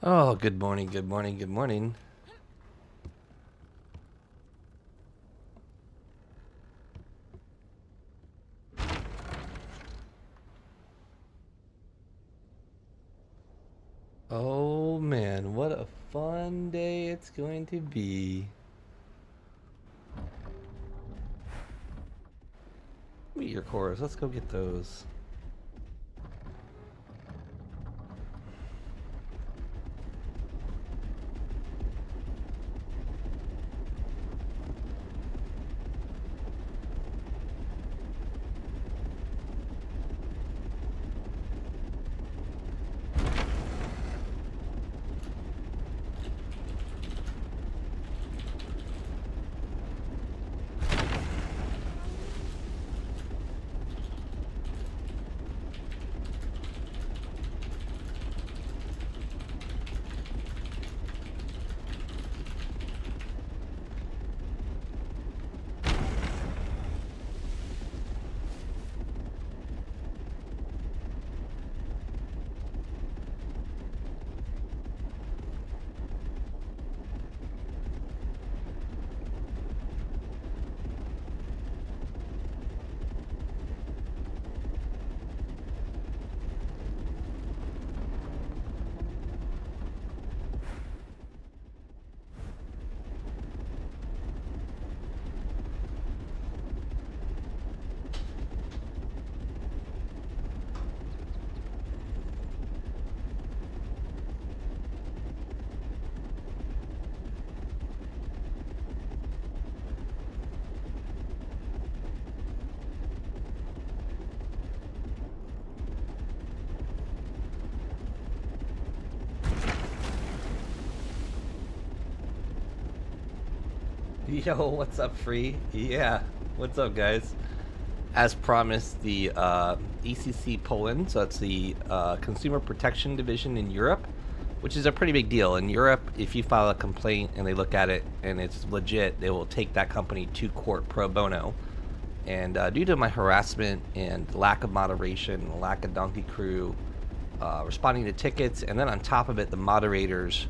Oh, good morning, good morning, good morning. Oh man, what a fun day it's going to be. Meteor cores, let's go get those. Yo, what's up, Free? Yeah, what's up, guys? As promised, the ECC Poland, so that's the Consumer Protection Division in Europe, which is a pretty big deal. In Europe, if you file a complaint and they look at it and it's legit, they will take that company to court pro bono. And due to my harassment and lack of moderation, lack of donkey crew, responding to tickets, and then on top of it, the moderators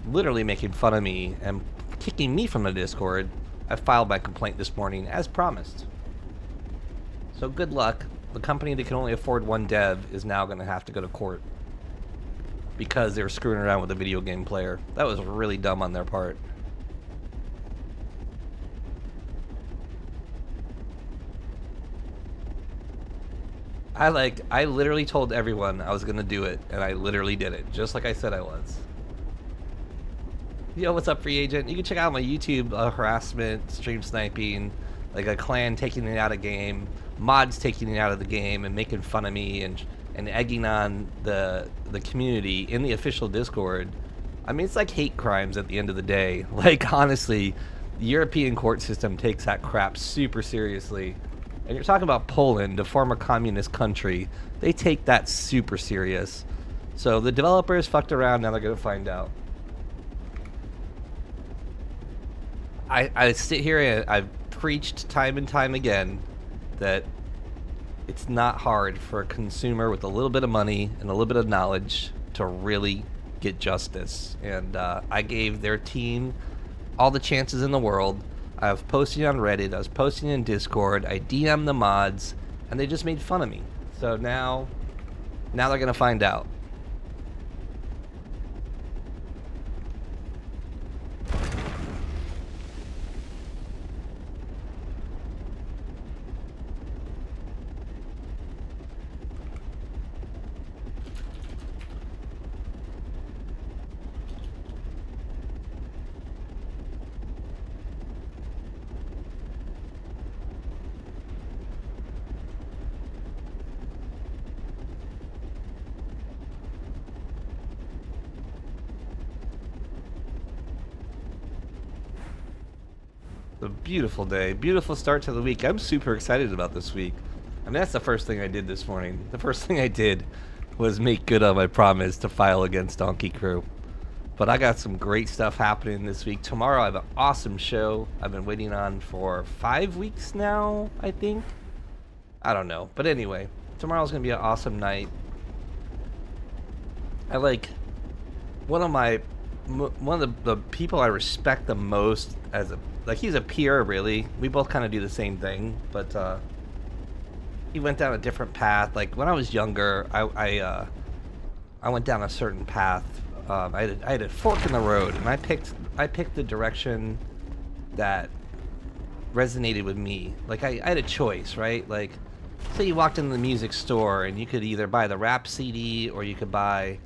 literally making fun of me and kicking me from the Discord, I filed my complaint this morning as promised. So good luck. The company that can only afford one dev is now going to have to go to court because they were screwing around with a video game player. That was really dumb on their part. I literally told everyone I was going to do it, and I literally did it, just like I said I was. Yo, what's up, free agent? You can check out my YouTube harassment, stream sniping, like a clan taking it out of game, mods taking it out of the game and making fun of me and egging on the community in the official Discord. I mean, it's like hate crimes at the end of the day. Like, honestly, the European court system takes that crap super seriously. And you're talking about Poland, a former communist country. They take that super serious. So the developers fucked around, now they're gonna find out. I sit here and I've preached time and time again that it's not hard for a consumer with a little bit of money and a little bit of knowledge to really get justice. And I gave their team all the chances in the world. I was posting on Reddit, I was posting in Discord, I DM'd the mods, and they just made fun of me. So now they're gonna find out. A beautiful day, beautiful start to the week. I'm super excited about this week. I mean, that's the first thing I did this morning. The first thing I did was make good on my promise to file against Donkey Crew. But I got some great stuff happening this week. Tomorrow I have an awesome show I've been waiting on for 5 weeks now, I think. I don't know. But anyway, tomorrow's going to be an awesome night. one of my one of the people I respect the most as a like he's a peer really. We both kind of do the same thing, but he went down a different path. Like when I was younger, I went down a certain path. I had a fork in the road, and I picked the direction that resonated with me. Like I had a choice, right? Like say you walked into the music store and you could either buy the rap CD or you could buy,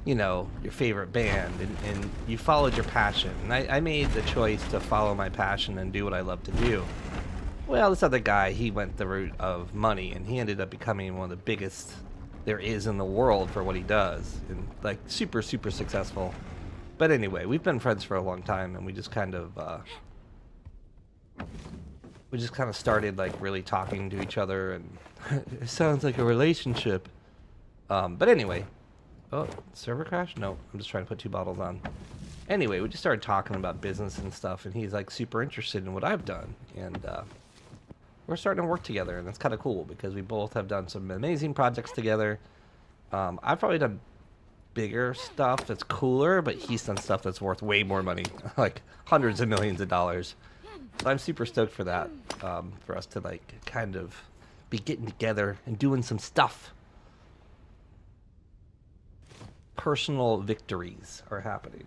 you know, your favorite band, and you followed your passion. And I made the choice to follow my passion and do what I love to do. Well, this other guy, he went the route of money, and he ended up becoming one of the biggest there is in the world for what he does, and like super successful. But anyway, we've been friends for a long time, and we just kind of started like really talking to each other, and it sounds like a relationship. But anyway, oh, server crash? No, I'm just trying to put 2 bottles on. Anyway, we just started talking about business and stuff, and he's like super interested in what I've done, and we're starting to work together, and it's kind of cool because we both have done some amazing projects together. I've probably done bigger stuff that's cooler, but he's done stuff that's worth way more money, like hundreds of millions of dollars. So I'm super stoked for that, for us to like kind of be getting together and doing some stuff. Personal victories are happening.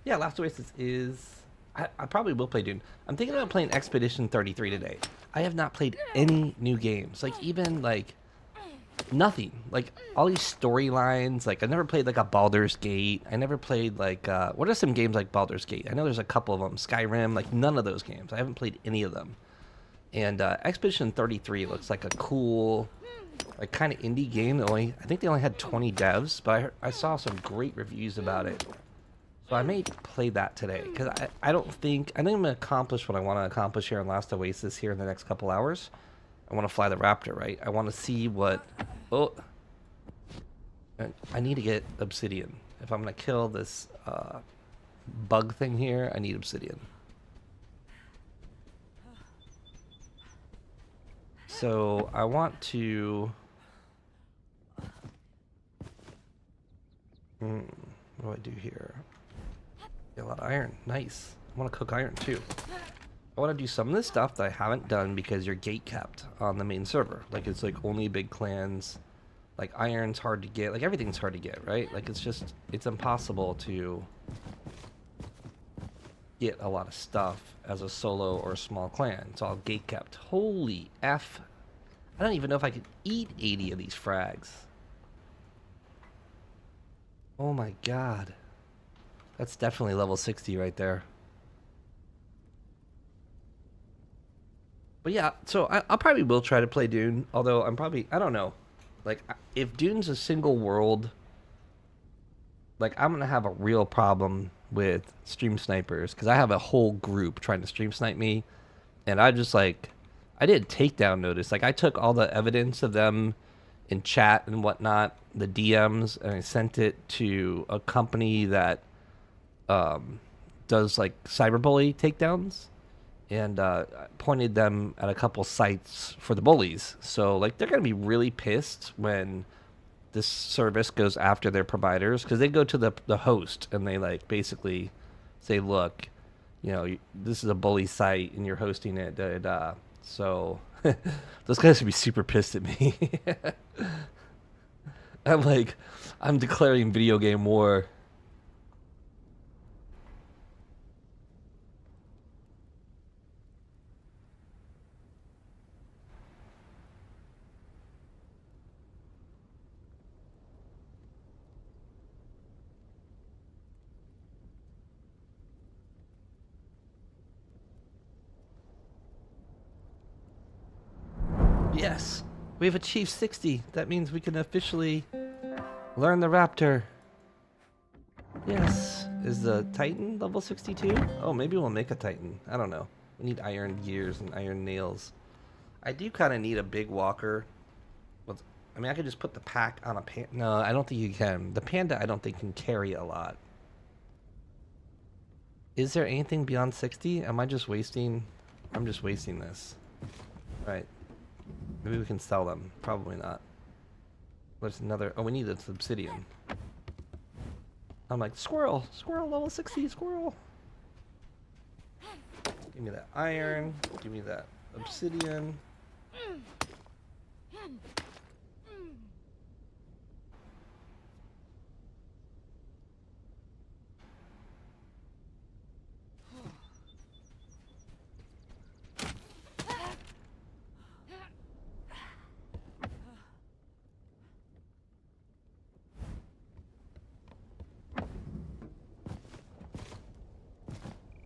Yeah, Last Oasis is... I probably will play Dune. I'm thinking about playing Expedition 33 today. I have not played any new games. Like, even, like, nothing. Like, all these storylines. Like, I never played, like, a Baldur's Gate. I never played, like, what are some games like Baldur's Gate? I know there's a couple of them. Skyrim. Like, none of those games. I haven't played any of them. And Expedition 33 looks like a cool, like, kind of indie game. I think they only had 20 devs, but I saw some great reviews about it. So I may play that today, because I think I'm going to accomplish what I want to accomplish here in Last Oasis here in the next couple hours. I want to fly the Raptor, right? I want to see what... Oh! I need to get obsidian. If I'm going to kill this bug thing here, I need obsidian. So I want to... what do I do here? Get a lot of iron. Nice. I want to cook iron too. I want to do some of this stuff that I haven't done because you're gate kept on the main server. Like, it's like only big clans. Like, iron's hard to get. Like, everything's hard to get, right? Like, it's impossible to get a lot of stuff as a solo or a small clan. It's all gate kept. Holy F. I don't even know if I could eat 80 of these frags. Oh my god. That's definitely level 60 right there. But yeah, so I probably will try to play Dune, although I don't know. Like, if Dune's a single world, like, I'm going to have a real problem with stream snipers, because I have a whole group trying to stream snipe me, and I just, like, I did takedown notice. Like, I took all the evidence of them in chat and whatnot, the DMs, and I sent it to a company that does like cyberbully takedowns, and pointed them at a couple sites for the bullies. So like they're gonna be really pissed when this service goes after their providers, because they go to the host and they like basically say, look, you know, this is a bully site and you're hosting it, da, da, da. So those guys would be super pissed at me. I'm declaring video game war. Yes, we've achieved 60. That means we can officially learn the Raptor. Yes. Is the Titan level 62? Oh, maybe we'll make a Titan. I don't know. We need iron gears and iron nails. I do kind of need a big walker. I mean, I could just put the pack on a panda. No, I don't think you can. The panda, I don't think, can carry a lot. Is there anything beyond 60? Am I just wasting... I'm just wasting this. Right. Maybe we can sell them. Probably not. There's another... Oh, we need this obsidian. I'm like, squirrel, squirrel, level 60, squirrel. Give me that iron. Give me that obsidian.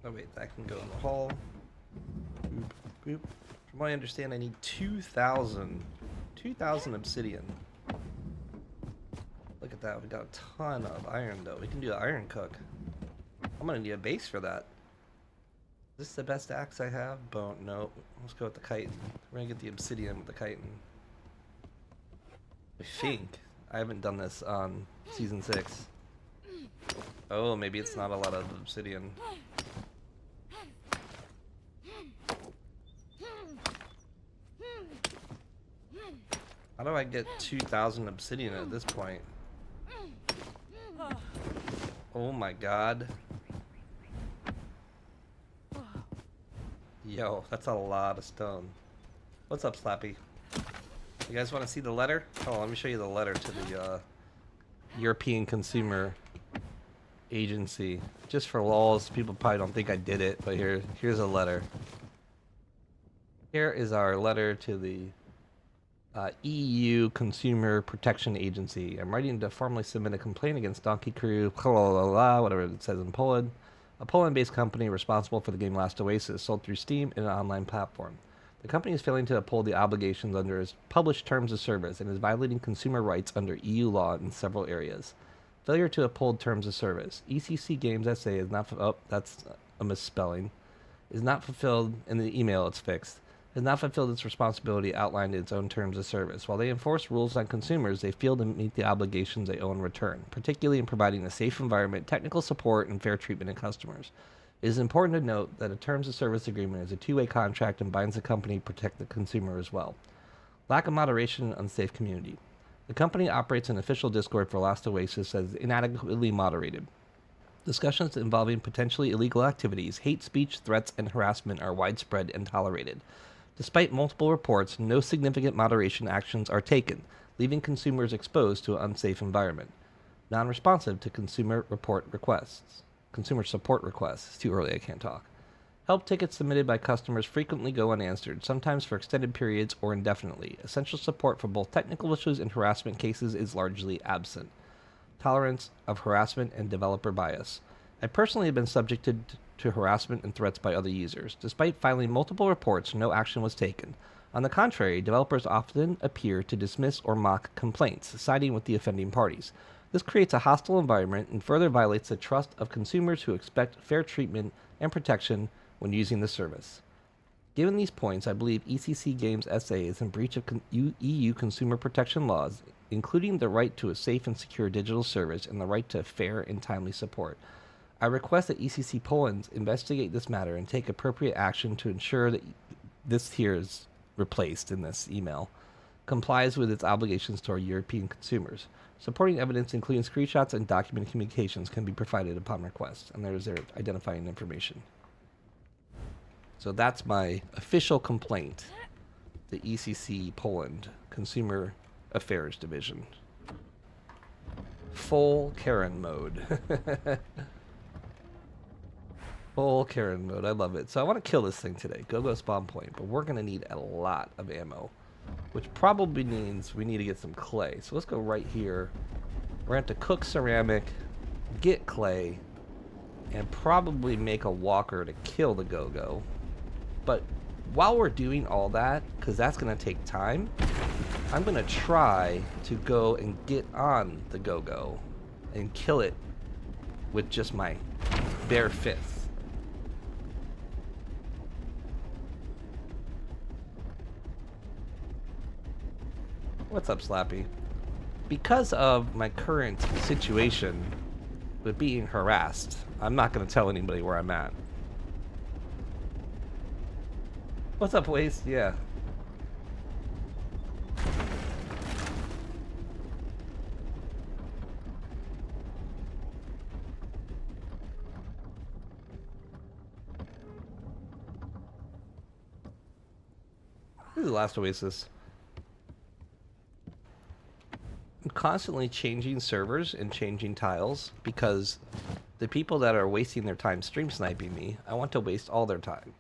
Oh wait, that can go in the hole. Boop, boop. From what I understand, I need 2,000 obsidian. Look at that, we got a ton of iron though. We can do an iron cook. I'm gonna need a base for that. Is this the best axe I have? Bone, no. Let's go with the chitin. We're gonna get the obsidian with the chitin. I think. I haven't done this on season 6. Oh, maybe it's not a lot of obsidian. How do I get 2,000 obsidian at this point? Oh my god. Yo, that's a lot of stone. What's up, Slappy? You guys want to see the letter? Oh, let me show you the letter to the European Consumer Agency. Just for lulz, people probably don't think I did it, but here's a letter. Here is our letter to the EU Consumer Protection Agency. I'm writing to formally submit a complaint against Donkey Crew, blah, blah, blah, blah, whatever it says in Poland. A Poland-based company responsible for the game Last Oasis, sold through Steam and an online platform. The company is failing to uphold the obligations under its published terms of service and is violating consumer rights under EU law in several areas. Failure to uphold terms of service. ECC Games SA is not... Oh, that's a misspelling. Is not fulfilled in the email. It's fixed. Has not fulfilled its responsibility outlined in its own terms of service. While they enforce rules on consumers, they fail to meet the obligations they owe in return, particularly in providing a safe environment, technical support, and fair treatment of customers. It is important to note that a terms of service agreement is a two-way contract and binds the company to protect the consumer as well. Lack of moderation and unsafe community. The company operates an official Discord for Last Oasis as inadequately moderated. Discussions involving potentially illegal activities, hate speech, threats, and harassment are widespread and tolerated. Despite multiple reports, no significant moderation actions are taken, leaving consumers exposed to an unsafe environment. Non-responsive to consumer support requests. It's too early, I can't talk. Help tickets submitted by customers frequently go unanswered, sometimes for extended periods or indefinitely. Essential support for both technical issues and harassment cases is largely absent. Tolerance of harassment and developer bias. I personally have been subjected to harassment and threats by other users. Despite filing multiple reports, no action was taken. On the contrary, developers often appear to dismiss or mock complaints, siding with the offending parties. This creates a hostile environment and further violates the trust of consumers who expect fair treatment and protection when using the service. Given these points, I believe ECC Games SA is in breach of EU consumer protection laws, including the right to a safe and secure digital service and the right to fair and timely support. I request that ECC Poland investigate this matter and take appropriate action to ensure that this here is replaced in this email, complies with its obligations to our European consumers. Supporting evidence, including screenshots and documented communications, can be provided upon request. And there's their identifying information. So that's my official complaint. The ECC Poland Consumer Affairs Division. Full Karen mode. Full Karen mode. I love it. So I want to kill this thing today. Go spawn point. But we're going to need a lot of ammo, which probably means we need to get some clay. So let's go right here. We're going to have to cook ceramic, get clay, and probably make a walker to kill the go-go. But while we're doing all that, because that's going to take time, I'm going to try to go and get on the go-go and kill it with just my bare fists. What's up, Slappy? Because of my current situation with being harassed, I'm not going to tell anybody where I'm at. What's up, Waste? Yeah. This is the last Oasis. I'm constantly changing servers and changing tiles because the people that are wasting their time stream sniping me, I want to waste all their time.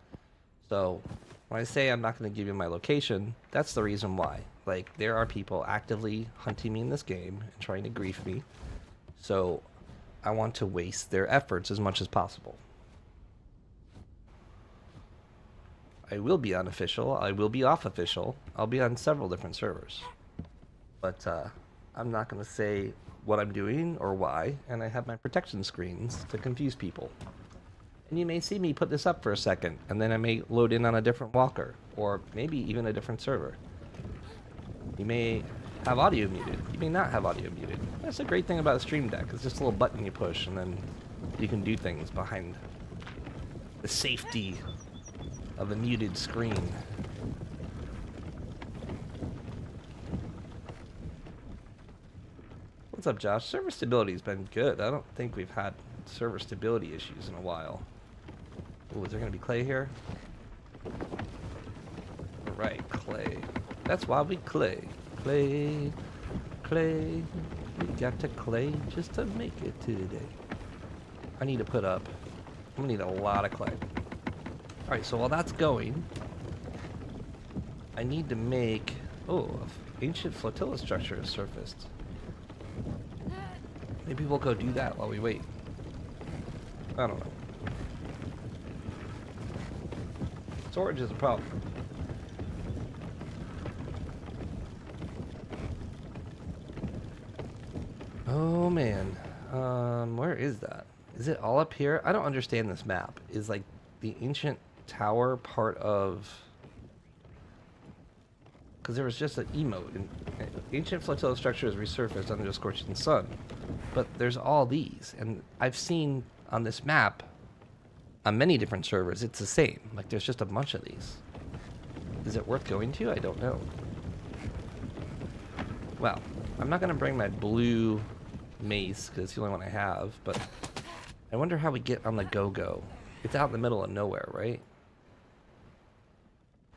So when I say I'm not going to give you my location, that's the reason why. Like, there are people actively hunting me in this game and trying to grief me. So I want to waste their efforts as much as possible. I will be unofficial. I will be off official. I'll be on several different servers. But I'm not going to say what I'm doing or why. And I have my protection screens to confuse people. And you may see me put this up for a second, and then I may load in on a different walker, or maybe even a different server. You may have audio muted. You may not have audio muted. That's a great thing about a Stream Deck. It's just a little button you push, and then you can do things behind the safety of a muted screen. What's up, Josh? Server stability's been good. I don't think we've had server stability issues in a while. Oh, is there going to be clay here? Right, clay. That's why we clay. Clay, clay. We got to clay just to make it today. I need to put up. I'm going to need a lot of clay. Alright, so while that's going, I need to make... Oh, an ancient flotilla structure has surfaced. Maybe we'll go do that while we wait. I don't know. Storage is a problem. Oh man, where is that? Is it all up here? I don't understand this map. Is like the ancient tower part of? Because there was just an emote. And ancient flotilla structure is resurfaced under the scorching sun, but there's all these, and I've seen on this map. On many different servers, it's the same. Like, there's just a bunch of these. Is it worth going to? I don't know. Well, I'm not going to bring my blue mace, because it's the only one I have, but I wonder how we get on the go-go. It's out in the middle of nowhere, right?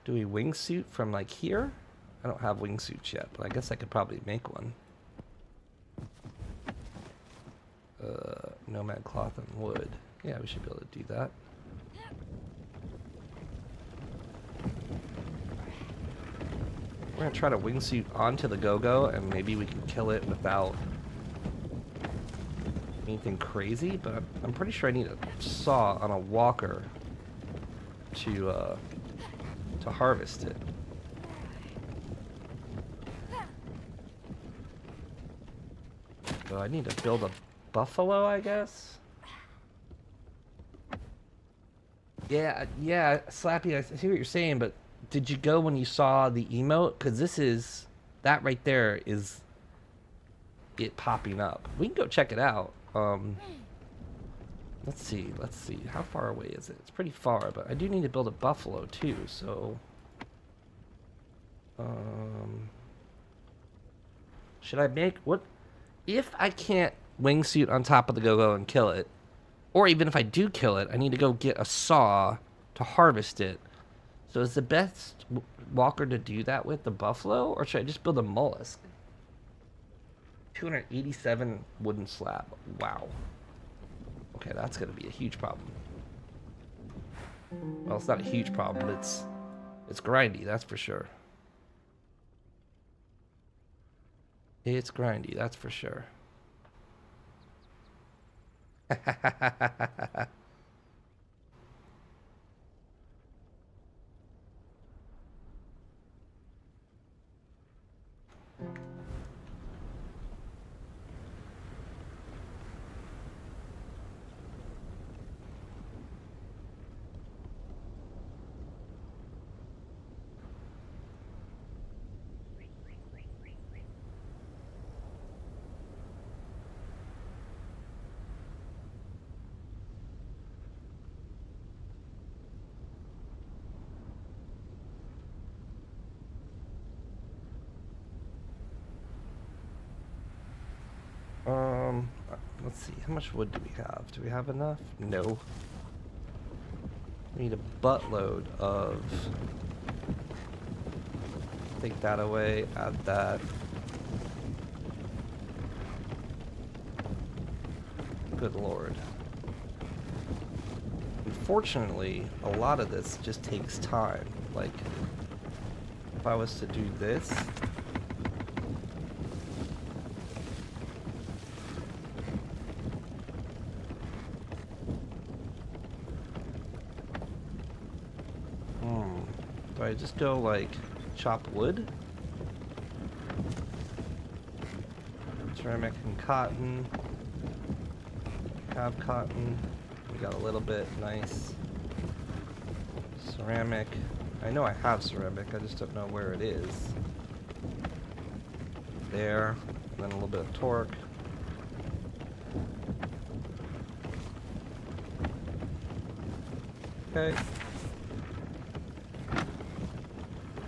Do we wingsuit from, like, here? I don't have wingsuits yet, but I guess I could probably make one. Nomad cloth and wood. Yeah, we should be able to do that. We're gonna try to wingsuit onto the go-go, and maybe we can kill it without anything crazy, but I'm pretty sure I need a saw on a walker to harvest it. So I need to build a buffalo, I guess? Yeah, Slappy, I see what you're saying, but did you go when you saw the emote? Because this is... That right there is it popping up. We can go check it out. Let's see. How far away is it? It's pretty far, but I do need to build a buffalo, too, so... Should I make... What... If I can't wingsuit on top of the go-go and kill it, or even if I do kill it, I need to go get a saw to harvest it. So is the best walker to do that with the buffalo, or should I just build a mollusk? 287 wooden slab. Wow. Okay, that's going to be a huge problem. Well, it's not a huge problem, but it's grindy, that's for sure. It's grindy, that's for sure. Let's see, how much wood do we have? Do we have enough? No. We need a buttload of Take that away, add that. Good lord. Unfortunately, a lot of this just takes time. Like, if I was to do this... Do I just go, like, chop wood? Ceramic and cotton. Have cotton. We got a little bit. Nice. Ceramic. I know I have ceramic, I just don't know where it is. There. And then a little bit of torque. Okay.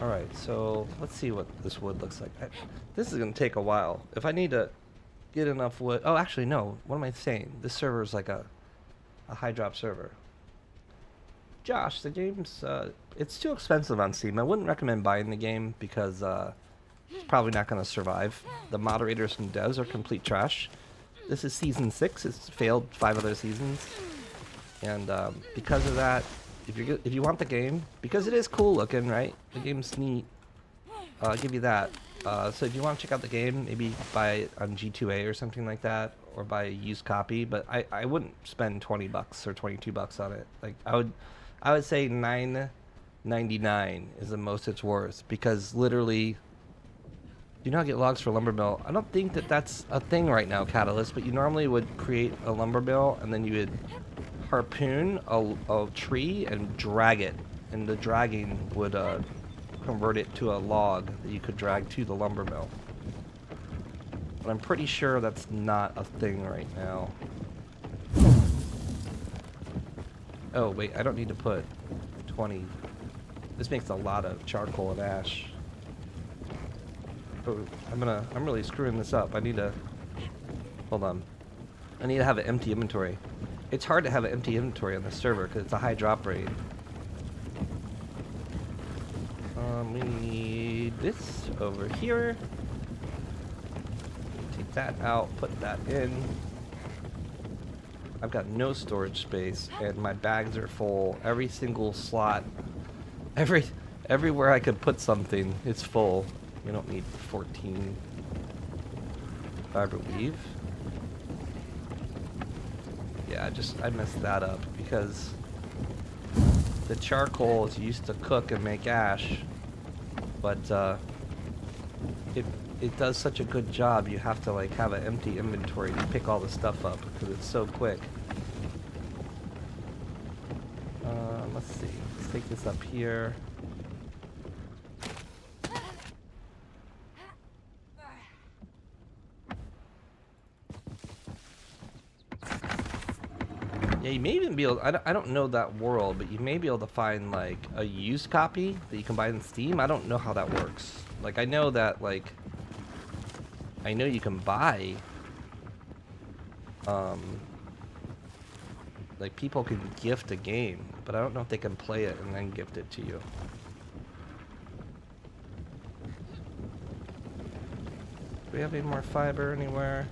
Alright, so let's see what this wood looks like. This is going to take a while. If I need to get enough wood... Oh, actually, no. What am I saying? This server is like a high drop server. Josh, the game's... it's too expensive on Steam. I wouldn't recommend buying the game because it's probably not going to survive. The moderators and devs are complete trash. This is Season 6. It's failed 5 other seasons. And because of that... If you want the game, because it is cool looking, right? The game's neat. I'll give you that. So if you want to check out the game, maybe buy it on G2A or something like that, or buy a used copy. But I wouldn't spend $20 or $22 on it. Like I would say $9.99 is the most it's worth, because literally, you know how to get logs for a lumber mill. I don't think that that's a thing right now, Catalyst. But you normally would create a lumber mill and then you would harpoon a tree and drag it, and the dragging would convert it to a log that you could drag to the lumber mill. But I'm pretty sure that's not a thing right now. Oh wait, I don't need to put 20. This makes a lot of charcoal and ash. Oh, I'm really screwing this up. I need to, hold on. I need to have an empty inventory. It's hard to have an empty inventory on the server because it's a high drop rate. We need this over here. Take that out, put that in. I've got no storage space and my bags are full. Every single slot, everywhere I could put something, it's full. We don't need 14 fiber weave. Yeah, I messed that up because the charcoal is used to cook and make ash, but it does such a good job. You have to like have an empty inventory to pick all the stuff up because it's so quick. Let's see. Let's take this up here. Yeah, you may even be able... I don't know that world, but you may be able to find, like, a used copy that you can buy on Steam. I don't know how that works. Like, I know that, like... I know you can buy... like, people can gift a game, but I don't know if they can play it and then gift it to you. Do we have any more fiber anywhere?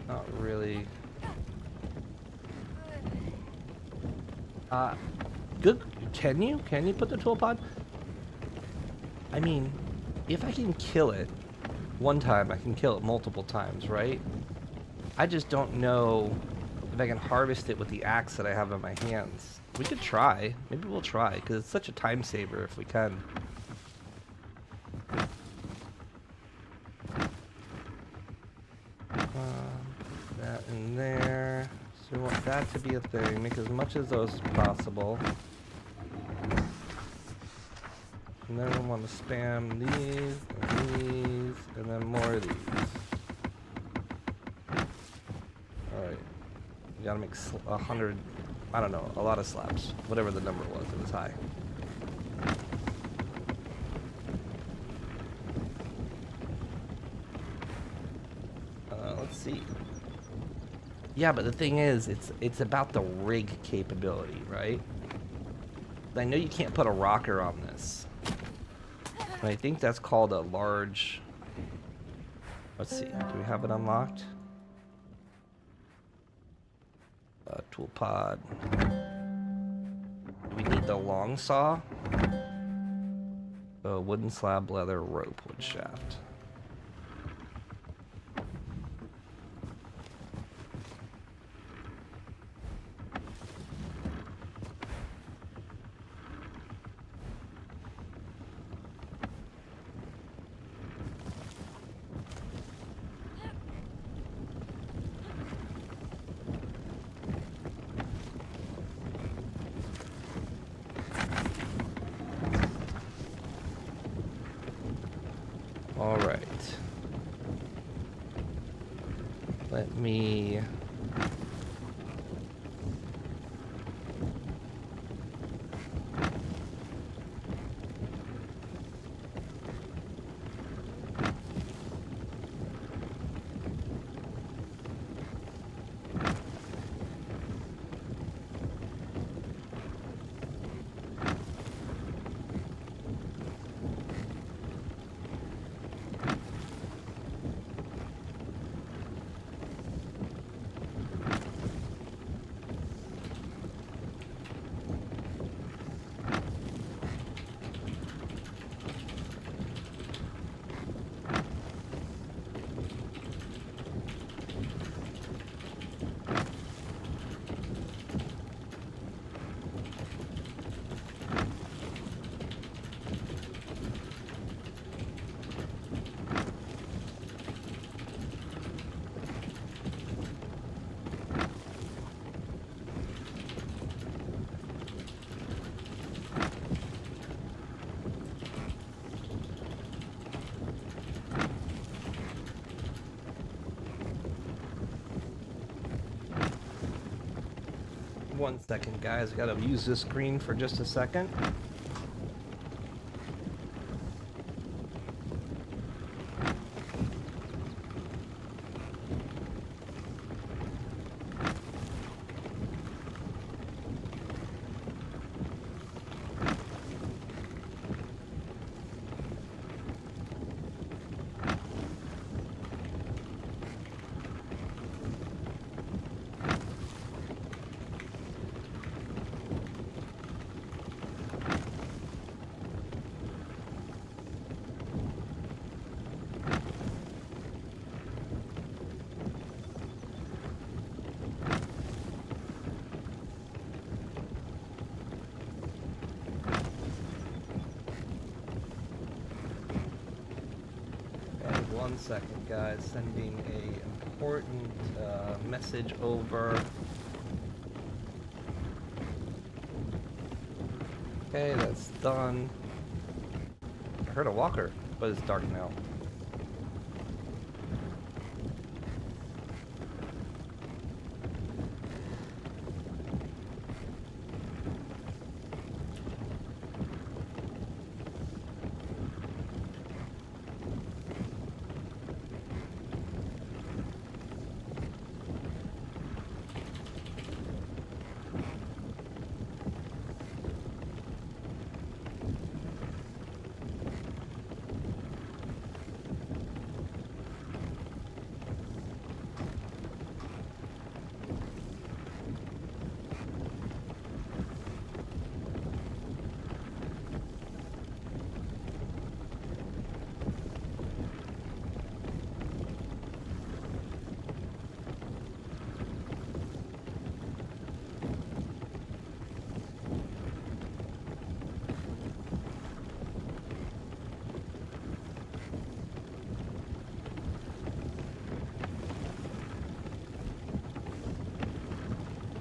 Not really. Good. Can you put the tool pod? I mean, if I can kill it one time, I can kill it multiple times, right? I just don't know if I can harvest it with the axe that I have in my hands. We could try. Maybe we'll try, because it's such a time saver if we can. That in there. So we want that to be a thing. Make as much of those as possible. And then we want to spam these, and then more of these. Alright. You gotta make 100, I don't know, a lot of slabs. Whatever the number was, it was high. Let's see. Yeah, but the thing is, it's about the rig capability, right? I know you can't put a rocker on this. And I think that's called a large... Let's see, do we have it unlocked? Tool pod. Do we need the long saw? Wooden slab, leather, rope, wood shaft. All right. Let me... One second, guys. I gotta use this screen for just a second. One second, guys. Sending a important message over. Okay, that's done. I heard a walker, but it's dark now.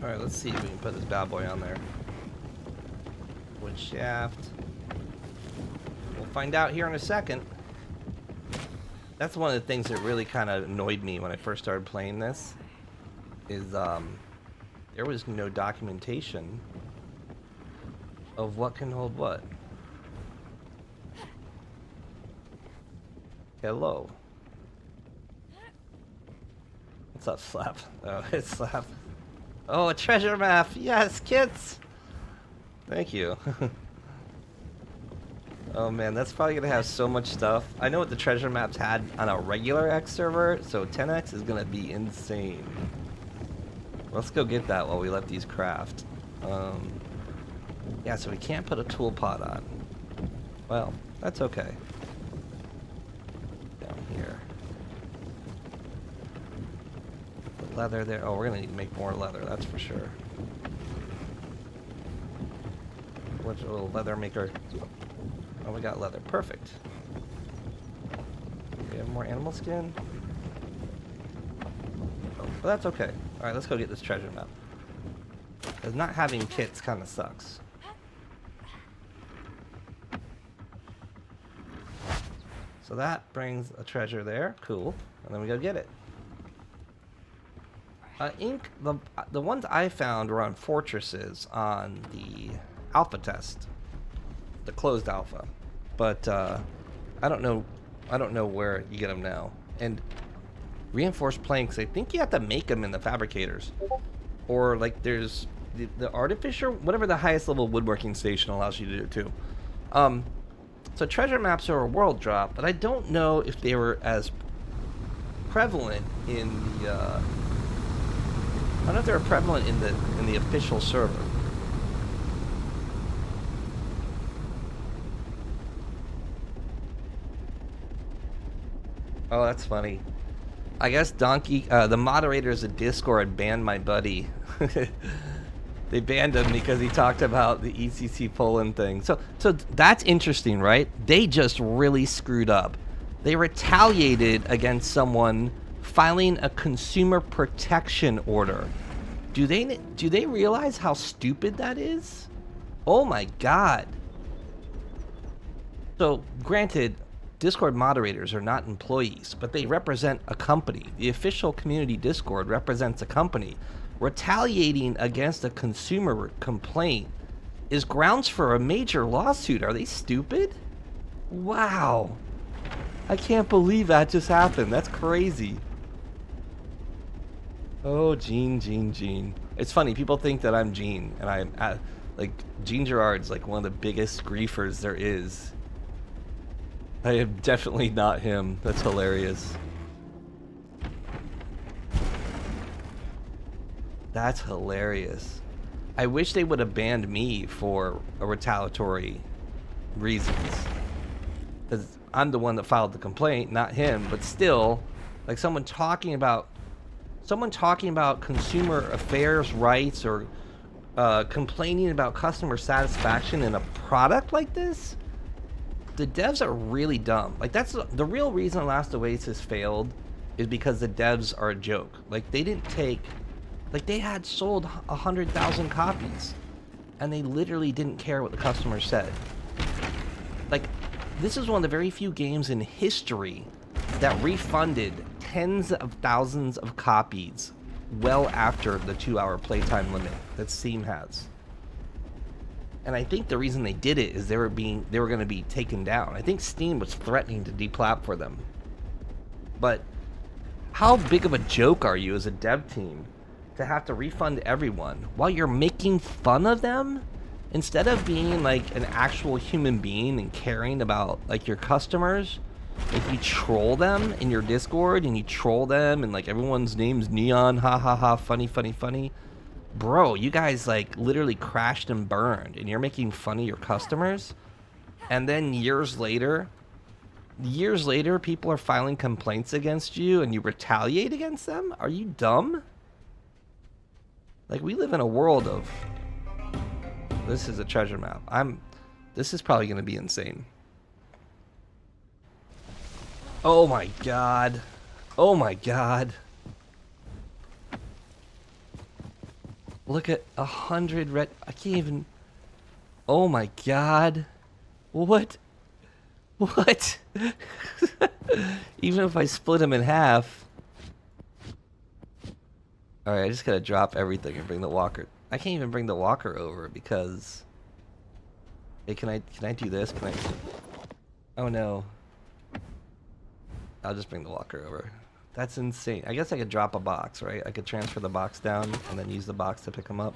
Alright, let's see if we can put this bad boy on there. Wood shaft. We'll find out here in a second. That's one of the things that really kind of annoyed me when I first started playing this. Is, there was no documentation of what can hold what. Hello. What's up, Slap? Oh, it's Slap. Oh, a treasure map! Yes, kids! Thank you. Oh man, that's probably gonna have so much stuff. I know what the treasure maps had on a regular X server, so 10X is gonna be insane. Let's go get that while we let these craft. Yeah, so we can't put a tool pot on. Well, that's okay. Down here. Put leather there. Oh, we're gonna need to make more leather, that's for sure. What's a little leather maker? Oh, we got leather. Perfect. Do we have more animal skin? Oh, but that's okay. Alright, let's go get this treasure map. Because not having kits kind of sucks. So that brings a treasure there. Cool. And then we go get it. Ink, the ones I found were on fortresses on the alpha test. The closed alpha. But I don't know where you get them now. And reinforced planks, I think you have to make them in the fabricators. Or like there's the artificer, whatever the highest level woodworking station allows you to do too. So treasure maps are a world drop, but I don't know if they were as prevalent in the I don't know if they were prevalent in the official server. Oh, that's funny. I guess Donkey, the moderators of Discord banned my buddy. They banned him because he talked about the ECC Poland thing. So that's interesting, right? They just really screwed up. They retaliated against someone filing a consumer protection order. Do they realize how stupid that is? Oh my god. So, granted, Discord moderators are not employees, but they represent a company. The official community Discord represents a company. Retaliating against a consumer complaint is grounds for a major lawsuit. Are they stupid? Wow. I can't believe that just happened. That's crazy. Oh, Gene. It's funny, people think that I'm Gene, and I'm like, Gene Gerard's like one of the biggest griefers there is. I am definitely not him. That's hilarious. That's hilarious. I wish they would have banned me for a retaliatory reasons. Because I'm the one that filed the complaint, not him. But still, like someone talking about consumer affairs rights or complaining about customer satisfaction in a product like this, the devs are really dumb. Like that's the real reason Last Oasis failed, is because the devs are a joke. Like they didn't take. Like, they had sold 100,000 copies, and they literally didn't care what the customer said. Like, this is one of the very few games in history that refunded tens of thousands of copies well after the 2-hour playtime limit that Steam has. And I think the reason they did it is they were going to be taken down. I think Steam was threatening to deplatform them. But how big of a joke are you as a dev team to have to refund everyone while you're making fun of them instead of being like an actual human being and caring about like your customers? Like you troll them in your Discord and you troll them and like everyone's name's Neon, ha ha ha, funny. Bro, you guys like literally crashed and burned and you're making fun of your customers, and then years later people are filing complaints against you and you retaliate against them? Are you dumb? Like, we live in a world of... This is a treasure map. This is probably going to be insane. Oh my god. Oh my god. Look at 100 red... I can't even... Oh my god. What? What? Even if I split them in half... Alright, I just gotta drop everything and bring the walker. I can't even bring the walker over because... Hey, can I do this? Can I... Oh no. I'll just bring the walker over. That's insane. I guess I could drop a box, right? I could transfer the box down and then use the box to pick them up.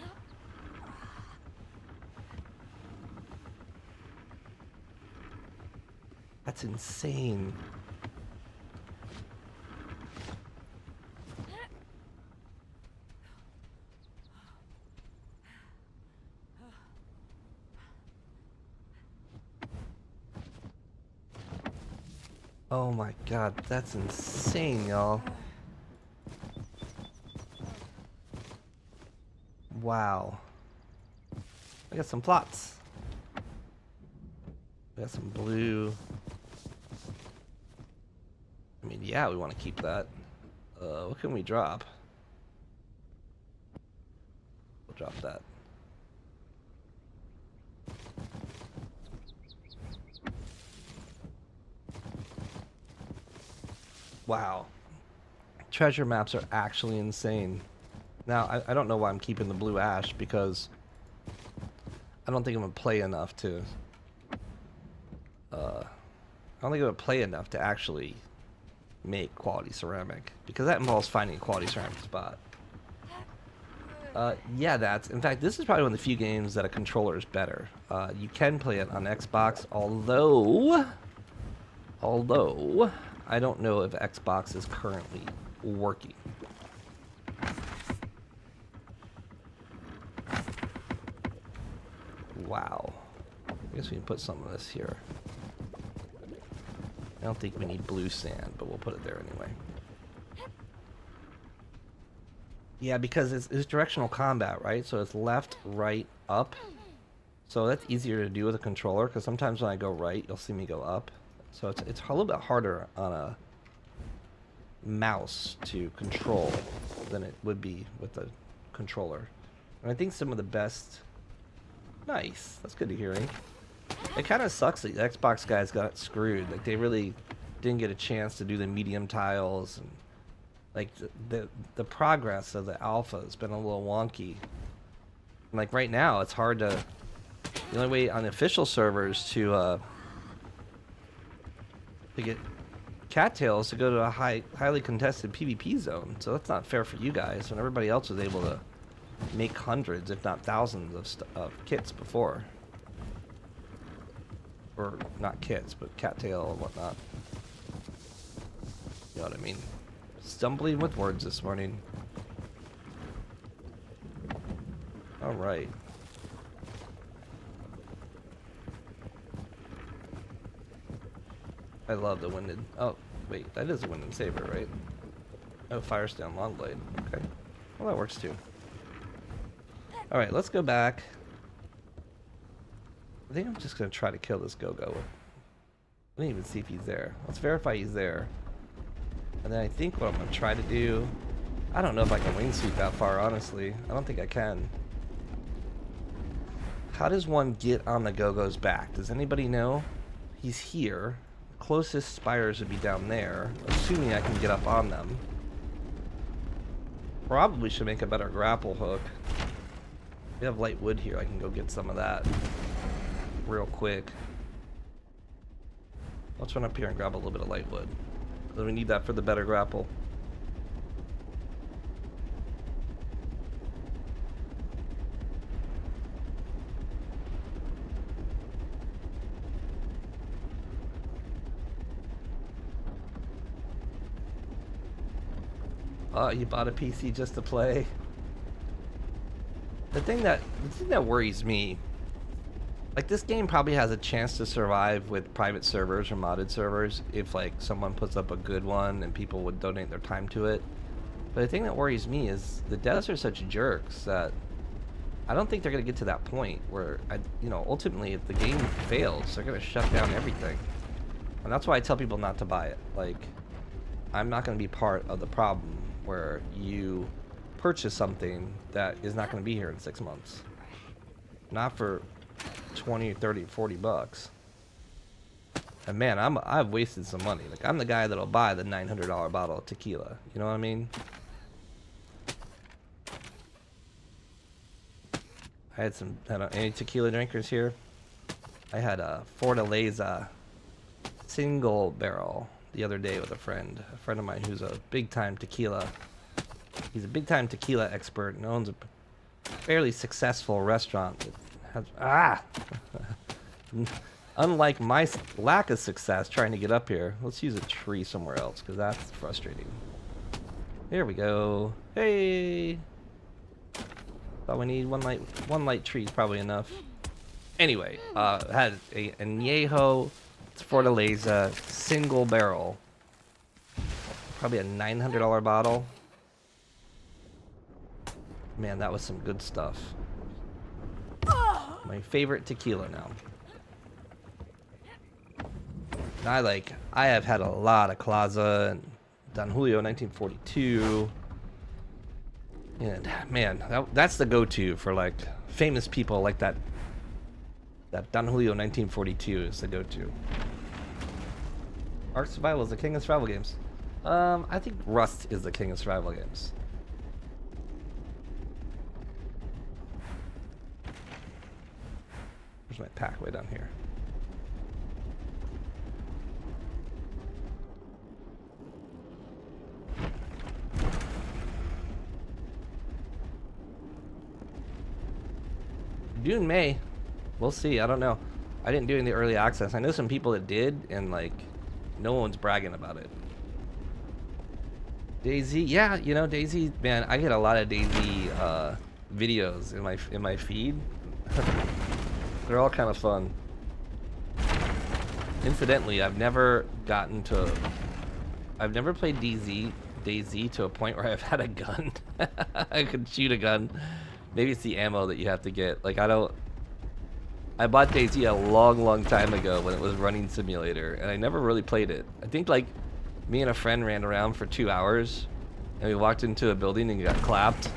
That's insane. Oh my god, that's insane, y'all. Wow. I got some plots. I got some blue. I mean, yeah, we want to keep that. What can we drop? We'll drop that. Wow. Treasure maps are actually insane. Now, I don't know why I'm keeping the blue ash, because I don't think I'm going to play enough to... I don't think I'm going to play enough to actually make quality ceramic, because that involves finding a quality ceramic spot. Yeah, in fact, this is probably one of the few games that a controller is better. You can play it on Xbox, although I don't know if Xbox is currently working. Wow. I guess we can put some of this here. I don't think we need blue sand, but we'll put it there anyway. Yeah, because it's directional combat, right? So it's left, right, up. So that's easier to do with a controller, because sometimes when I go right, you'll see me go up. So it's a little bit harder on a mouse to control than it would be with a controller. And I think some of the best... Nice. That's good to hear. It kind of sucks that the Xbox guys got screwed. Like, they really didn't get a chance to do the medium tiles, and like the progress of the alpha has been a little wonky. And like right now, it's hard to... The only way on the official servers to get cattails to go to a highly contested PvP zone. So that's not fair for you guys when everybody else was able to make hundreds, if not thousands, of kits before. Or not kits, but cattail and whatnot. You know what I mean? Stumbling with words this morning. Alright. I love the winded... Oh, wait, that is a wind and saber, right? Oh, Firestone Longblade. Okay. Well, that works too. Alright, let's go back. I think I'm just going to try to kill this go-go. I didn't even see if he's there. Let's verify he's there. And then I think what I'm going to try to do... I don't know if I can wing sweep that far, honestly. I don't think I can. How does one get on the go-go's back? Does anybody know? He's here. The closest spires would be down there, assuming I can get up on them. Probably should make a better grapple hook. We have light wood here. I can go get some of that real quick. Let's run up here and grab a little bit of light wood. Because we need that for the better grapple. Oh, you bought a PC just to play? The thing that worries me, like, this game probably has a chance to survive with private servers or modded servers if like someone puts up a good one and people would donate their time to it. But the thing that worries me is the devs are such jerks that I don't think they're gonna get to that point where ultimately if the game fails, they're gonna shut down everything. And that's why I tell people not to buy it. Like, I'm not gonna be part of the problem where you purchase something that is not going to be here in 6 months. Not for 20, 30, 40 bucks. And man, I've wasted some money. Like, I'm the guy that'll buy the $900 bottle of tequila. You know what I mean? I had any tequila drinkers here? I had a Fortaleza single barrel the other day with a friend of mine who's a big-time tequila. He's a big-time tequila expert and owns a fairly successful restaurant that has unlike my lack of success trying to get up here. Let's use a tree somewhere else because that's frustrating. There we go. Hey. Thought we need one light tree is probably enough. Anyway, had a añejo Fortaleza single barrel. Probably a $900 bottle. Man, that was some good stuff. My favorite tequila now. I have had a lot of Claza and Don Julio 1942. And man, that's the go-to for like famous people like that. That Don Julio 1942 is the go-to. Ark Survival is the king of survival games. I think Rust is the king of survival games. Where's my pack? Way down here. June, May. We'll see. I don't know. I didn't do any early access. I know some people that did, and like, no one's bragging about it. DayZ, yeah, you know, DayZ, man, I get a lot of DayZ videos in my feed. They're all kind of fun. Incidentally, I've never played DayZ to a point where I've had a gun. I could shoot a gun. Maybe it's the ammo that you have to get. Like, I bought DayZ a long time ago when it was Running Simulator, and I never really played it. I think, like, me and a friend ran around for 2 hours, and we walked into a building and got clapped,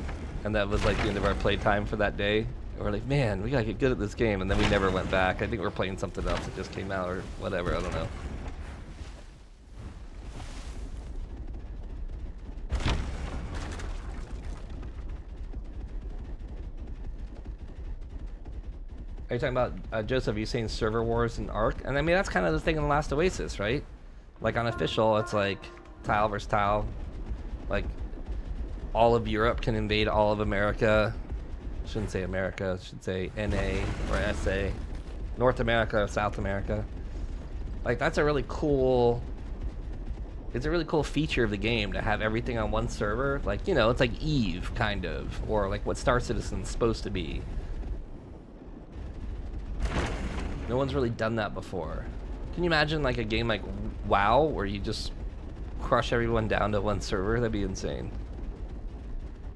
and that was, like, the end of our playtime for that day. And we're like, man, we gotta get good at this game, and then we never went back. I think we're playing something else that just came out, or whatever, I don't know. Are you talking about, Joseph, you saying server wars in Ark? And I mean, that's kind of the thing in the last Oasis, right? Like on official, it's like tile versus tile. Like all of Europe can invade all of America. Shouldn't say America, should say NA or SA. North America, South America. Like that's a really cool, it's a really cool feature of the game to have everything on one server. Like, you know, it's like Eve, kind of, or like what Star Citizen's supposed to be. No one's really done that before. Can you imagine like a game like WoW where you just crush everyone down to one server? That'd be insane.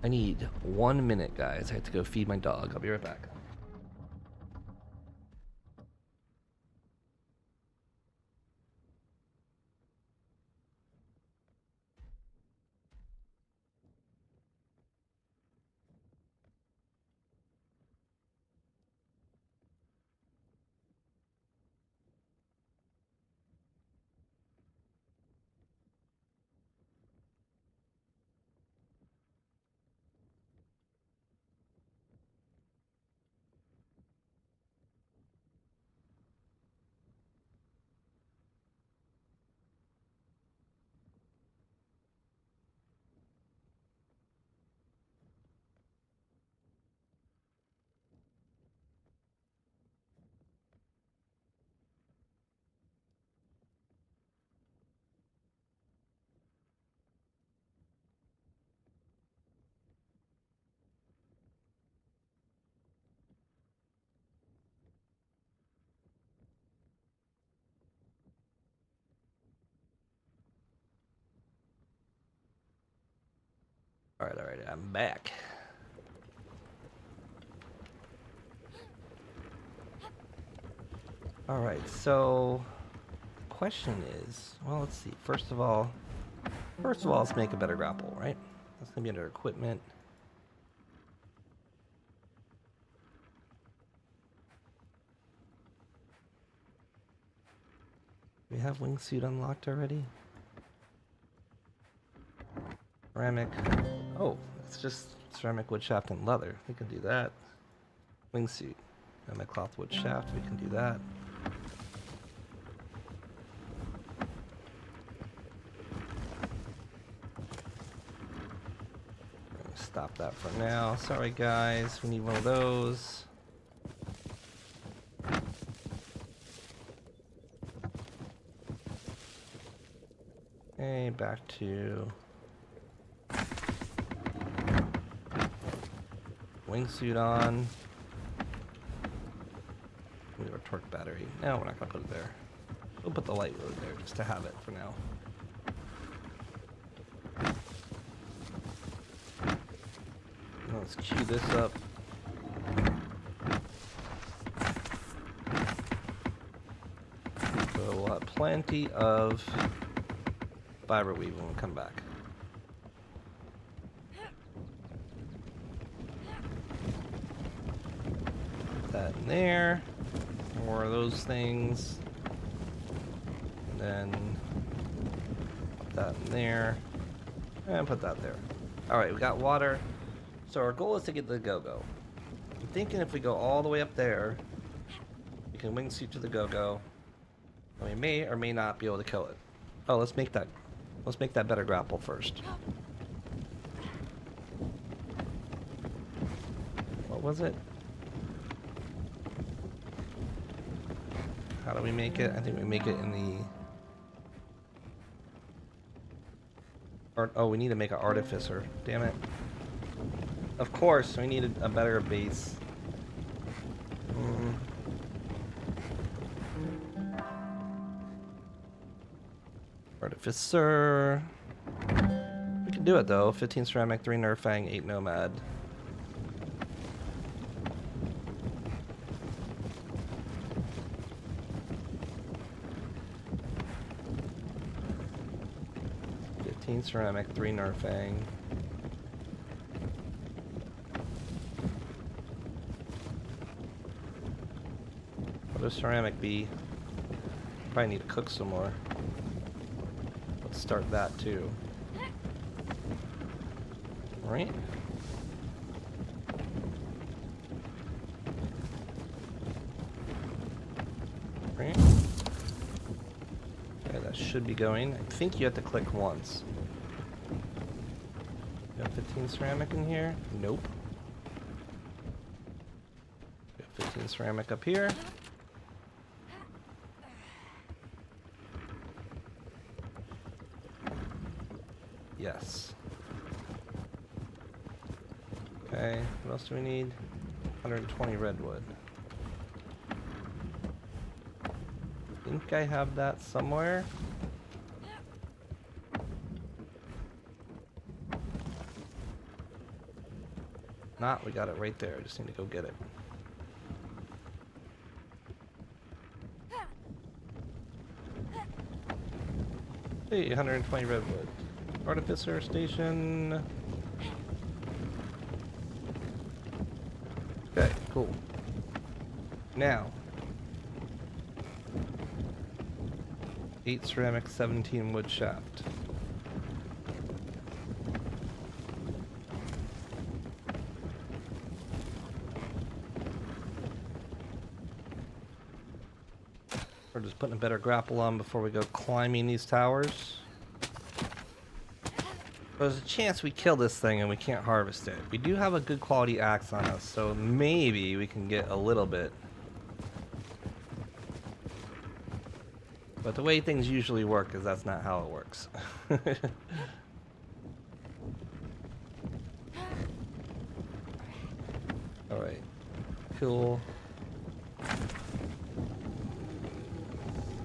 I need 1 minute, guys. I have to go feed my dog. I'll be right back. All right, I'm back. All right, so question is, well, let's see. First of all, let's make a better grapple, right? That's gonna be under equipment. We have wingsuit unlocked already. Ceramic. Oh, it's just ceramic wood shaft and leather. We can do that. Wingsuit. Ceramic cloth wood shaft. We can do that. stop that for now. Sorry guys, we need one of those. Okay, back to wingsuit on. Move our torque battery. No, we're not gonna put it there. We'll put the light load there just to have it for now. Let's cue this up. So we'll have plenty of fiber weave when we come back. Put that in there. More of those things. And then put that in there. And put that there. Alright, we got water. So our goal is to get the go-go. I'm thinking if we go all the way up there, we can wingsuit to the go-go. And we may or may not be able to kill it. Oh, let's make that better grapple first. What was it? How do we make it? I think we make it in the... Oh, we need to make an artificer. Damn it. Of course, we needed a better base. Artificer. We can do it though. 15 ceramic, 3 nerf fang, 8 nomad. Ceramic, 3 nerf fang. What does ceramic be? Probably need to cook some more. Let's start that too. Right? Right? Okay, that should be going. I think you have to click once. 15 ceramic in here? Nope. Got 15 ceramic up here. Yes. Okay, what else do we need? 120 redwood. I think I have that somewhere. Not, we got it right there. I just need to go get it. Hey, 120 redwood. Artificer station. Okay, cool. Now. 8 ceramic, 17 wood shaft. We're just putting a better grapple on before we go climbing these towers. There's a chance we kill this thing and we can't harvest it. We do have a good quality axe on us, so maybe we can get a little bit. But the way things usually work is that's not how it works. Alright. Cool.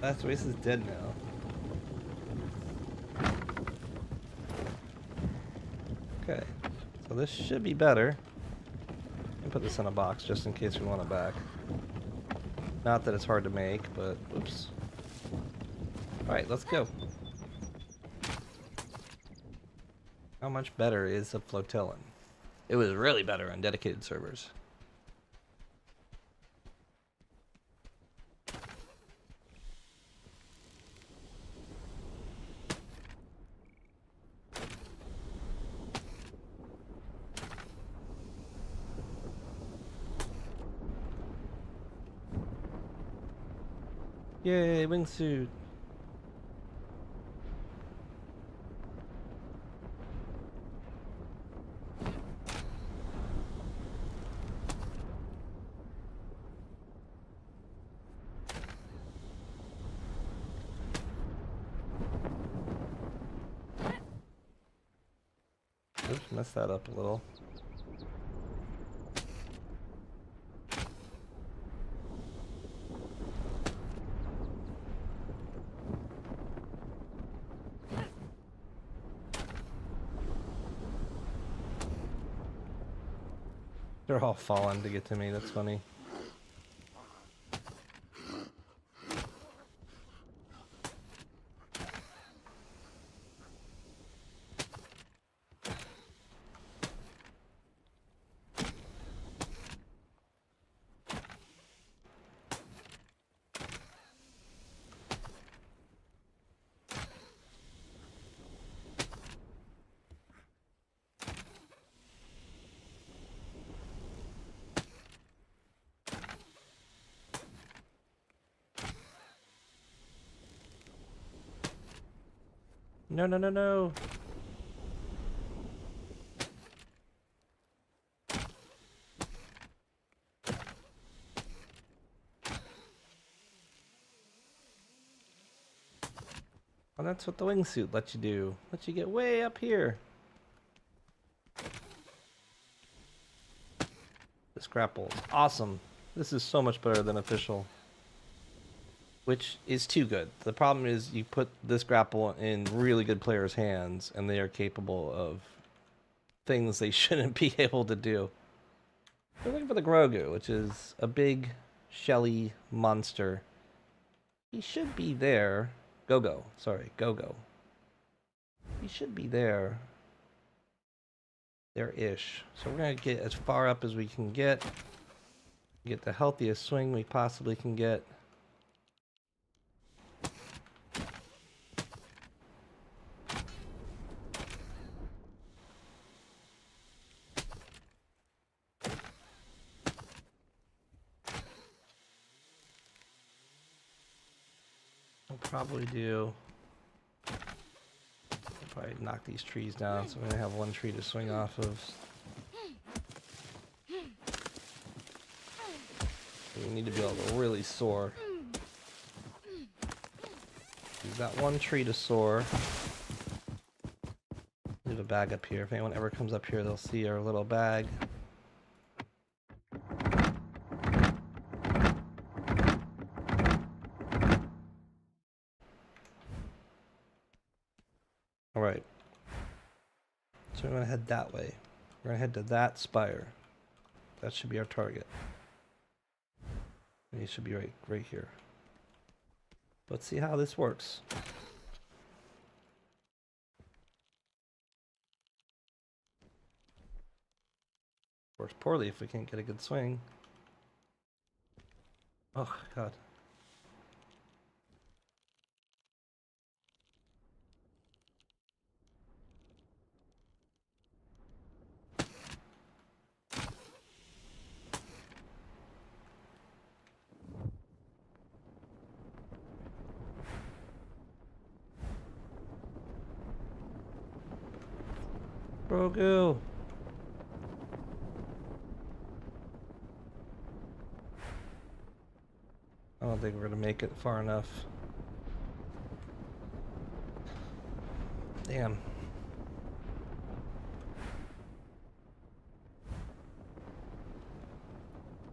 Last Oasis is dead now. Okay, so this should be better. I'll put this in a box just in case we want it back. Not that it's hard to make, but oops. Alright, let's go. How much better is a flotillan? It was really better on dedicated servers. Yay, wingsuit. Oops, messed that up a little. They're all falling to get to me, that's funny. No, no, no, no. Well, that's what the wingsuit lets you do. Lets you get way up here. This grapple is awesome. This is so much better than official. Which is too good. The problem is you put this grapple in really good players' hands and they are capable of things they shouldn't be able to do. We're looking for the Grogu, which is a big, shelly monster. He should be there. Go-Go. Sorry, Go-Go. He should be there. There-ish. So we're going to get as far up as we can get. Get the healthiest swing we possibly can get. Probably do. I'll probably knock these trees down, so I'm gonna have one tree to swing off of. We need to be able to really soar. Use that one tree to soar. Leave a bag up here. If anyone ever comes up here, they'll see our little bag. Alright, so we're going to head that way. We're going to head to that spire. That should be our target. And he should be right here. Let's see how this works. Works poorly if we can't get a good swing. Oh, God. Grogu. I don't think we're gonna make it far enough. Damn.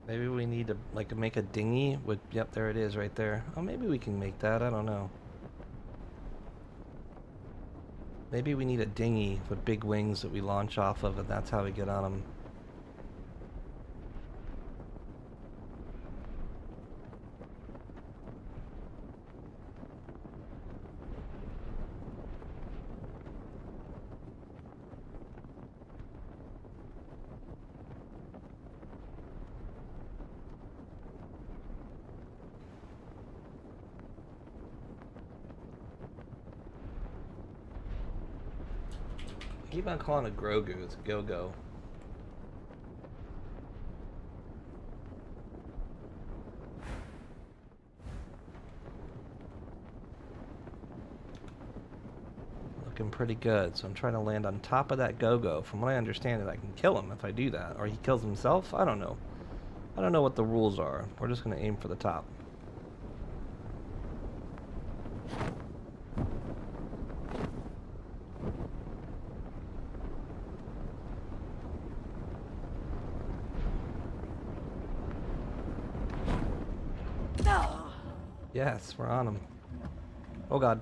Maybe we need to like make a dinghy with, yep, there it is right there. Oh, maybe we can make that, I don't know. Maybe we need a dinghy with big wings that we launch off of, and that's how we get on them. Keep on calling it Grogu, it's a Go-Go. Looking pretty good, so I'm trying to land on top of that Go-Go. From what I understand is I can kill him if I do that. Or he kills himself? I don't know. I don't know what the rules are. We're just going to aim for the top. Yes, we're on him. Oh god.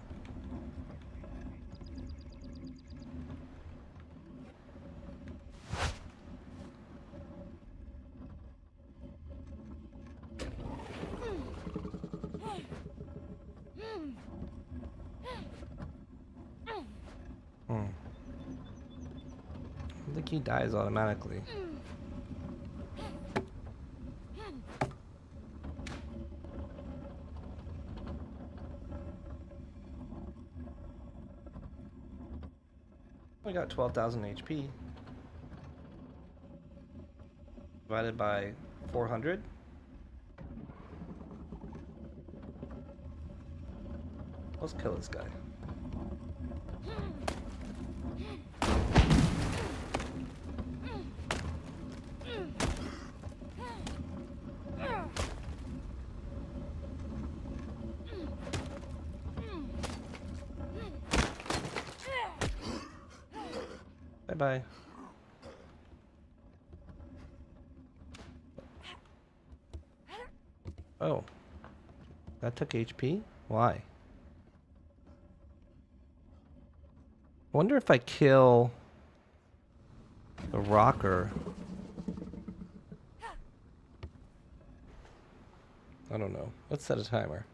I think he dies automatically. I got 12,000 HP. Divided by 400. Let's kill this guy. Bye-bye. Oh. That took HP? Why? I wonder if I kill the rocker. I don't know. Let's set a timer.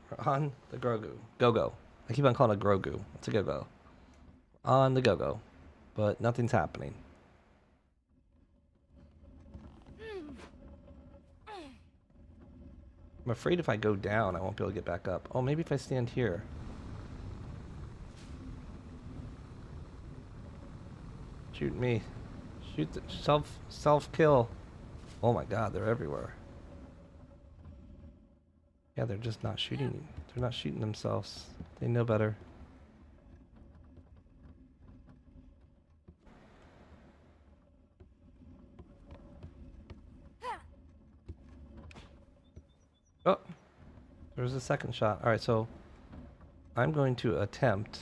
We're on the Grogu. Go-Go. I keep on calling it Grogu. It's a go-go. On the go-go. But nothing's happening. I'm afraid if I go down, I won't be able to get back up. Oh, maybe if I stand here. Shoot me. Shoot the self-kill. Oh my god, they're everywhere. Yeah, they're just not shooting. They're not shooting themselves. They know better. Oh, there's a second shot. All right, so I'm going to attempt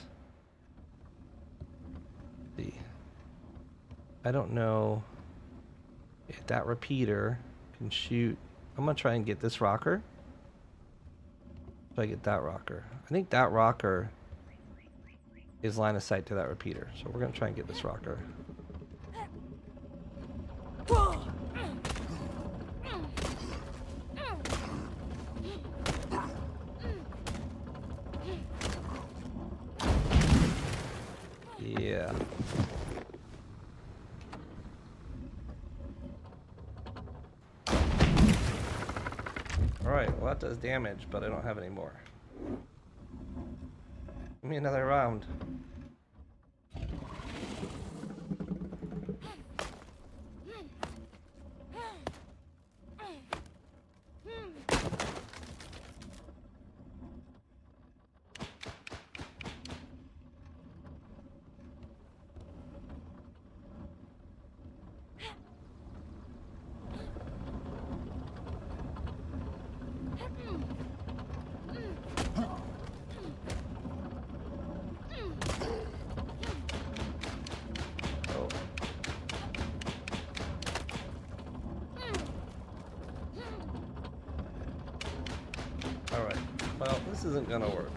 the. I don't know if that repeater can shoot. I'm gonna try and get this rocker. If I get that rocker, I think that rocker is line of sight to that repeater. So we're gonna try and get this rocker. Yeah. Alright, well that does damage, but I don't have any more. Give me another round. Alright, well, this isn't gonna work.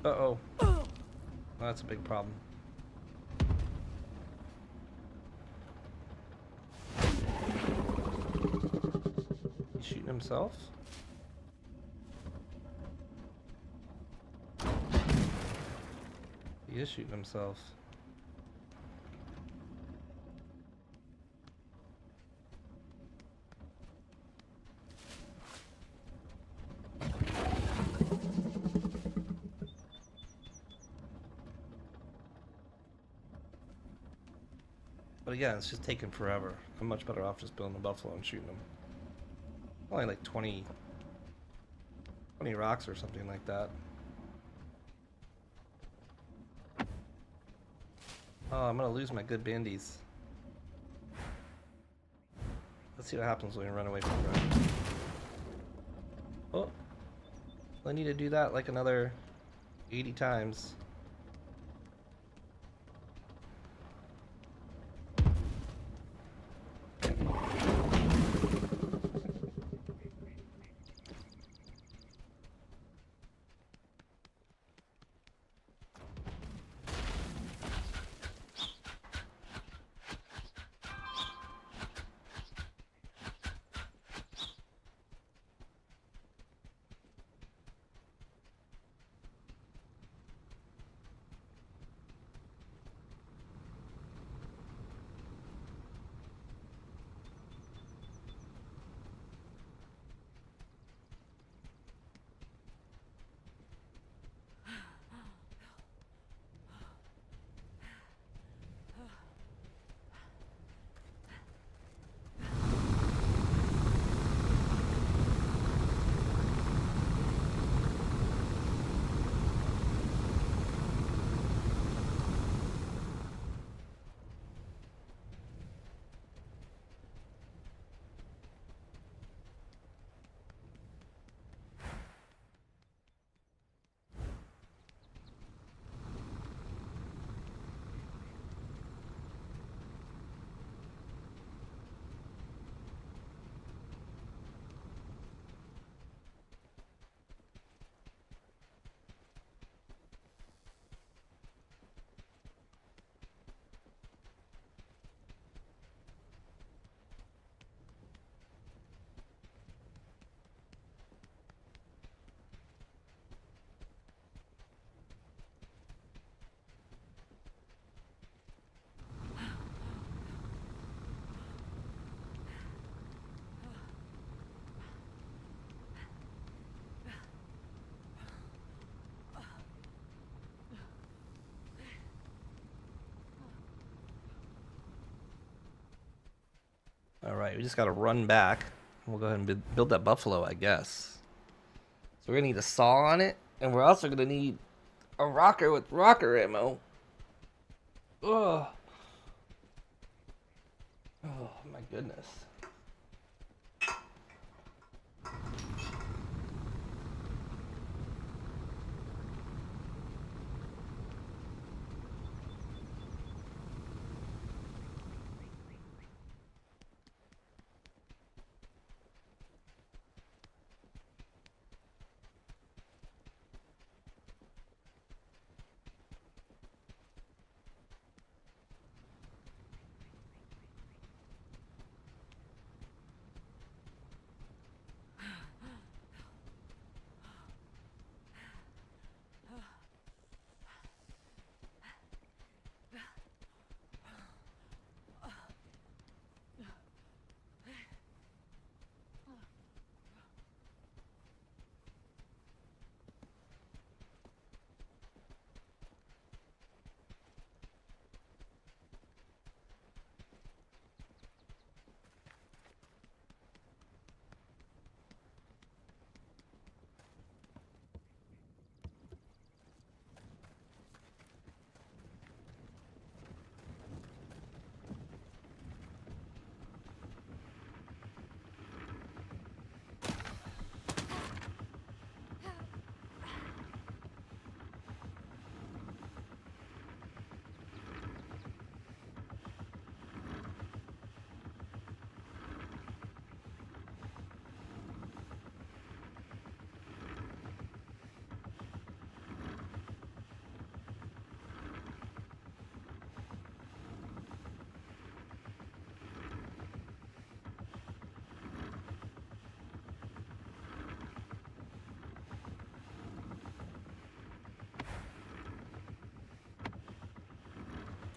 Uh-oh. Well, that's a big problem. He's shooting himself? He is shooting himself. But again, it's just taking forever. I'm much better off just building a buffalo and shooting them. Only like 20 rocks or something like that. Oh, I'm gonna lose my good bandies. Let's see what happens when we run away from the road. Oh, I need to do that like another 80 times. Alright, we just gotta run back. We'll go ahead and build that buffalo, I guess. So we're gonna need a saw on it, and we're also gonna need a rocker with rocker ammo. Ugh. Oh my goodness.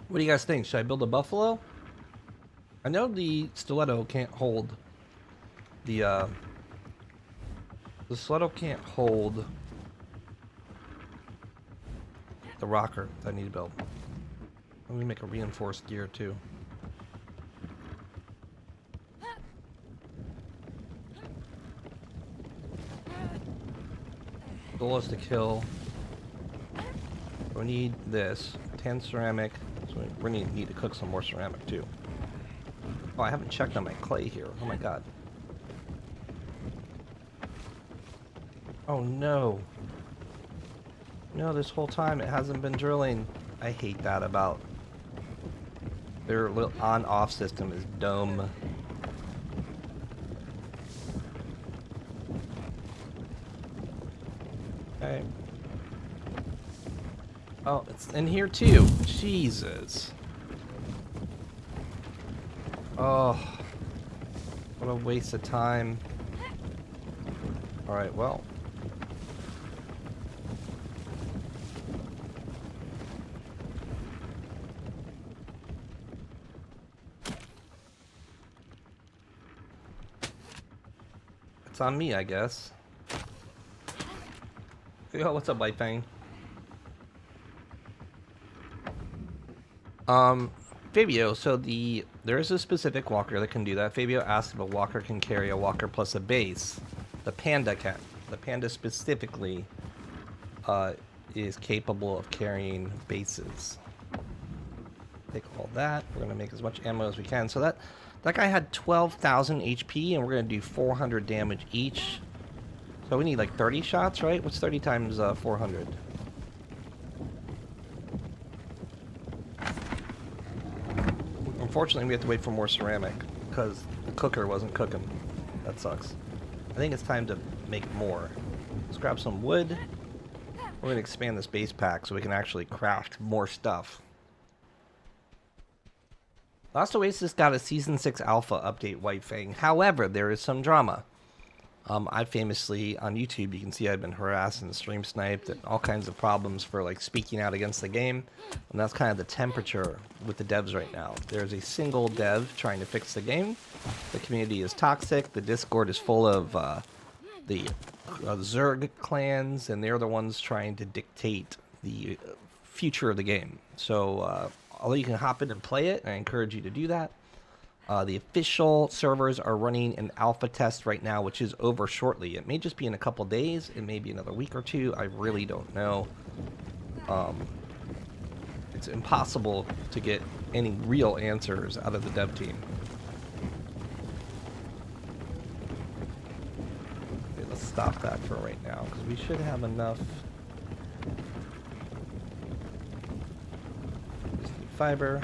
What do you guys think? Should I build a buffalo? I know the stiletto can't hold the stiletto can't hold the rocker that I need to build. Let me make a reinforced gear too. Goal is to kill. We need this 10 ceramic. So we're gonna need to cook some more ceramic too. Oh, I haven't checked on my clay here. Oh my god. Oh no. No, this whole time it hasn't been drilling. I hate that about their little on-off system is dumb. Okay. Oh, it's in here too. Jesus. Oh, what a waste of time. Alright, well. It's on me, I guess. Yo, what's up, White Fang? Fabio, so there is a specific walker that can do that. Fabio asked if a walker can carry a walker plus a base. The panda can. The panda specifically is capable of carrying bases. Take all that. We're gonna make as much ammo as we can. So that guy had 12,000 HP, and we're gonna do 400 damage each. So we need like 30 shots, right? What's 30 times 400? Unfortunately, we have to wait for more ceramic because the cooker wasn't cooking. That sucks. I think it's time to make more. Let's grab some wood. We're going to expand this base pack so we can actually craft more stuff. Last Oasis got a Season 6 Alpha update, White Fang. However, there is some drama. I famously, on YouTube, you can see I've been harassed and stream sniped and all kinds of problems for like speaking out against the game. And that's kind of the temperature with the devs right now. There's a single dev trying to fix the game. The community is toxic. The Discord is full of the Zerg clans, and they're the ones trying to dictate the future of the game. So, although you can hop in and play it, I encourage you to do that. The official servers are running an alpha test right now, which is over shortly. It may just be in a couple days. It may be another week or two. I really don't know. It's impossible to get any real answers out of the dev team. Okay, let's stop that for right now, because we should have enough. Just need fiber.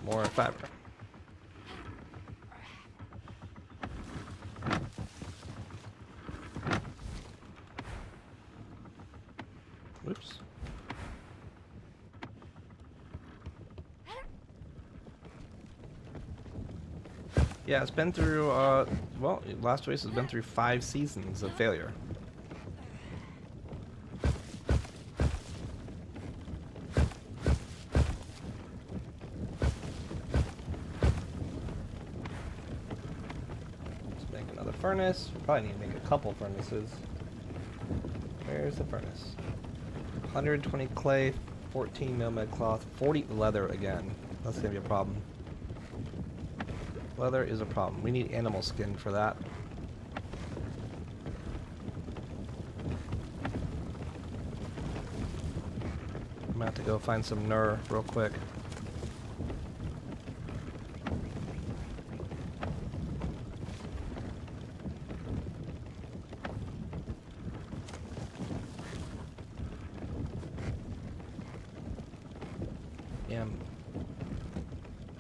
More fiber. Oops. Yeah, it's been through, well, Last Race has been through 5 seasons of failure. Furnace. We probably need to make a couple furnaces. Where's the furnace? 120 clay, 14 nomad cloth, 40 leather again. That's gonna be a problem. Leather is a problem. We need animal skin for that. I'm gonna have to go find some Nur real quick.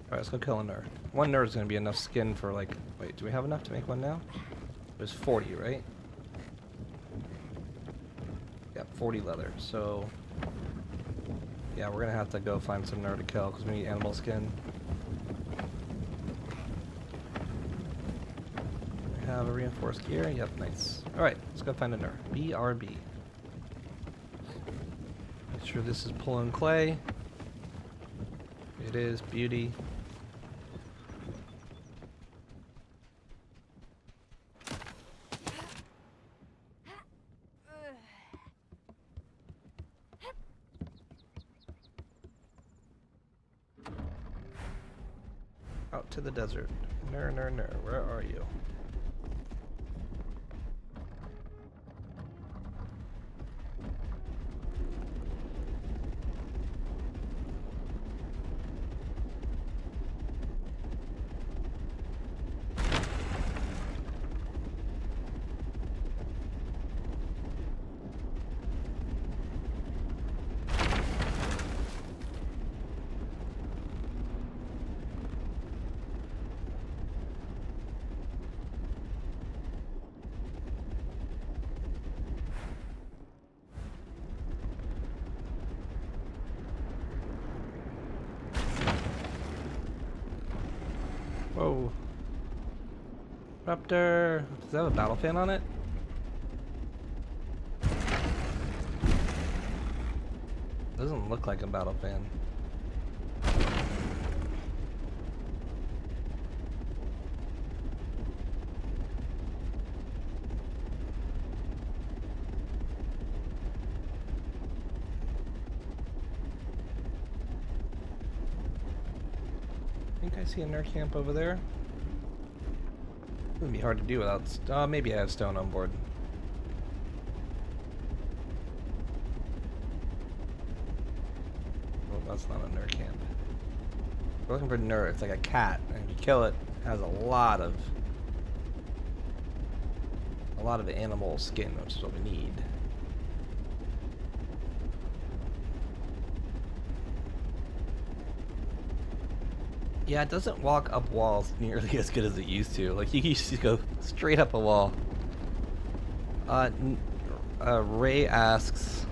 Alright, let's go kill a Nur. One Nur is going to be enough skin for like... Wait, do we have enough to make one now? There's 40, right? Yeah, 40 leather. So... yeah, we're going to have to go find some Nur to kill because we need animal skin. We have a reinforced gear. Yep, nice. Alright, let's go find a Nur. BRB. Make sure this is pulling clay. It is. Beauty. to the desert. Ner, where are you? Whoa. Raptor. Does that have a battle fan on it? Doesn't look like a battle fan. I think I see a nerd camp over there. It would be hard to do without. Maybe I have stone on board. Oh, that's not a nerd camp. We're looking for nerd. It's like a cat, and if you kill it, it has a lot of animal skin, which is what we need. Yeah, it doesn't walk up walls nearly as good as it used to. Like, you used to go straight up a wall. Ray asks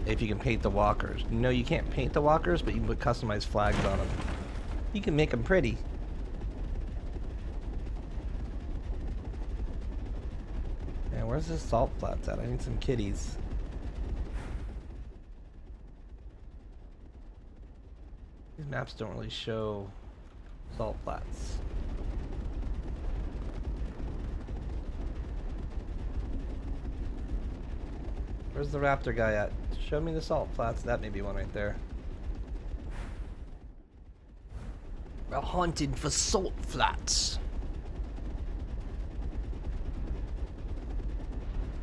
if you can paint the walkers. No, you can't paint the walkers, but you can put customized flags on them. You can make them pretty. Man, where's this salt flats at? I need some kitties. These maps don't really show salt flats. Where's the raptor guy at? Show me the salt flats. That may be one right there. We're hunting for salt flats.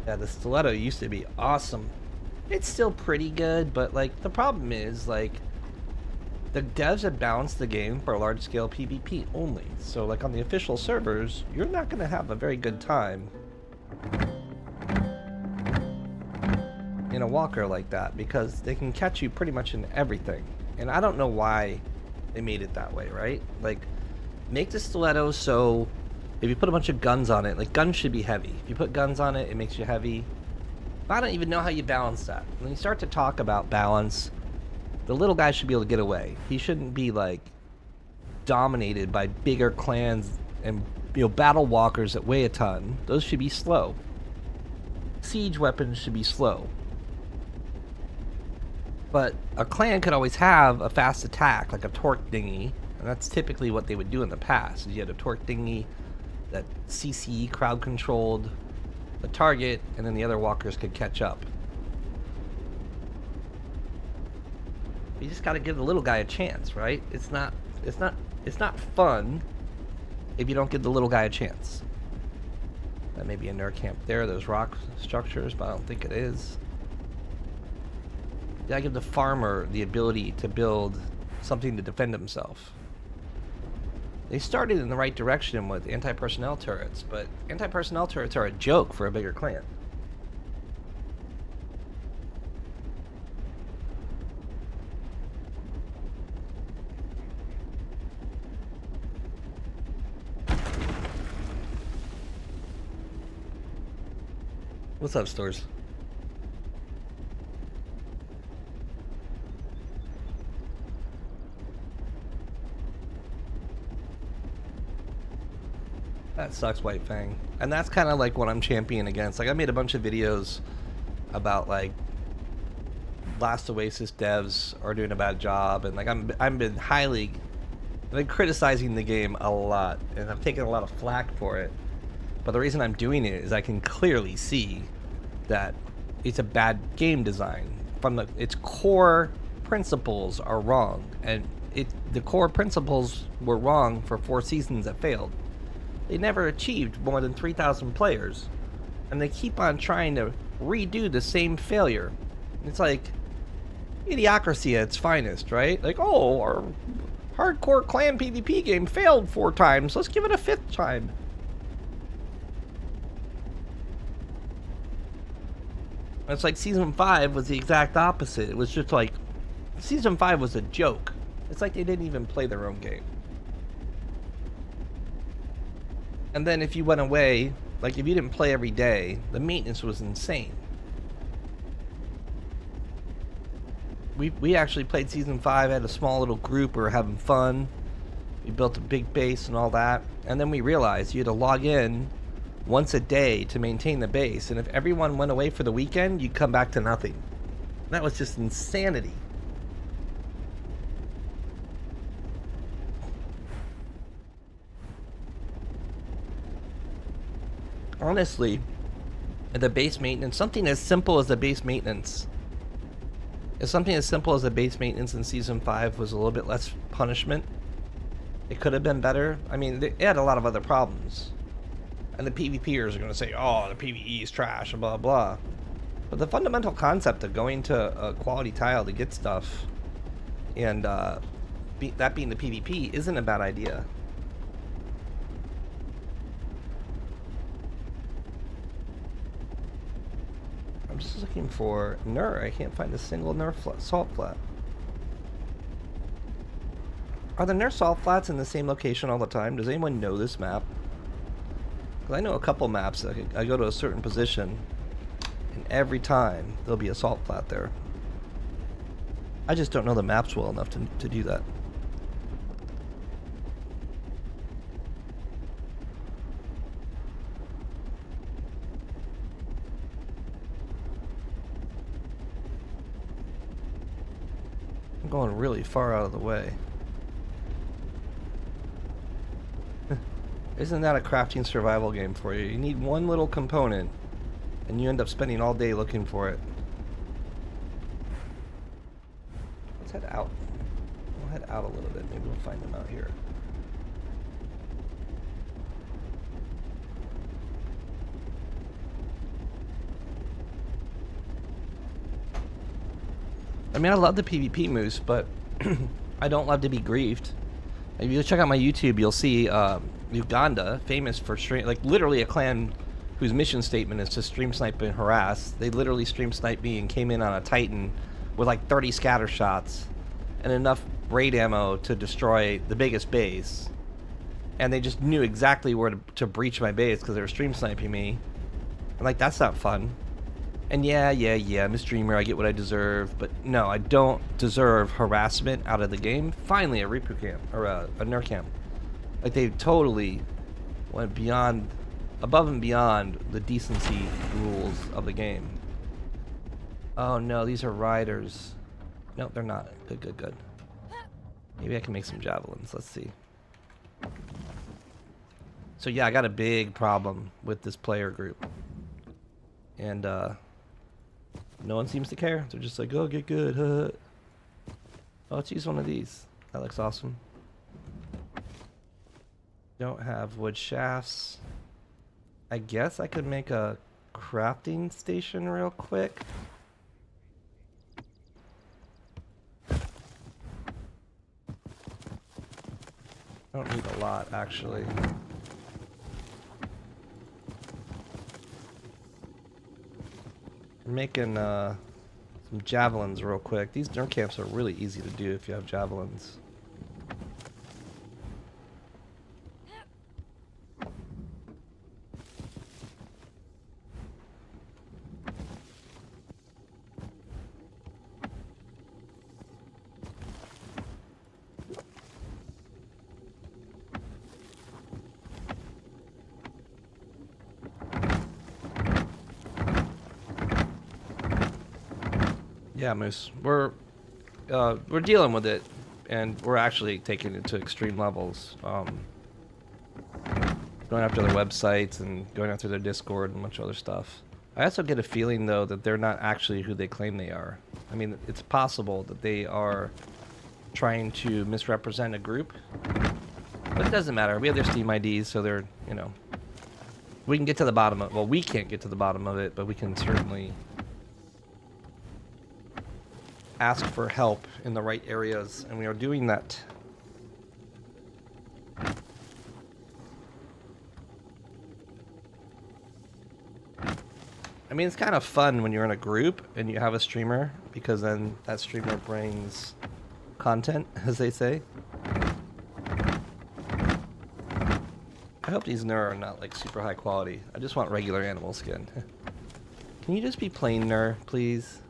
Yeah, the stiletto used to be awesome. It's still pretty good, but like the problem is like the devs have balanced the game for large-scale PvP only. So like on the official servers, you're not going to have a very good time in a walker like that because they can catch you pretty much in everything. And I don't know why they made it that way, right? Like, make the stiletto so if you put a bunch of guns on it, like guns should be heavy. If you put guns on it, it makes you heavy. I don't even know how you balance that. When you start to talk about balance, the little guy should be able to get away. He shouldn't be like dominated by bigger clans and battle walkers that weigh a ton. Those should be slow. Siege weapons should be slow. But a clan could always have a fast attack, like a torque dinghy, and that's typically what they would do in the past. You had a torque dinghy that CC crowd controlled the target, and then the other walkers could catch up. You just got to give the little guy a chance, right? It's not fun if you don't give the little guy a chance. That may be a nerd camp there. There's rock structures, but I don't think it is. You gotta give the farmer the ability to build something to defend himself. They started in the right direction with anti-personnel turrets, but anti-personnel turrets are a joke for a bigger clan. What's up, Stores? That sucks, White Fang. And that's kind of like what I'm championing against. Like, I made a bunch of videos about, like, last Oasis devs are doing a bad job. And, like, I've been criticizing the game a lot. And I've taken a lot of flack for it. But the reason I'm doing it is I can clearly see that it's a bad game design. From its core principles are wrong. And the core principles were wrong for 4 seasons that failed. They never achieved more than 3,000 players, and they keep on trying to redo the same failure. It's like idiocracy at its finest, right? Like, oh, our hardcore clan PvP game failed 4 times. Let's give it a 5th time. It's like Season 5 was the exact opposite. It was just like, Season 5 was a joke. It's like they didn't even play their own game. And then if you went away, like if you didn't play every day, the maintenance was insane. We actually played Season 5, had a small little group, we were having fun. We built a big base and all that. And then we realized you had to log in once a day to maintain the base. And if everyone went away for the weekend, you'd come back to nothing. That was just insanity. Honestly, the base maintenance, something as simple as the base maintenance, if something as simple as the base maintenance in Season 5 was a little bit less punishment, it could have been better. I mean, it had a lot of other problems. And the PvPers are going to say, oh, the PvE is trash, and blah, blah. But the fundamental concept of going to a quality tile to get stuff, and that being the PvP, isn't a bad idea. I'm just looking for Nerf. I can't find a single Nerf salt flat. Are the Nerf salt flats in the same location all the time? Does anyone know this map? Because I know a couple maps that I go to a certain position, and every time there'll be a salt flat there. I just don't know the maps well enough to do that. I'm going really far out of the way. Isn't that a crafting survival game for you? You need one little component, and you end up spending all day looking for it. Let's head out. We'll head out a little bit. Maybe we'll find them out here. I mean, I love the PvP moose, but I don't love to be griefed. If you check out my YouTube, you'll see Uganda, famous for like literally a clan whose mission statement is to stream snipe and harass. They literally stream sniped me and came in on a Titan with like 30 scatter shots and enough raid ammo to destroy the biggest base. And they just knew exactly where to breach my base because they were stream sniping me. And like, that's not fun. And yeah, I'm a streamer, I get what I deserve, but no, I don't deserve harassment out of the game. Finally, a Ripu camp, or a Nerf camp. Like, they totally went beyond, above and beyond the decency rules of the game. Oh no, these are riders. No, they're not. Good. Maybe I can make some javelins, let's see. So yeah, I got a big problem with this player group. And, no one seems to care. They're just like, oh, get good. Oh, let's use one of these. That looks awesome. Don't have wood shafts. I guess I could make a crafting station real quick. I don't need a lot, actually. Making some javelins real quick. These Nerf camps are really easy to do if you have javelins. Yeah, Moose. We're dealing with it, and we're actually taking it to extreme levels. Going after their websites and going after their Discord and a bunch of other stuff. I also get a feeling, though, that they're not actually who they claim they are. I mean, it's possible that they are trying to misrepresent a group. But it doesn't matter. We have their Steam IDs, so they're, you know, we can get to the bottom of, well, we can't get to the bottom of it, but we can certainly ask for help in the right areas, and we are doing that. I mean, it's kind of fun when you're in a group and you have a streamer, because then that streamer brings content, as they say. I hope these Nur are not like super high quality. I just want regular animal skin. Can you just be plain Nur, please?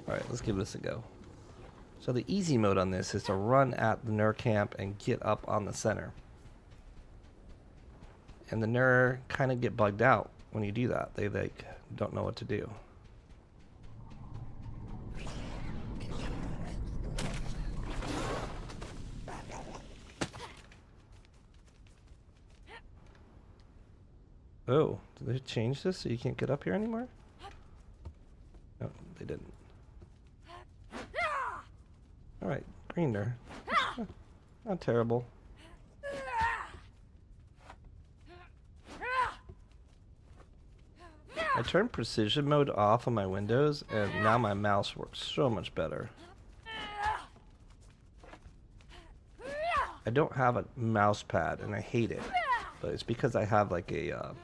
Alright, let's give this a go. So the easy mode on this is to run at the Nur camp and get up on the center. And the Nur kind of get bugged out when you do that. They like don't know what to do. Oh, did they change this so you can't get up here anymore? No, they didn't. Alright, green Nur. Not terrible. I turned precision mode off on my Windows, and now my mouse works so much better. I don't have a mouse pad, and I hate it, but it's because I have like a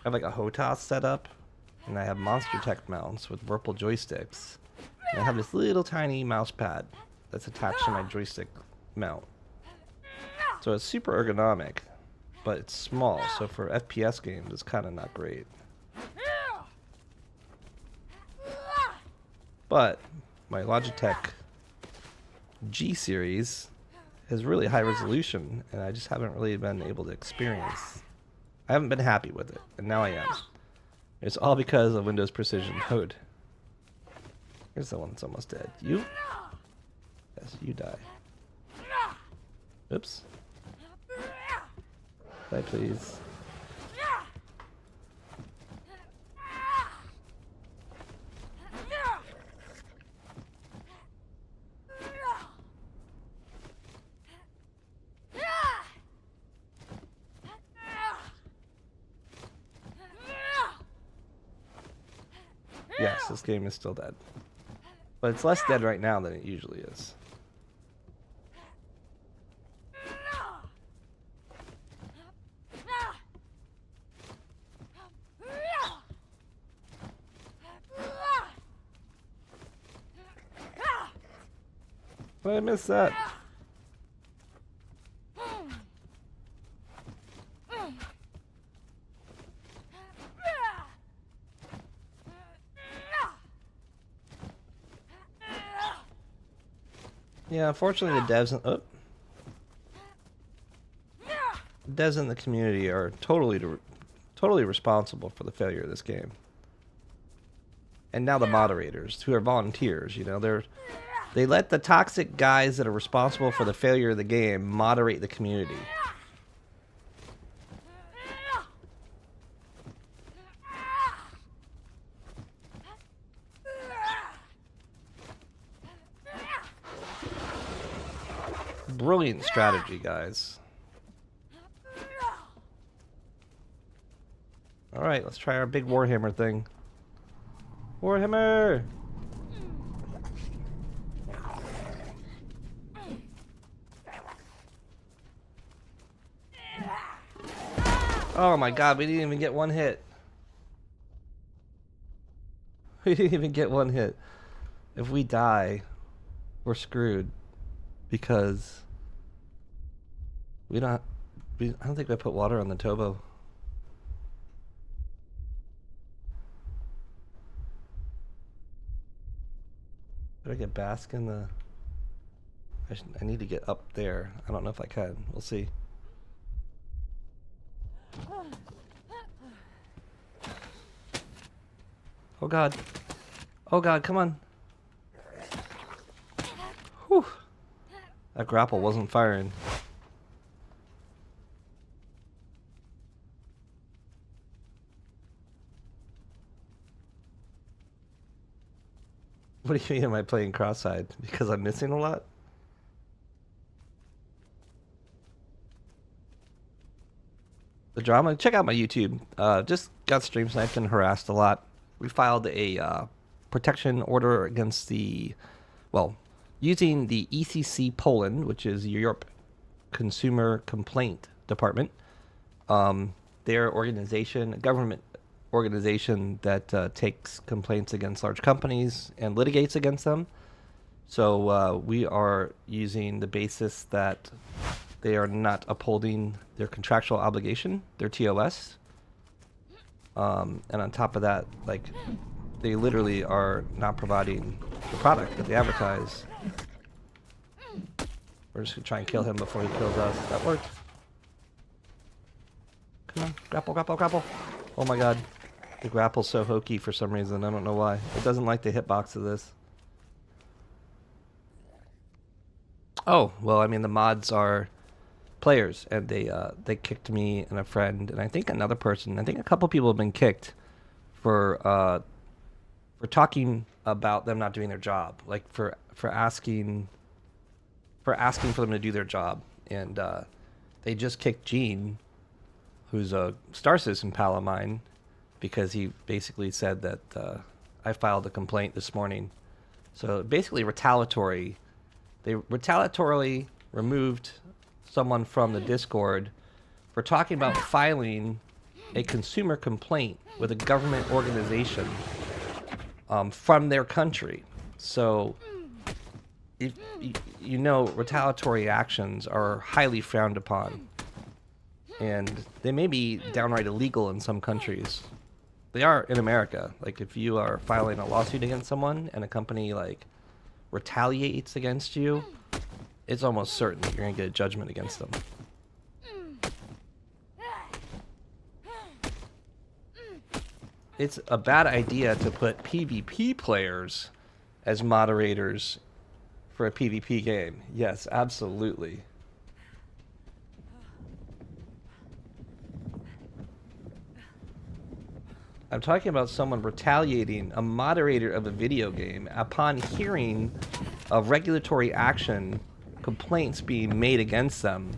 HOTAS set up, and I have Monster Tech mounts with Vorpal joysticks, and I have this little tiny mouse pad that's attached to my joystick mount. So it's super ergonomic, but it's small, so for FPS games it's kind of not great. But my Logitech G series has really high resolution, and I just haven't really been able to experience. I haven't been happy with it, and now I am. It's all because of Windows Precision mode. Here's the one that's almost dead. You? Yes, you die. Oops. Die, please. Yes, this game is still dead. But it's less dead right now than it usually is. But I missed that. Yeah, unfortunately the devs in the community are totally responsible for the failure of this game. And now the moderators, who are volunteers, you know, they let the toxic guys that are responsible for the failure of the game moderate the community. Brilliant strategy, guys. Alright, let's try our big Warhammer thing. Warhammer! Oh my god, we didn't even get one hit. We didn't even get one hit. If we die, we're screwed. Because I don't think I put water on the Tobo. Did I get Bask in the... I need to get up there. I don't know if I can. We'll see. Oh god. Oh god, come on. Whew. That grapple wasn't firing. What do you mean am I playing cross-eyed? Because I'm missing a lot? The drama? Check out my YouTube. Just got stream sniped and harassed a lot. We filed a protection order against well, using the ECC Poland, which is Europe Consumer Complaint Department. Their organization, a government organization that takes complaints against large companies and litigates against them. So we are using the basis that they are not upholding their contractual obligation, their TOS. And on top of that, like, they literally are not providing the product that they advertise. We're just gonna try and kill him before he kills us. That worked. Come on, grapple, grapple, grapple. Oh my god. The grapple's so hokey for some reason. I don't know why. It doesn't like the hitbox of this. Oh, well, I mean, the mods are players, and they kicked me and a friend, and I think another person. I think a couple people have been kicked for talking about them not doing their job, like for asking for them to do their job, and they just kicked Gene, who's a Star Citizen pal of mine, because he basically said that I filed a complaint this morning. So basically retaliatory. They retaliatorily removed someone from the Discord for talking about filing a consumer complaint with a government organization from their country. So, if you know, retaliatory actions are highly frowned upon, and they may be downright illegal in some countries. They are in America. Like, if you are filing a lawsuit against someone and a company like retaliates against you, it's almost certain that you're gonna get a judgment against them. It's a bad idea to put PvP players as moderators for a PvP game. Yes, absolutely. I'm talking about someone retaliating, a moderator of a video game, upon hearing of regulatory action, complaints being made against them,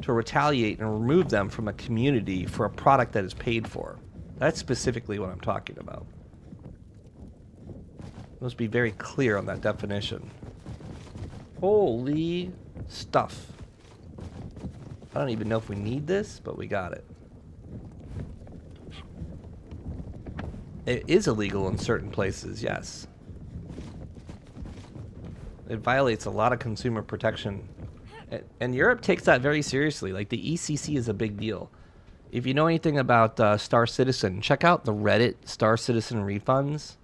to retaliate and remove them from a community for a product that is paid for. That's specifically what I'm talking about. Let's be very clear on that definition. Holy stuff. I don't even know if we need this, but we got it. It is illegal in certain places, yes. It violates a lot of consumer protection. And Europe takes that very seriously. Like, the ECC is a big deal. If you know anything about Star Citizen, check out the Reddit Star Citizen refunds.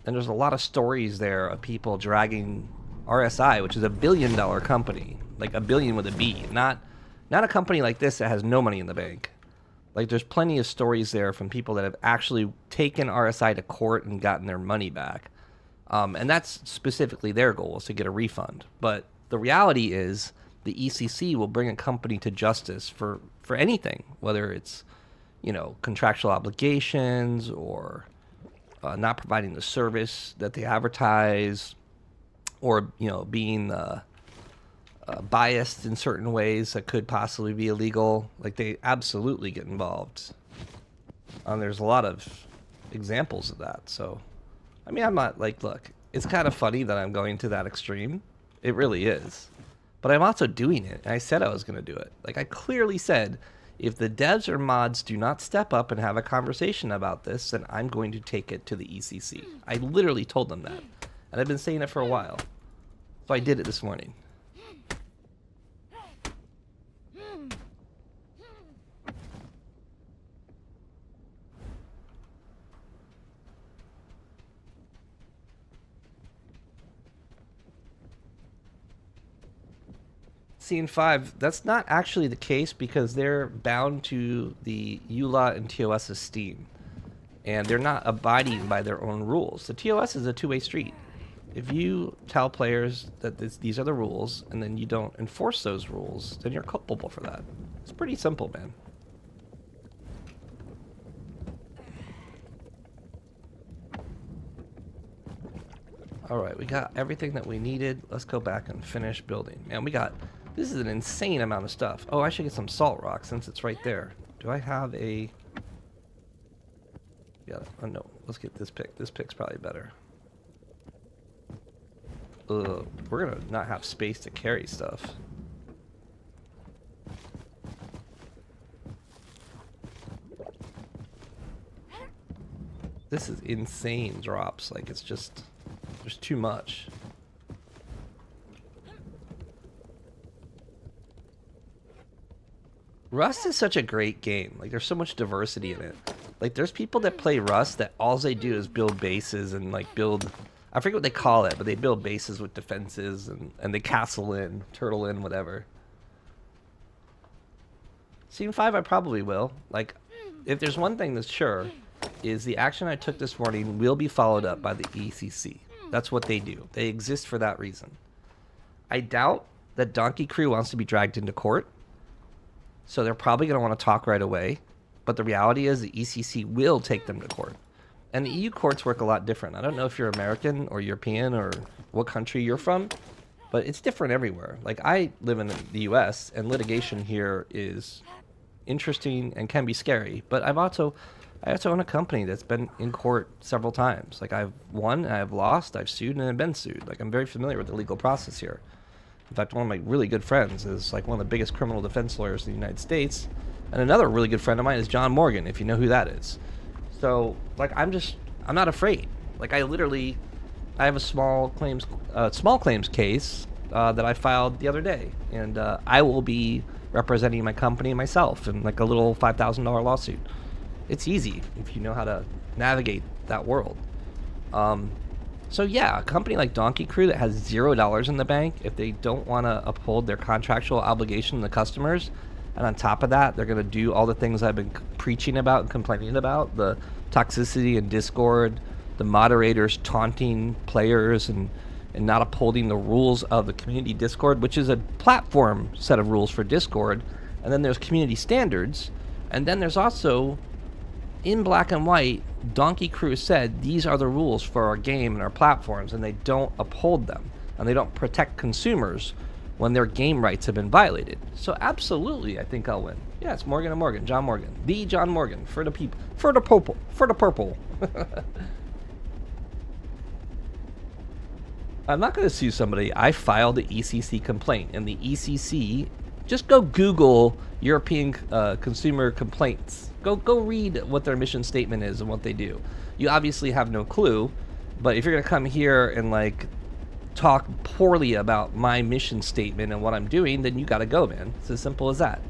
And there's a lot of stories there of people dragging RSI, which is $1 billion company. Like, a billion with a B. Not a company like this that has no money in the bank. Like, there's plenty of stories there from people that have actually taken RSI to court and gotten their money back. And that's specifically their goal, is to get a refund. But the reality is the ECC will bring a company to justice for anything, whether it's, you know, contractual obligations or not providing the service that they advertise, or, you know, being biased in certain ways that could possibly be illegal. Like, they absolutely get involved. There's a lot of examples of that. So, I mean, I'm not like, look, it's kind of funny that I'm going to that extreme. It really is. But I'm also doing it, and I said I was going to do it. Like, I clearly said, if the devs or mods do not step up and have a conversation about this, then I'm going to take it to the ECC. I literally told them that. And I've been saying it for a while. So I did it this morning. Scene 5, that's not actually the case, because they're bound to the EULA and TOS's Steam, and they're not abiding by their own rules. The TOS is a two-way street. If you tell players that these are the rules, and then you don't enforce those rules, then you're culpable for that. It's pretty simple, man. All right, we got everything that we needed. Let's go back and finish building. Man, this is an insane amount of stuff. Oh, I should get some salt rock since it's right there. Do I have a... Yeah, oh no, let's get this pick. This pick's probably better. We're gonna not have space to carry stuff. This is insane drops. Like, it's just... There's too much. Rust is such a great game. Like, there's so much diversity in it. Like, there's people that play Rust that all they do is build bases and, like, build... I forget what they call it, but they build bases with defenses and they castle in, turtle in, whatever. Scene 5, I probably will. Like, if there's one thing that's sure, is the action I took this morning will be followed up by the ECC. That's what they do. They exist for that reason. I doubt that Donkey Crew wants to be dragged into court, so they're probably going to want to talk right away. But the reality is the ECC will take them to court. And the EU courts work a lot different. I don't know if you're American or European or what country you're from, but it's different everywhere. Like, I live in the US, and litigation here is interesting and can be scary. But I also own a company that's been in court several times. Like, I've won, I've lost, I've sued, and I've been sued. Like, I'm very familiar with the legal process here. In fact, one of my really good friends is like one of the biggest criminal defense lawyers in the United States. And another really good friend of mine is John Morgan, if you know who that is. So, like, I'm not afraid. Like, I have a small claims case that I filed the other day. And I will be representing my company myself in, like, a little $5,000 lawsuit. It's easy if you know how to navigate that world. So yeah, a company like Donkey Crew that has $0 in the bank, if they don't want to uphold their contractual obligation to the customers, and on top of that, they're going to do all the things I've been preaching about and complaining about, the toxicity in Discord, the moderators taunting players and not upholding the rules of the community Discord, which is a platform set of rules for Discord, and then there's community standards, and then there's also, in black and white, Donkey Crew said these are the rules for our game and our platforms, and they don't uphold them, and they don't protect consumers when their game rights have been violated. So absolutely, I think I'll win. Yeah, it's Morgan & Morgan, John Morgan. The John Morgan, for the people, for the purple, for the purple. I'm not going to sue somebody. I filed the ECC complaint, and the ECC, just go Google European consumer complaints. Go read what their mission statement is and what they do. You obviously have no clue, but if you're going to come here and, like, talk poorly about my mission statement and what I'm doing, then you gotta go, man. It's as simple as that.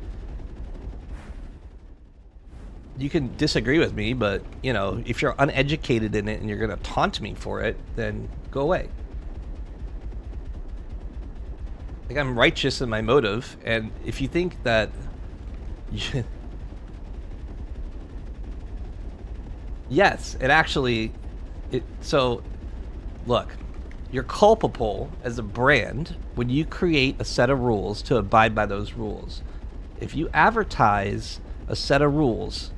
You can disagree with me, but, you know, if you're uneducated in it and you're gonna taunt me for it, then go away. Like, I'm righteous in my motive, and if you think that yes, it actually, so, look, you're culpable as a brand when you create a set of rules to abide by those rules. If you advertise a set of rules,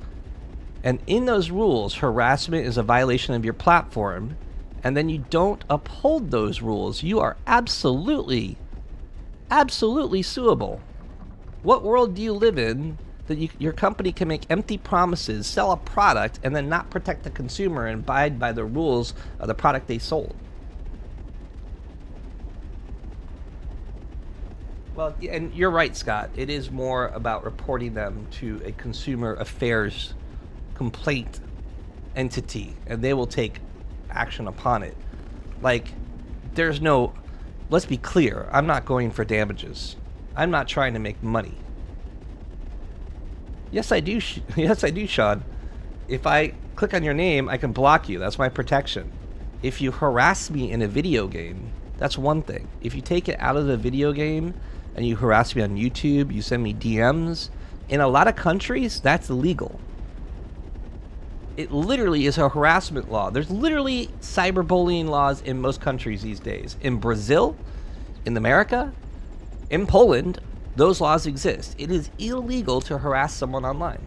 and in those rules, harassment is a violation of your platform, and then you don't uphold those rules, you are absolutely suable. What world do you live in that your company can make empty promises, sell a product, and then not protect the consumer and abide by the rules of the product they sold? Well, and you're right, Scott. It is more about reporting them to a consumer affairs complaint entity, and they will take action upon it. Like, there's no... Let's be clear. I'm not going for damages. I'm not trying to make money. Yes, I do. Yes, I do, Sean. If I click on your name, I can block you. That's my protection. If you harass me in a video game, that's one thing. If you take it out of the video game and you harass me on YouTube, you send me DMs, in a lot of countries, that's illegal. It literally is a harassment law. There's literally cyberbullying laws in most countries these days. In Brazil, in America, in Poland, those laws exist. It is illegal to harass someone online.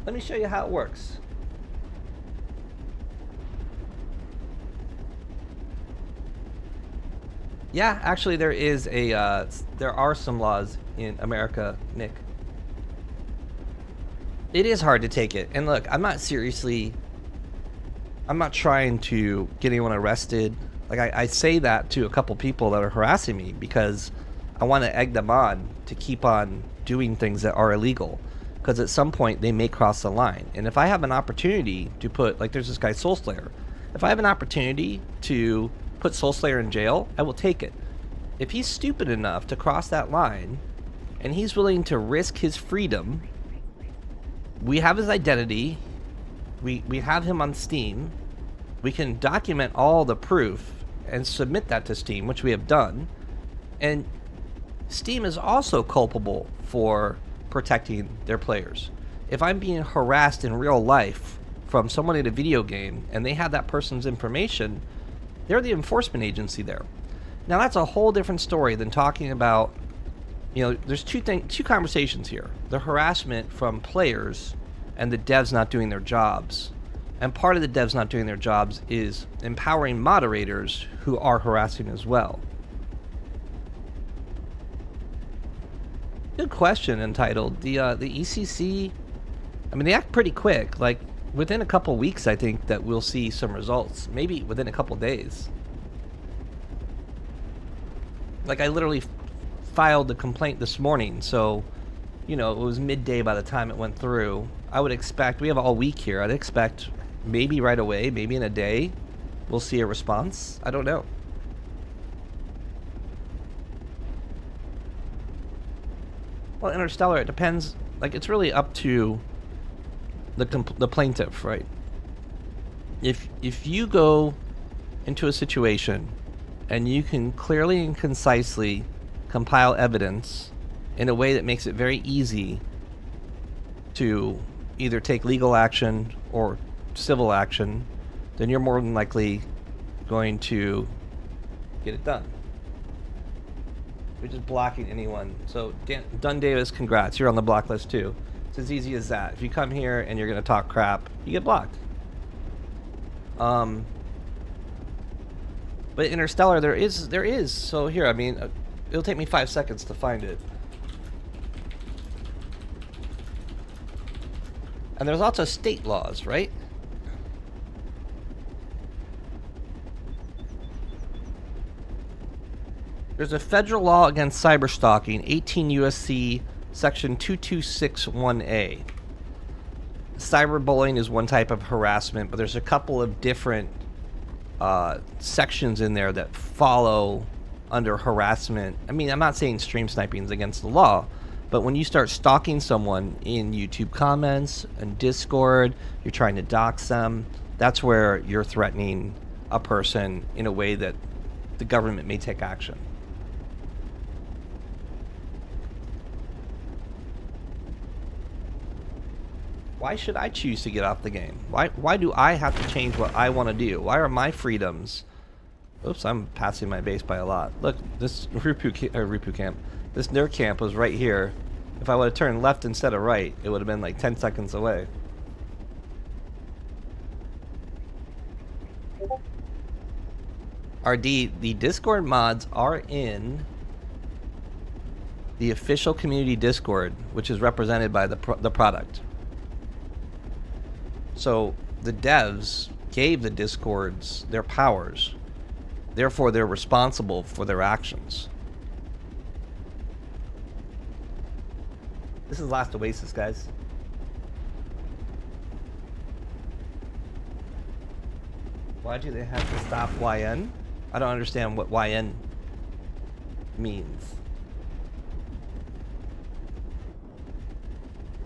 Let me show you how it works. Yeah, actually, there are some laws in America, Nick. It is hard to take it. And look, I'm not trying to get anyone arrested. Like, I say that to a couple people that are harassing me because I want to egg them on to keep on doing things that are illegal. Because at some point, they may cross the line. And if I have an opportunity to put, like, there's this guy, Soulslayer. If I have an opportunity to put Soulslayer in jail, I will take it. If he's stupid enough to cross that line, and he's willing to risk his freedom, we have his identity, we have him on Steam, we can document all the proof and submit that to Steam, which we have done, and Steam is also culpable for protecting their players. If I'm being harassed in real life from someone in a video game and they have that person's information, they're the enforcement agency there. Now that's a whole different story than talking about, you know, there's two conversations here. The harassment from players and the devs not doing their jobs. And part of the devs not doing their jobs is empowering moderators who are harassing as well. Good question, Entitled. The ECC, I mean, they act pretty quick. Like, within a couple weeks, I think that we'll see some results. Maybe within a couple days. Like, I literally filed the complaint this morning, so, you know, it was midday by the time it went through. I would expect, we have all week here, I'd expect maybe right away, maybe in a day, we'll see a response. I don't know. Well, Interstellar, it depends, like, it's really up to the plaintiff, right? If you go into a situation and you can clearly and concisely compile evidence in a way that makes it very easy to either take legal action or civil action, then you're more than likely going to get it done. We're just blocking anyone. So Dunn Davis, congrats, you're on the block list too. It's as easy as that. If you come here and you're gonna talk crap, you get blocked. But Interstellar, there is. So here, I mean, it'll take me 5 seconds to find it. And there's also state laws, right? There's a federal law against cyberstalking, 18 USC section 2261A. Cyberbullying is one type of harassment, but there's a couple of different sections in there that follow under harassment. I mean, I'm not saying stream sniping is against the law, but when you start stalking someone in YouTube comments and Discord, you're trying to dox them, that's where you're threatening a person in a way that the government may take action. Why should I choose to get off the game? Why do I have to change what I want to do? Why are my freedoms... Oops, I'm passing my base by a lot. Look, this Ripu camp. This nerd camp was right here. If I would have turned left instead of right, it would have been like 10 seconds away. RD, the Discord mods are in the official community Discord, which is represented by the product. So the devs gave the Discords their powers. Therefore, they're responsible for their actions. This is last Oasis, guys. Why do they have to stop YN? I don't understand what YN means.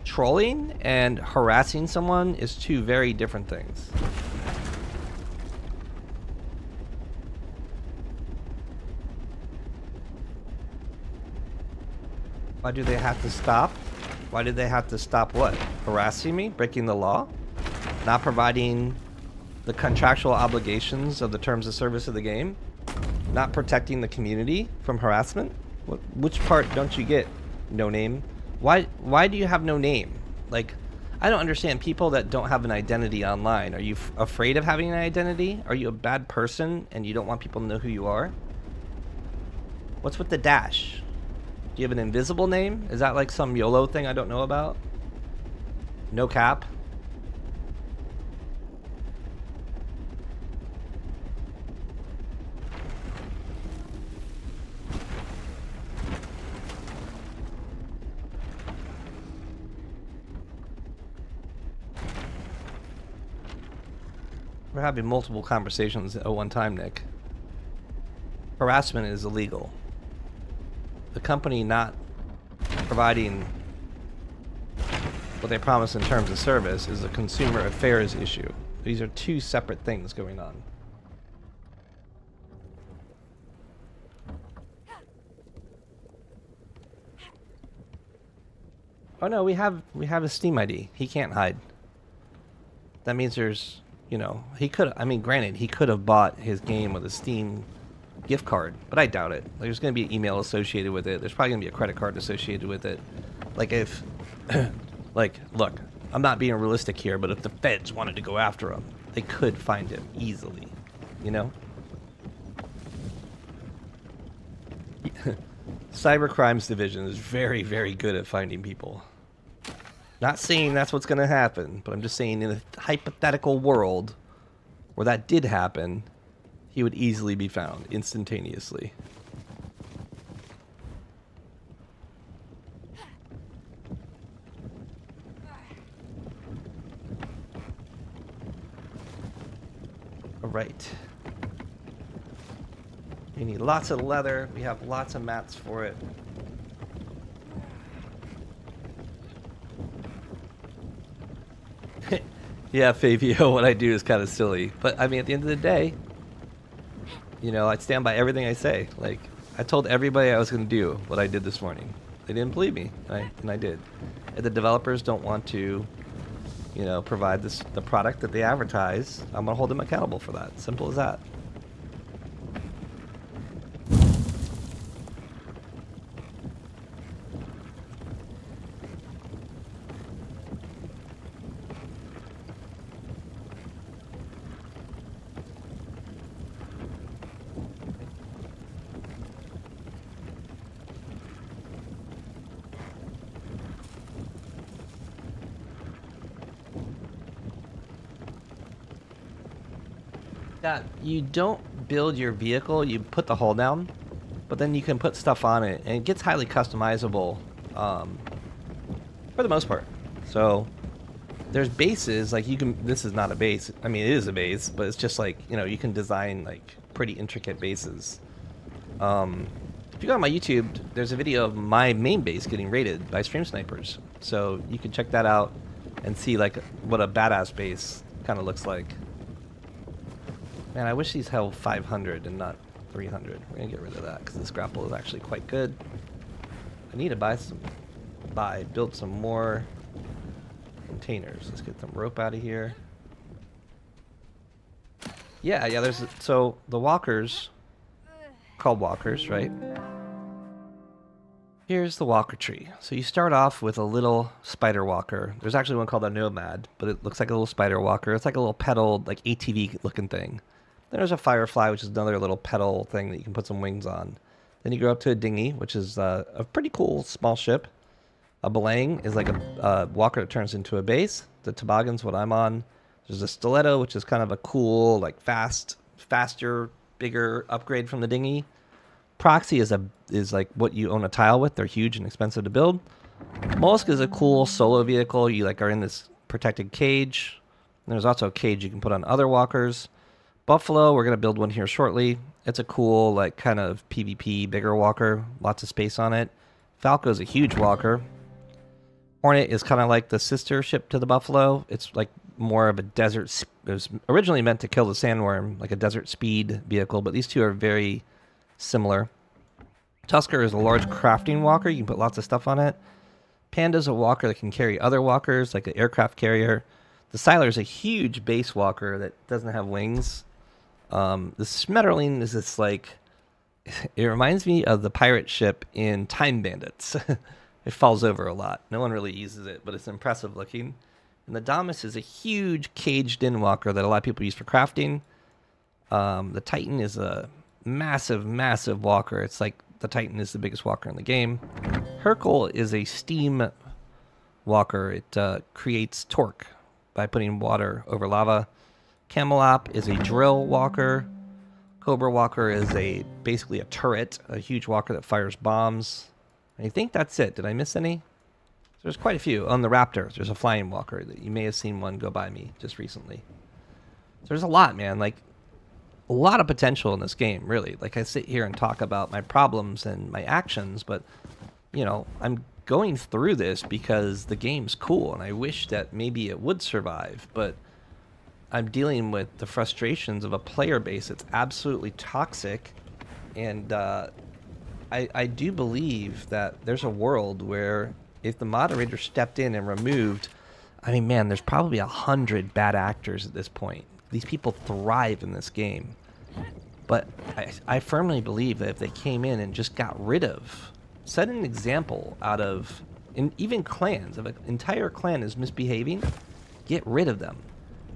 Trolling and harassing someone is two very different things. Why do they have to stop? Why do they have to stop what? Harassing me? Breaking the law? Not providing the contractual obligations of the terms of service of the game? Not protecting the community from harassment? Which part don't you get? No name? Why do you have no name? Like, I don't understand people that don't have an identity online. Are you afraid of having an identity? Are you a bad person and you don't want people to know who you are? What's with the dash? Do you have an invisible name? Is that like some YOLO thing I don't know about? No cap? We're having multiple conversations at one time, Nick. Harassment is illegal. The company not providing what they promise in terms of service is a consumer affairs issue. These are two separate things going on. Oh no, we have a Steam ID. He can't hide. That means there's, you know, he could, I mean, granted, he could have bought his game with a Steam gift card, but I doubt it. There's going to be an email associated with it. There's probably going to be a credit card associated with it. Like if, like, look, I'm not being realistic here, but if the feds wanted to go after him, they could find him easily, you know? Cybercrimes Division is very, very good at finding people. Not saying that's what's going to happen, but I'm just saying in a hypothetical world where that did happen, he would easily be found instantaneously. All right. We need lots of leather. We have lots of mats for it. Yeah, Fabio, what I do is kind of silly. But, I mean, at the end of the day, you know, I stand by everything I say. Like, I told everybody I was going to do what I did this morning. They didn't believe me, and I did. If the developers don't want to, you know, provide the product that they advertise, I'm going to hold them accountable for that. Simple as that. You don't build your vehicle, you put the hull down, but then you can put stuff on it, and it gets highly customizable for the most part. So there's bases, like you can, this is not a base, I mean it is a base, but it's just like, you know, you can design like pretty intricate bases. If you go on my YouTube, there's a video of my main base getting raided by stream snipers, so you can check that out and see like what a badass base kind of looks like. Man, I wish these held 500 and not 300. We're gonna get rid of that because this grapple is actually quite good. I need to build some more containers. Let's get some rope out of here. Yeah, there's, so the walkers, called walkers, right? Here's the walker tree. So you start off with a little spider walker. There's actually one called a nomad, but it looks like a little spider walker. It's like a little pedaled, like ATV looking thing. Then there's a firefly, which is another little pedal thing that you can put some wings on. Then you go up to a dinghy, which is a pretty cool small ship. A belaying is like a walker that turns into a base. The toboggan's what I'm on. There's a stiletto, which is kind of a cool, like faster, bigger upgrade from the dinghy. Proxy is like what you own a tile with. They're huge and expensive to build. Mollusk is a cool solo vehicle. You like are in this protected cage. And there's also a cage you can put on other walkers. Buffalo, we're gonna build one here shortly. It's a cool, like kind of PvP bigger walker. Lots of space on it. Falco is a huge walker. Hornet is kind of like the sister ship to the Buffalo. It's like more of a desert. It was originally meant to kill the sandworm, like a desert speed vehicle, but these two are very similar. Tusker is a large crafting walker. You can put lots of stuff on it. Panda's a walker that can carry other walkers, like an aircraft carrier. The Siler is a huge base walker that doesn't have wings. The Schmetterling is this like, it reminds me of the pirate ship in Time Bandits. It falls over a lot. No one really uses it, but it's impressive looking. And the Damus is a huge caged-in walker that a lot of people use for crafting. The Titan is a massive walker. It's like the Titan is the biggest walker in the game. Hercule is a steam walker. It creates torque by putting water over lava. Camelop is a drill walker. Cobra walker is basically a turret, a huge walker that fires bombs. I think that's it. Did I miss any? There's quite a few. On the Raptor, there's a flying walker. That you may have seen one go by me just recently. So there's a lot, man. Like, a lot of potential in this game, really. Like, I sit here and talk about my problems and my actions, but, you know, I'm going through this because the game's cool, and I wish that maybe it would survive, but I'm dealing with the frustrations of a player base that's absolutely toxic, and I do believe that there's a world where if the moderator stepped in and removed, I mean, man, there's probably 100 bad actors at this point. These people thrive in this game. But I firmly believe that if they came in and just got rid of, set an example out of, even clans, if an entire clan is misbehaving, get rid of them.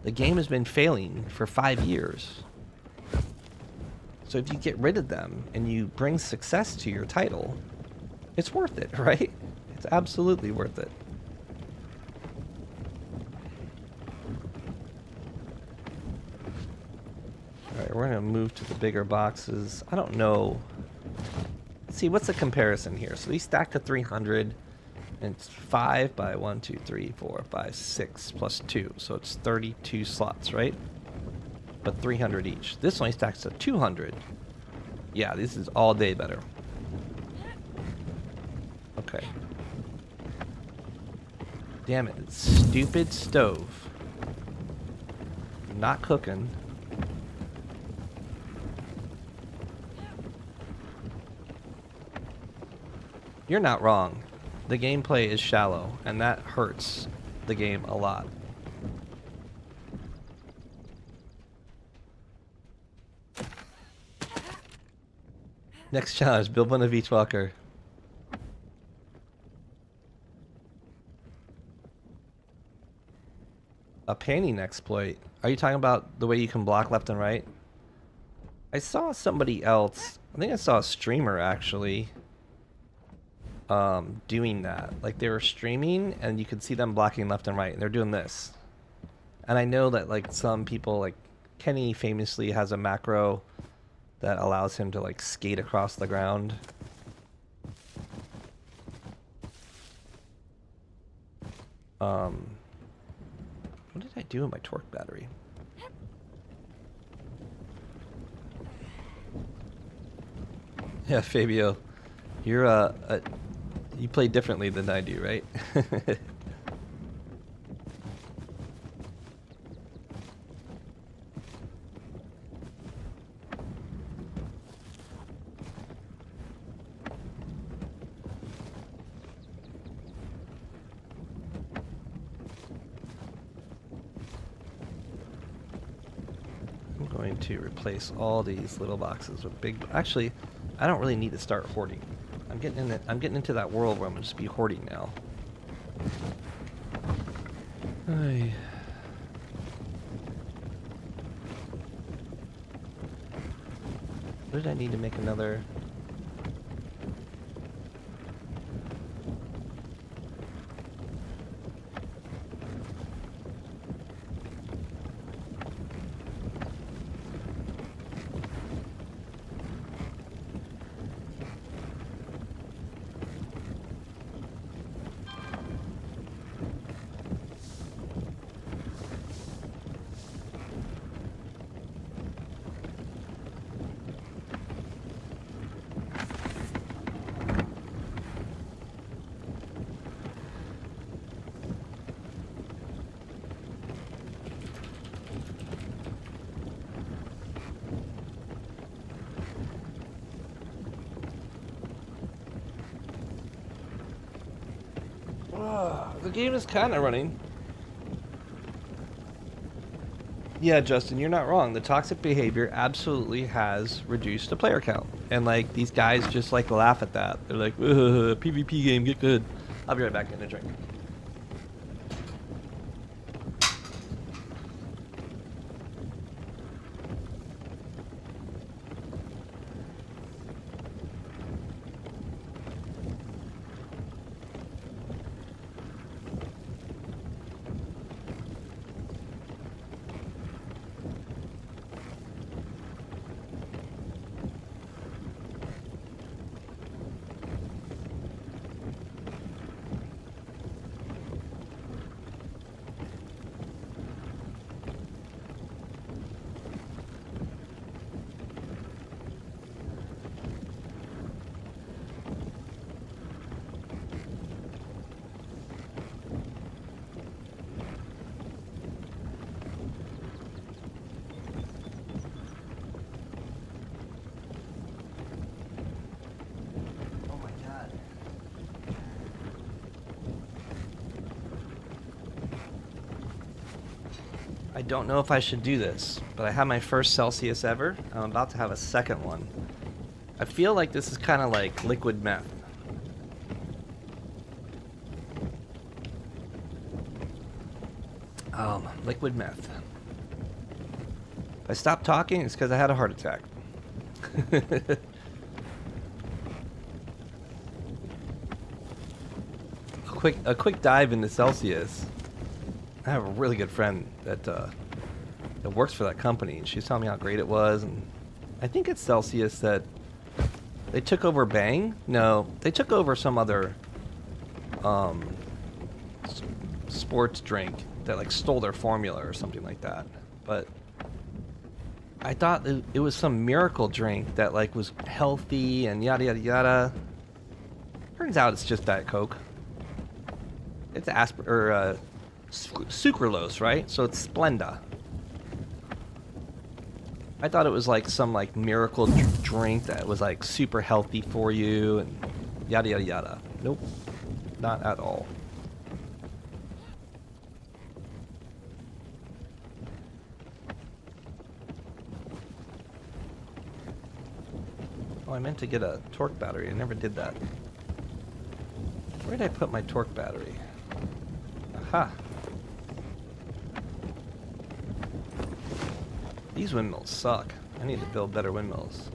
The game has been failing for 5 years. So if you get rid of them and you bring success to your title, it's worth it, right? It's absolutely worth it. Alright, we're going to move to the bigger boxes. I don't know. Let's see, what's the comparison here? So these stack to 300. And it's 5 by 1, 2, 3, 4, 5, 6 plus 2. So it's 32 slots, right? But 300 each. This only stacks to 200. Yeah, this is all day better. Okay. Damn it, it's stupid stove. Not cooking. You're not wrong. The gameplay is shallow, and that hurts the game a lot. Next challenge, build one of each walker. A panning exploit. Are you talking about the way you can block left and right? I saw somebody else, I think I saw a streamer actually, doing that. Like, they were streaming and you could see them blocking left and right, and they're doing this. And I know that, like, some people, like Kenny famously has a macro that allows him to, like, skate across the ground. What did I do in my torque battery? Yeah, Fabio, you're you play differently than I do, right? I'm going to replace all these little boxes with big. Actually, I don't really need to start hoarding. I'm getting into that world where I'm gonna just be hoarding now. Ay. What did I need to make another? The game is kind of running. Yeah, Justin, you're not wrong. The toxic behavior absolutely has reduced the player count. And, like, these guys just, like, laugh at that. They're like, PvP game, get good. I'll be right back, getting a drink. I don't know if I should do this, but I have my first Celsius ever. I'm about to have a second one. I feel like this is kind of like liquid meth. Liquid meth. If I stopped talking, it's because I had a heart attack. A quick dive into Celsius. I have a really good friend that works for that company, and she's telling me how great it was. And I think it's Celsius that they took over Bang. No, they took over some other sports drink that like stole their formula or something like that. But I thought it was some miracle drink that like was healthy and yada yada yada. Turns out it's just Diet Coke. It's sucralose, right? So it's Splenda. I thought it was like some like miracle drink that was like super healthy for you and yada yada yada. Nope, not at all. Oh, I meant to get a torque battery. I never did that. Where did I put my torque battery? Aha. These windmills suck. I need to build better windmills.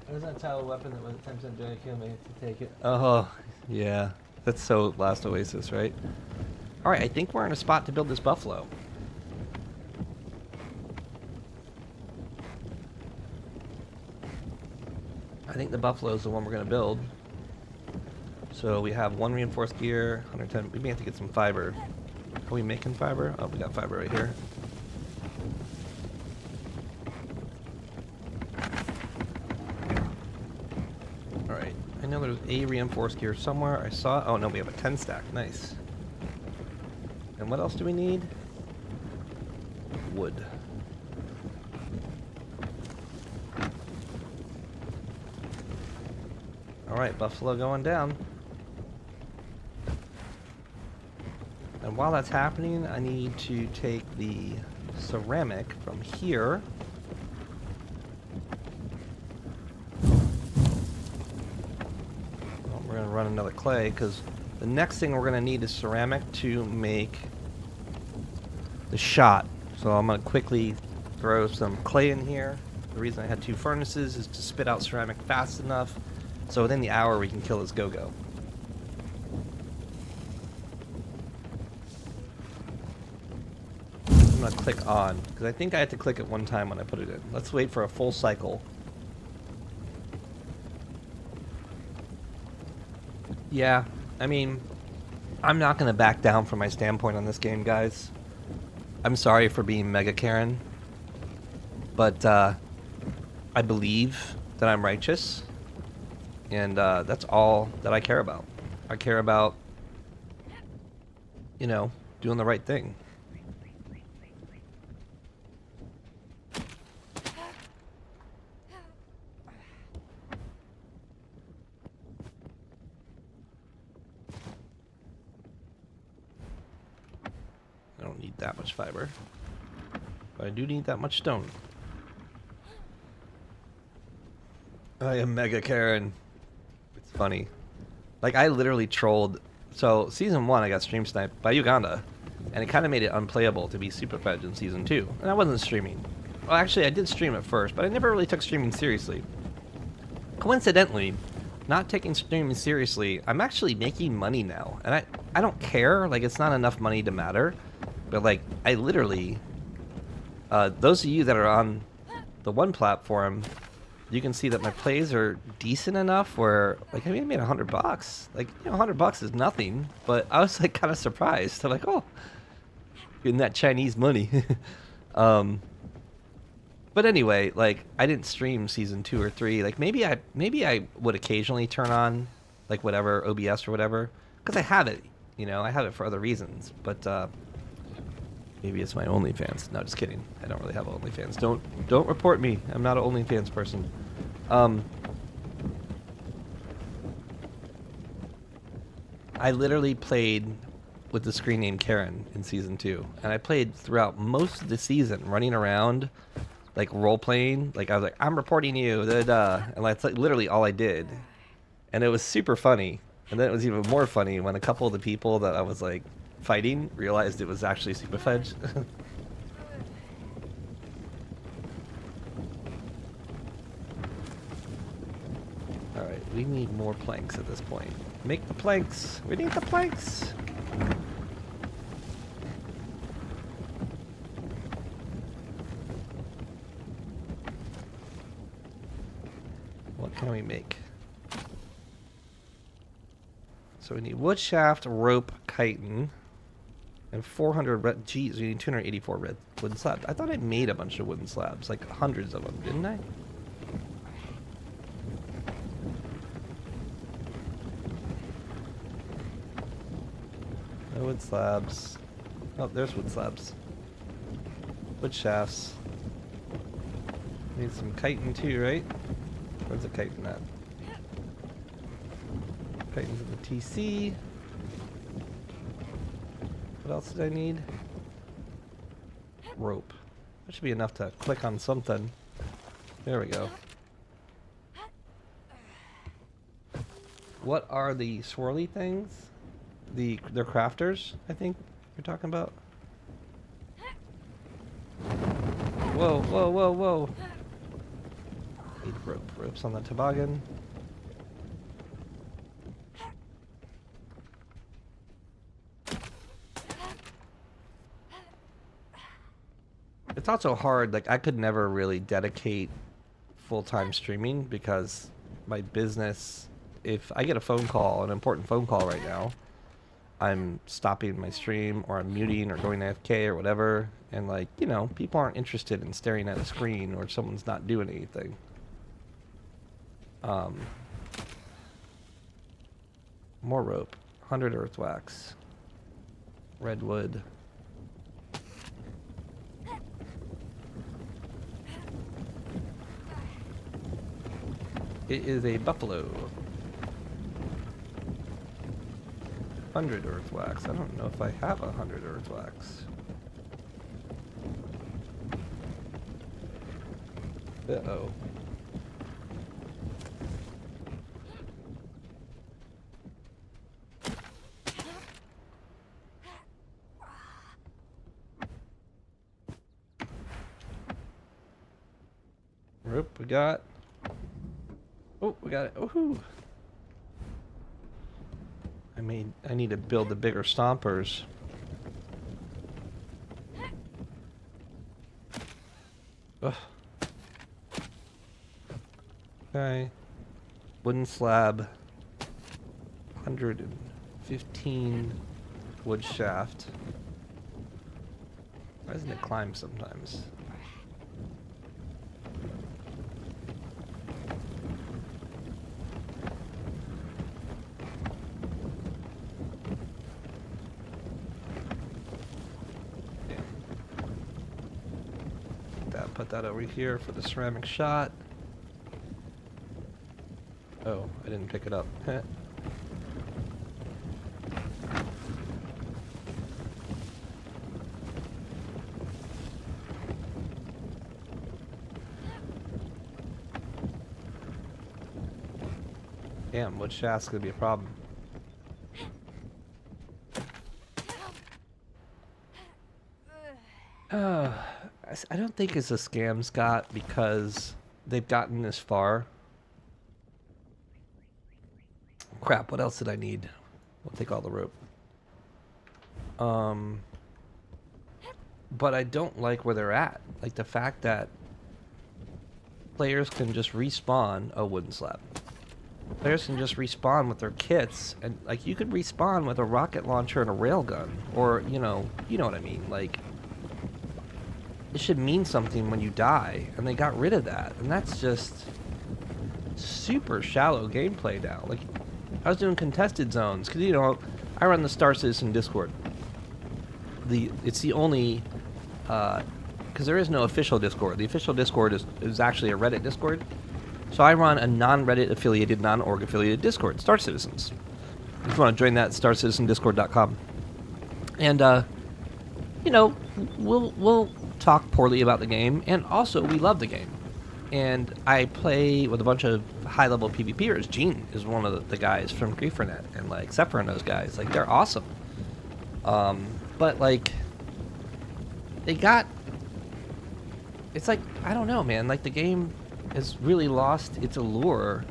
What was that towel weapon that was 10% joy kill me to take it? Oh, yeah. That's so last Oasis, right? Alright, I think we're in a spot to build this buffalo. I think the buffalo is the one we're going to build. So we have one reinforced gear, 110. We may have to get some fiber. Are we making fiber? Oh, we got fiber right here. Alright, I know there's a reinforced gear somewhere. I saw. Oh no, we have a 10 stack. Nice. And what else do we need? Wood. Alright, buffalo going down. And while that's happening, I need to take the ceramic from here. Well, we're going to run another clay, because the next thing we're going to need is ceramic to make the shot. So I'm going to quickly throw some clay in here. The reason I had 2 furnaces is to spit out ceramic fast enough so within the hour we can kill this go-go. I'm going to click on, because I think I had to click it one time when I put it in. Let's wait for a full cycle. Yeah, I mean, I'm not going to back down from my standpoint on this game, guys. I'm sorry for being Mega Karen, but I believe that I'm righteous, and that's all that I care about. I care about, you know, doing the right thing. I don't need that much fiber, but I do need that much stone. I am Mega Karen. It's funny. Like, I literally trolled. So, Season 1, I got stream sniped by Uganda, and it kind of made it unplayable to be super fed in Season 2. And I wasn't streaming. Well, actually, I did stream at first, but I never really took streaming seriously. Coincidentally, not taking streaming seriously, I'm actually making money now. And I don't care. Like, it's not enough money to matter. But, like, I literally... those of you that are on the one platform... You can see that my plays are decent enough where, like, I mean, I made $100. Like, you know, $100 is nothing, but I was, like, kind of surprised. I'm like, oh, getting that Chinese money. But anyway, like, I didn't stream Season 2 or 3. Like, maybe I would occasionally turn on, like, whatever, OBS or whatever, because I have it, you know, I have it for other reasons. But, maybe it's my OnlyFans. No, just kidding. I don't really have OnlyFans. Don't report me. I'm not an OnlyFans person. I literally played with the screen name Karen in season 2, and I played throughout most of the season, running around, like role playing. Like I was like, I'm reporting you, da da, and that's like literally all I did, and it was super funny. And then it was even more funny when a couple of the people that I was like fighting realized it was actually Superfudge. Alright, we need more planks at this point. Make the planks! We need the planks! What can we make? So we need wood shaft, rope, chitin, and 400 red. Geez, we need 284 red wooden slabs. I thought I made a bunch of wooden slabs, like hundreds of them, didn't I? No wood slabs. Oh, there's wood slabs. Wood shafts. Need some chitin too, right? Where's the chitin at? Chitin's in the TC. What else did I need? Rope. That should be enough to click on something. There we go. What are the swirly things? They're crafters, I think you're talking about. Whoa, whoa, whoa, whoa. Need rope. Ropes on the toboggan. It's also hard, like I could never really dedicate full-time streaming because my business, if I get a phone call, an important phone call right now, I'm stopping my stream or I'm muting or going AFK or whatever, and like, you know, people aren't interested in staring at a screen or someone's not doing anything. More rope, 100 earth wax, redwood. It is a buffalo. 100 earth wax. I don't know if I have 100 earth wax. Uh-oh. Rope we got. Oh, we got it. Woohoo! I need to build the bigger stompers. Ugh. Okay. Wooden slab. 115 wood shaft. Why doesn't it climb sometimes? Put that over here for the ceramic shot. Oh, I didn't pick it up. Damn, wood shaft's gonna be a problem. I don't think it's a scam, Scott, because they've gotten this far. Crap, what else did I need? We'll take all the rope. But I don't like where they're at. Like the fact that players can just respawn a wooden slab. Players can just respawn with their kits, and like you could respawn with a rocket launcher and a railgun, or you know what I mean. Like it should mean something when you die, and they got rid of that, and that's just super shallow gameplay now. Like I was doing contested zones because you know I run the Star Citizen Discord. It's the only because there is no official Discord. The official Discord is actually a Reddit Discord. So I run a non-Reddit affiliated, non-org affiliated Discord, Star Citizens. If you want to join that, starcitizendiscord.com. And you know, we'll talk poorly about the game, and also we love the game. And I play with a bunch of high-level PvPers. Gene is one of the guys from GrieferNet, and like Zephyr and those guys, like they're awesome. But like, they got. It's like, I don't know, man. Like the game has really lost its allure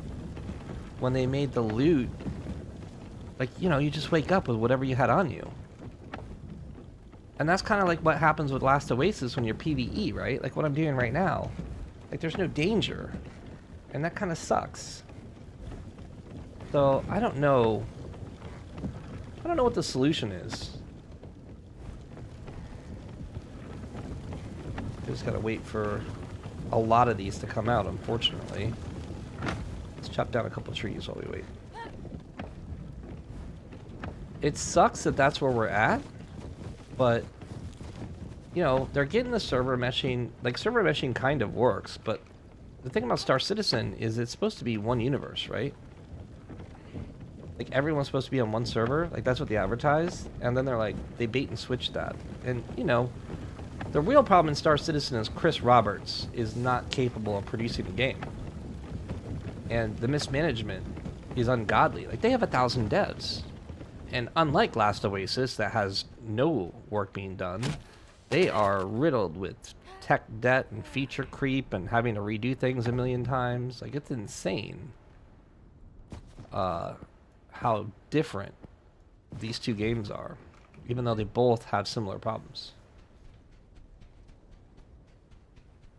when they made the loot. Like, you know, you just wake up with whatever you had on you. And that's kind of like what happens with Last Oasis when you're PvE, right? Like what I'm doing right now. Like there's no danger. And that kind of sucks. So, I don't know. I don't know what the solution is. Just gotta wait for a lot of these to come out, unfortunately. Let's chop down a couple trees while we wait. It sucks that that's where we're at, but you know, they're getting the server meshing. Like server meshing kind of works, but the thing about Star Citizen is it's supposed to be one universe, right? Like everyone's supposed to be on one server, like that's what they advertise, and then they're like, they bait and switch that. And you know, the real problem in Star Citizen is Chris Roberts is not capable of producing a game. And the mismanagement is ungodly. Like they have 1,000 devs. And unlike Last Oasis that has no work being done, they are riddled with tech debt and feature creep and having to redo things a million times. Like it's insane how different these two games are, even though they both have similar problems.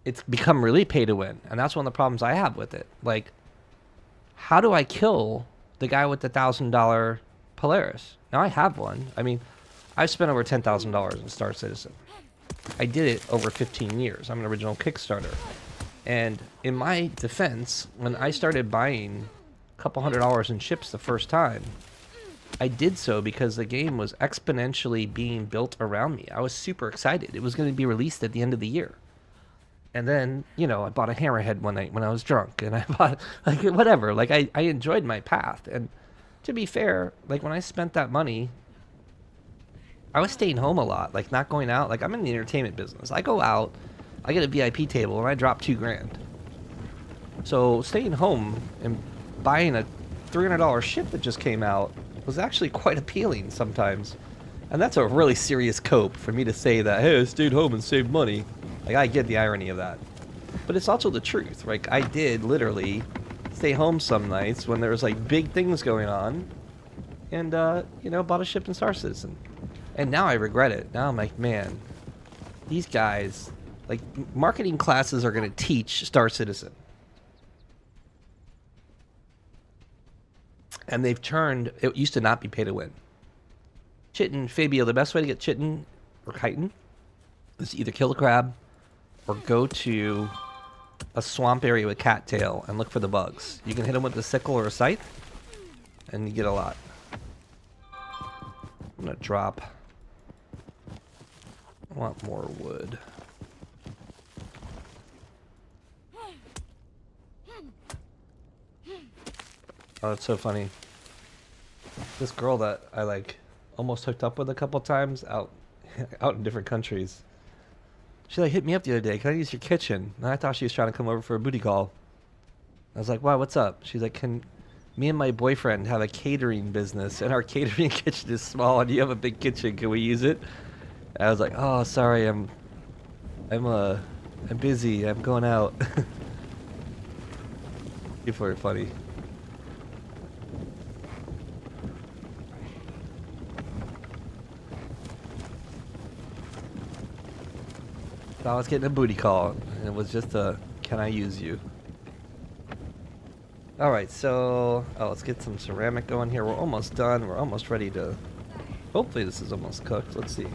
It's become really pay to win, and that's one of the problems I have with it. Like, how do I kill the guy with the $1,000 Polaris? Now I have one. I mean, I've spent over $10,000 in Star Citizen. I did it over 15 years. I'm an original Kickstarter. And in my defense, when I started buying a couple $100 in ships the first time, I did so because the game was exponentially being built around me. I was super excited. It was going to be released at the end of the year. And then, you know, I bought a hammerhead one night when I was drunk, and I bought, like, whatever. Like, I enjoyed my path. And to be fair, like, when I spent that money, I was staying home a lot, like, not going out. Like, I'm in the entertainment business. I go out, I get a VIP table, and I drop $2,000. So, staying home and buying a $300 ship that just came out was actually quite appealing sometimes. And that's a really serious cope for me to say that, hey, I stayed home and saved money. Like, I get the irony of that. But it's also the truth. Like, I did literally stay home some nights when there was, like, big things going on. And, you know, bought a ship in Star Citizen. And now I regret it. Now I'm like, man, these guys, like, marketing classes are going to teach Star Citizen. And they've turned, it used to not be pay to win. Chitin, Fabio, the best way to get chitin or chitin is either kill the crab or go to a swamp area with cattail and look for the bugs. You can hit them with a sickle or a scythe, and you get a lot. I'm gonna drop. I want more wood. Oh, that's so funny. This girl that I like almost hooked up with a couple times out in different countries. She like hit me up the other day. Can I use your kitchen? And I thought she was trying to come over for a booty call. I was like, "Wow, what's up?" She's like, "Can me and my boyfriend have a catering business, and our catering kitchen is small, and you have a big kitchen. Can we use it?" And I was like, "Oh, sorry, I'm busy. I'm going out." People are funny. I was getting a booty call, and it was just a, "Can I use you?" Alright, so, let's get some ceramic going here. We're almost done. We're almost ready to, hopefully this is almost cooked. Let's see.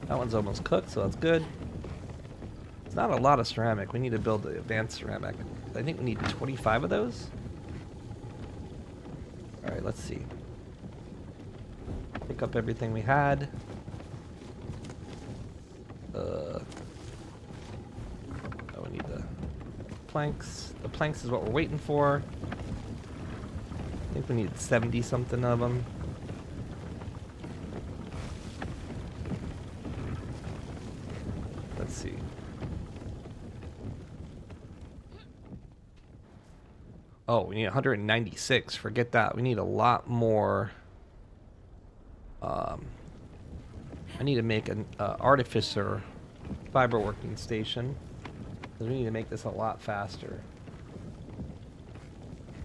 That one's almost cooked, so that's good. It's not a lot of ceramic. We need to build the advanced ceramic. I think we need 25 of those. Alright, let's see. Pick up everything we had. Oh, we need the planks. The planks is what we're waiting for. think we need 70 something of them. Let's see. Oh, we need 196. Forget that. We need a lot more. I need to make an artificer fiber working station. Because we need to make this a lot faster.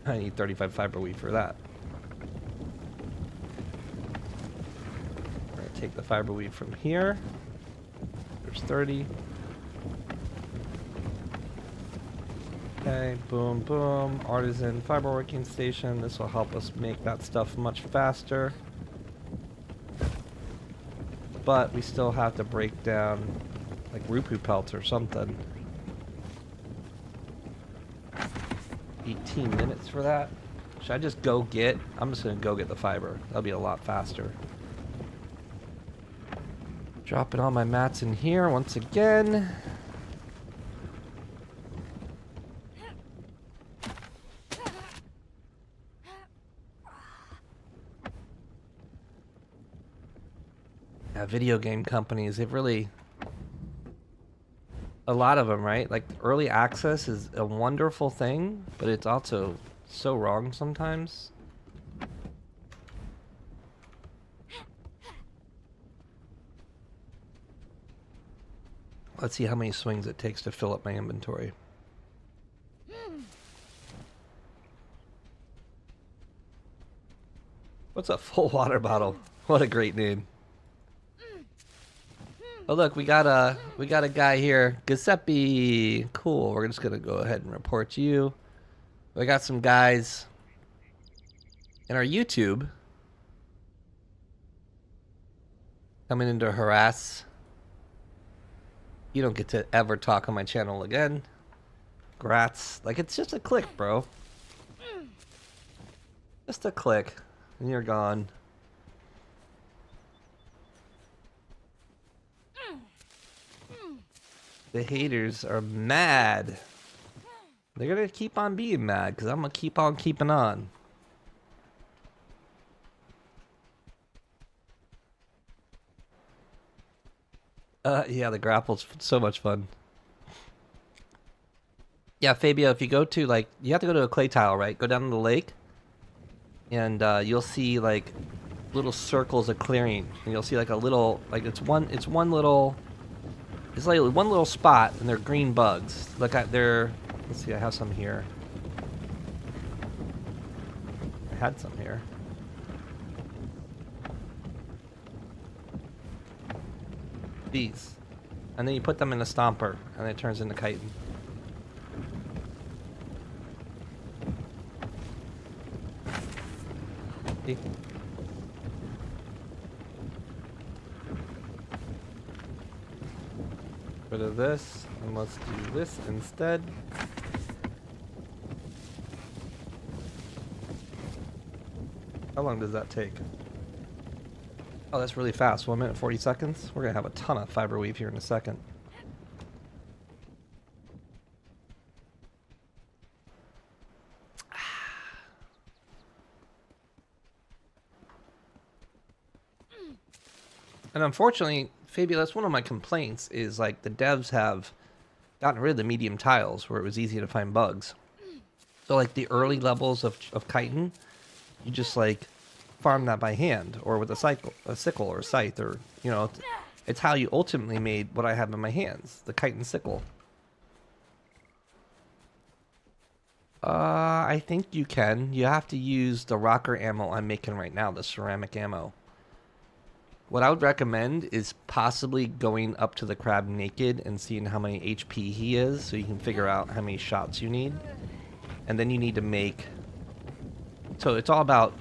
I need 35 fiber weave for that. We're going to take the fiber weave from here. There's 30. Okay, boom, boom. Artisan fiber working station. This will help us make that stuff much faster. But we still have to break down like Rupu pelts or something. 18 minutes for that. Should I just go get? I'm just gonna go get the fiber. That'll be a lot faster. Dropping all my mats in here once again. Yeah, video game companies, they've really, a lot of them, right? Like early access is a wonderful thing, but it's also so wrong sometimes. Let's see how many swings it takes to fill up my inventory. What's a full water bottle? What a great name. Oh look, we got a guy here, Giuseppe. Cool. We're just gonna go ahead and report you. We got some guys in our YouTube coming in to harass. You don't get to ever talk on my channel again. Grats. Like, it's just a click, bro. Just a click, and you're gone. The haters are mad. They're gonna keep on being mad, because I'm gonna keep on keeping on. Yeah, the grapple's so much fun. Yeah, Fabio, if you go to, like, you have to go to a clay tile, right? Go down to the lake, and you'll see, like, little circles of clearing. And you'll see, like, a little, like, it's one little, it's like one little spot, and they're green bugs. Look at their, let's see, I have some here. I had some here. These. And then you put them in a stomper, and it turns into chitin. See? Rid of this, and let's do this instead. How long does that take? Oh, that's really fast. 1 minute 40 seconds. We're gonna have a ton of fiber weave here in a second. And unfortunately, Fabio, that's one of my complaints, is like the devs have gotten rid of the medium tiles where it was easy to find bugs. So like the early levels of chitin, you just like farm that by hand or with a sickle or a scythe, or, you know, it's how you ultimately made what I have in my hands, the chitin sickle. I think you can. You have to use the rocker ammo I'm making right now, the ceramic ammo. What I would recommend is possibly going up to the crab naked and seeing how many HP he is, so you can figure out how many shots you need. And then you need to make... So it's all about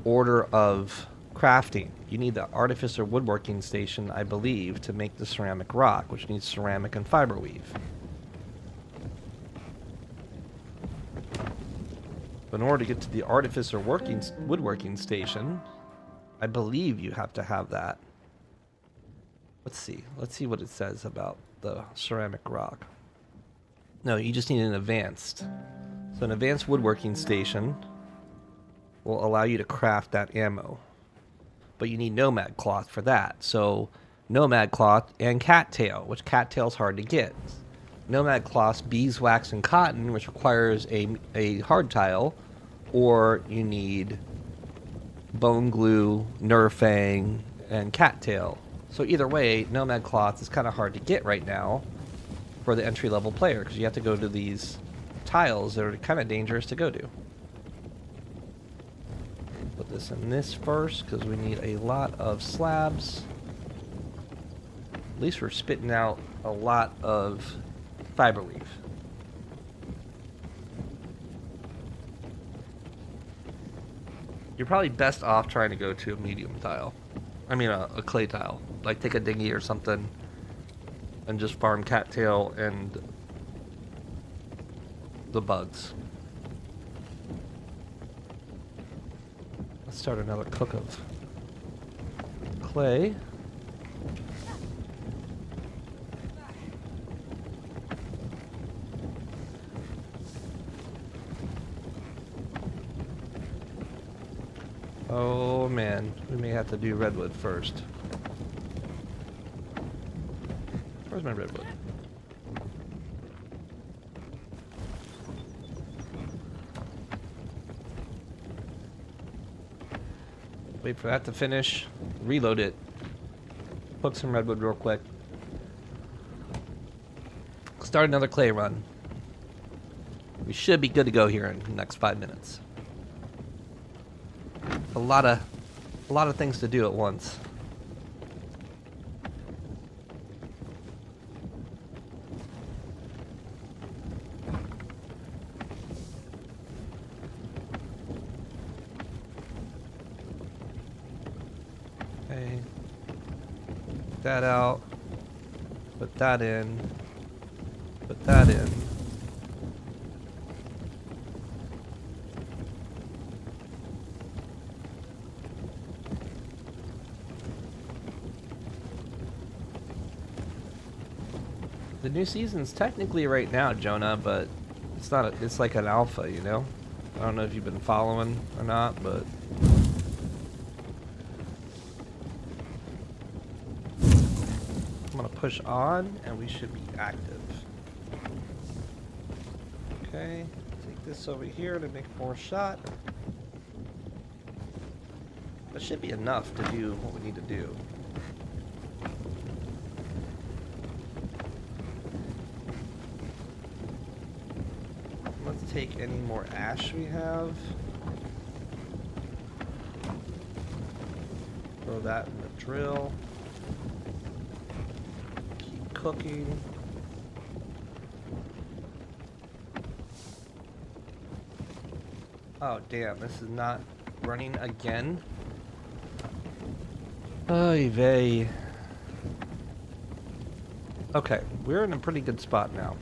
order of crafting. You need the artificer woodworking station, I believe, to make the ceramic rock, which needs ceramic and fiber weave. But in order to get to the artificer woodworking station, I believe you have to have that. Let's see. Let's see what it says about the ceramic rock. No, you just need an advanced. So an advanced woodworking station will allow you to craft that ammo. But you need nomad cloth for that. So nomad cloth and cattail, which cattail's hard to get. Nomad cloth, beeswax, and cotton, which requires a hard tile, or you need bone glue, nerfang, and cattail. So either way, nomad cloth is kind of hard to get right now for the entry-level player, because you have to go to these tiles that are kind of dangerous to go to. Put this in this first, because we need a lot of slabs. At least we're spitting out a lot of fiber weave. You're probably best off trying to go to a medium tile. I mean a clay tile. Like take a dinghy or something and just farm cattail and the bugs. Let's start another cook of clay. Oh man, we may have to do redwood first. Where's my redwood? Wait for that to finish. Reload it. Hook some redwood real quick. Start another clay run. We should be good to go here in the next 5 minutes. A lot of things to do at once. Okay. Put that out. Put that in. Put that in. The new season's technically right now, Jonah, but it's not. It's like an alpha, you know. I don't know if you've been following or not, but I'm gonna push on, and we should be active. Okay, take this over here to make more shot. That should be enough to do what we need to do. Let's take any more ash we have. Throw that in the drill. Keep cooking. Oh damn, this is not running again. Oy vey. Okay, we're in a pretty good spot now.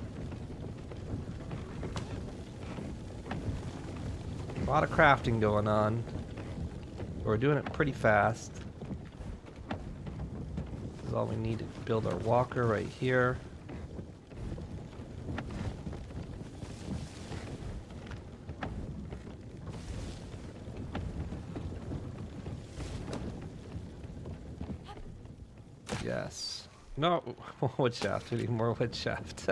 A lot of crafting going on. We're doing it pretty fast. This is all we need to build our walker right here. Yes. No, wood shaft. We need more wood shaft.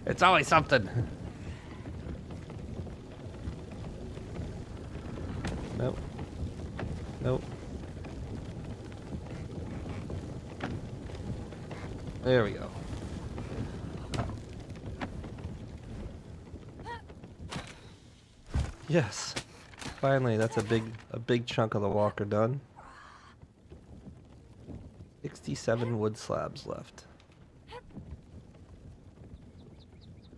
It's always something. Nope. Nope. There we go. Yes. Finally, that's a big chunk of the walker done. 67 wood slabs left.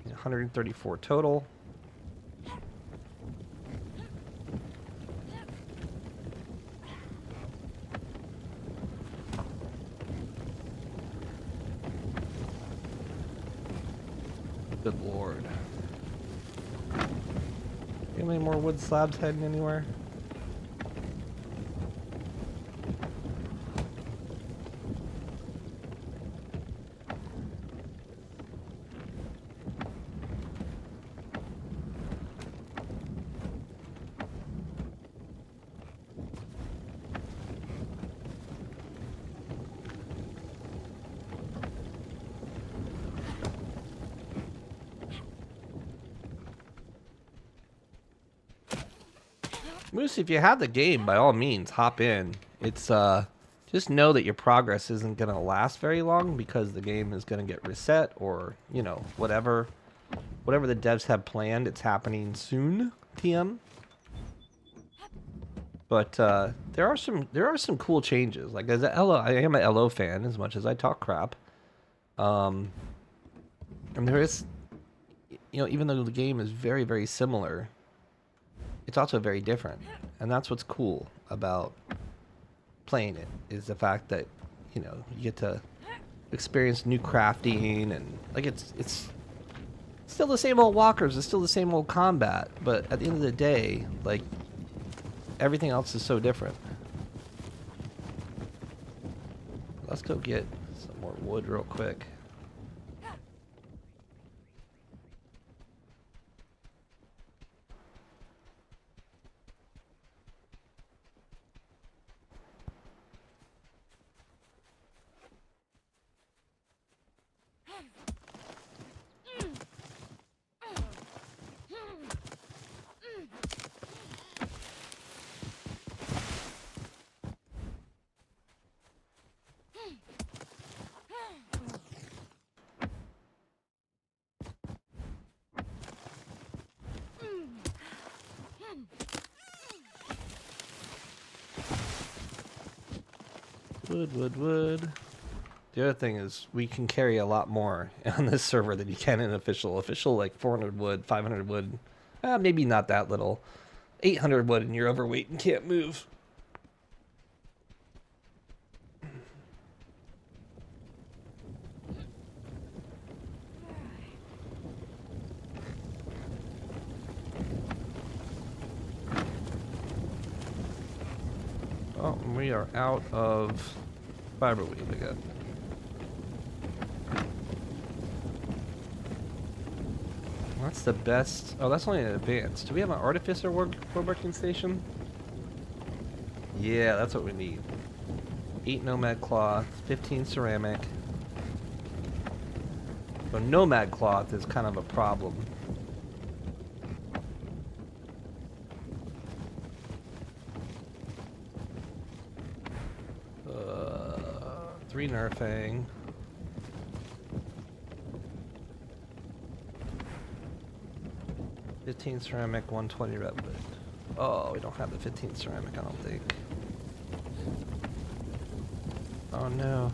134 total. Good lord. Any more wood slabs heading anywhere? Moose, if you have the game, by all means, hop in. It's just know that your progress isn't gonna last very long because the game is gonna get reset or, you know, whatever the devs have planned, it's happening soon, TM. But there are some cool changes. Like as a LO, I am a LO fan as much as I talk crap. And there is, you know, even though the game is very, very similar, it's also very different. And that's what's cool about playing it, is the fact that, you know, you get to experience new crafting and like it's still the same old walkers, it's still the same old combat, but at the end of the day, like everything else is so different. Let's go get some more wood real quick. Wood. The other thing is we can carry a lot more on this server than you can in official. Official, like 400 wood, 500 wood. Maybe not that little. 800 wood and you're overweight and can't move. Oh, we are out of fiber weave again. That's the best. Oh, that's only an advanced. Do we have an artificer woodworking station? Yeah, that's what we need. 8 nomad cloth, 15 ceramic. So nomad cloth is kind of a problem. Three nerfing. $15 ceramic, 120 redwood. Oh, we don't have the 15 ceramic, I don't think. Oh no.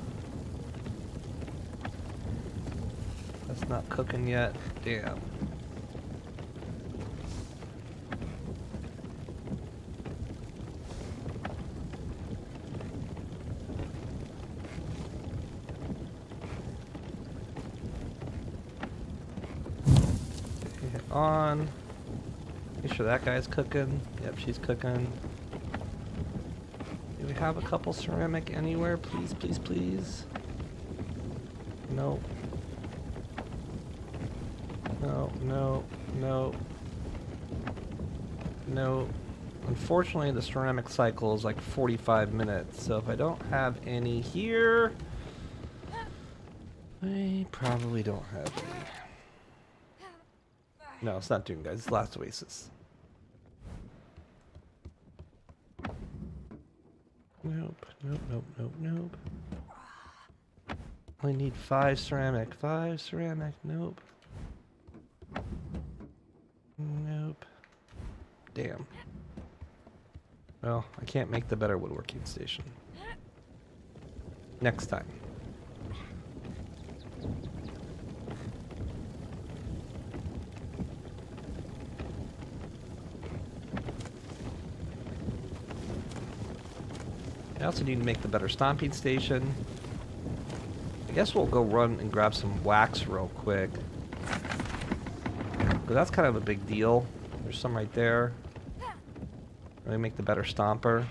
That's not cooking yet. Damn. On. Make sure that guy's cooking. Yep, she's cooking. Do we have a couple ceramic anywhere? Please, please, please. No. No, no, no. No. Unfortunately, the ceramic cycle is like 45 minutes, so if I don't have any here, I probably don't have any. No, it's not Doom, guys. It's last Oasis. Nope, nope, nope, nope, nope. I need 5 ceramic. 5 ceramic. Nope. Nope. Damn. Well, I can't make the better woodworking station. Next time. I also need to make the better stomping station. I guess we'll go run and grab some wax real quick. Because that's kind of a big deal. There's some right there. Really make the better stomper.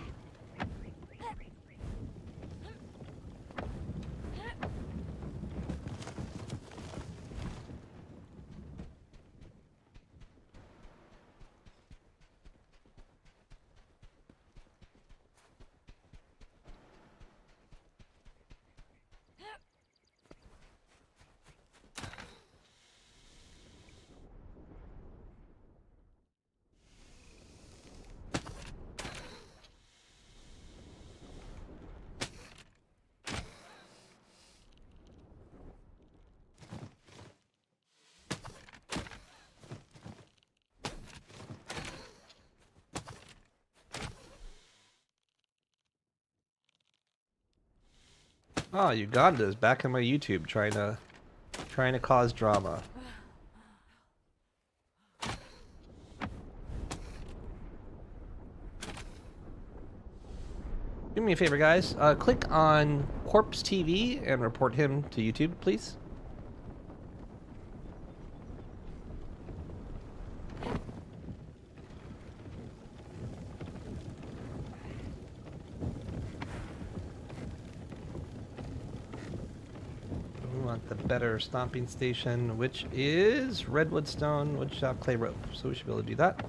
Oh, Uganda's back on my YouTube trying to cause drama. Do me a favor, guys. Click on Corpse TV and report him to YouTube, please. We want the better stomping station, which is redwood stone, woodshop, clay rope. So we should be able to do that.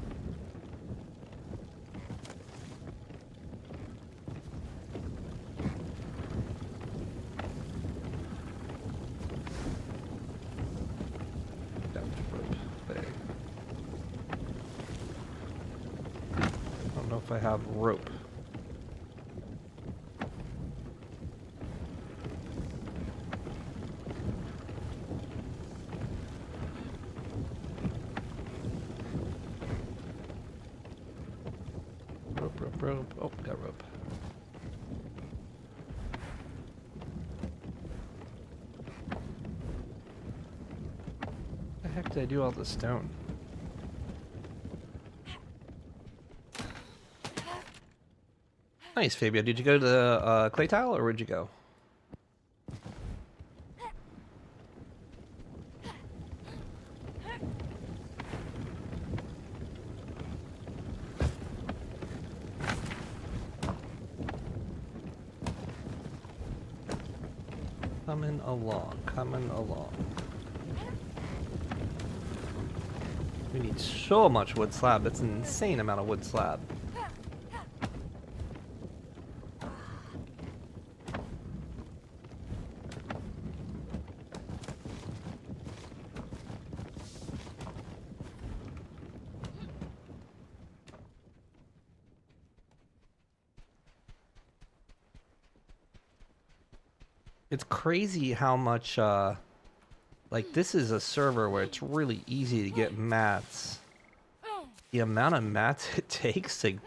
If I have rope. Rope. Oh, got rope. The heck did I do all this stone? Nice, Fabio. Did you go to the clay tile, or where'd you go? Coming along. We need so much wood slab. That's an insane amount of wood slab. It's crazy how much, like, this is a server where it's really easy to get mats. The amount of mats it takes, like,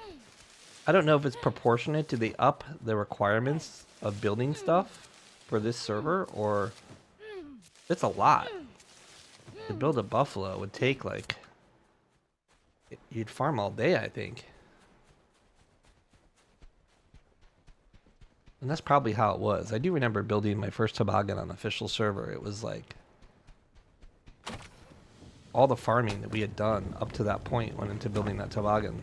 I don't know if it's proportionate to up the requirements of building stuff for this server, or it's a lot. To build a buffalo would take, like, you'd farm all day, I think. And that's probably how it was. I do remember building my first toboggan on official server. It was like all the farming that we had done up to that point went into building that toboggan.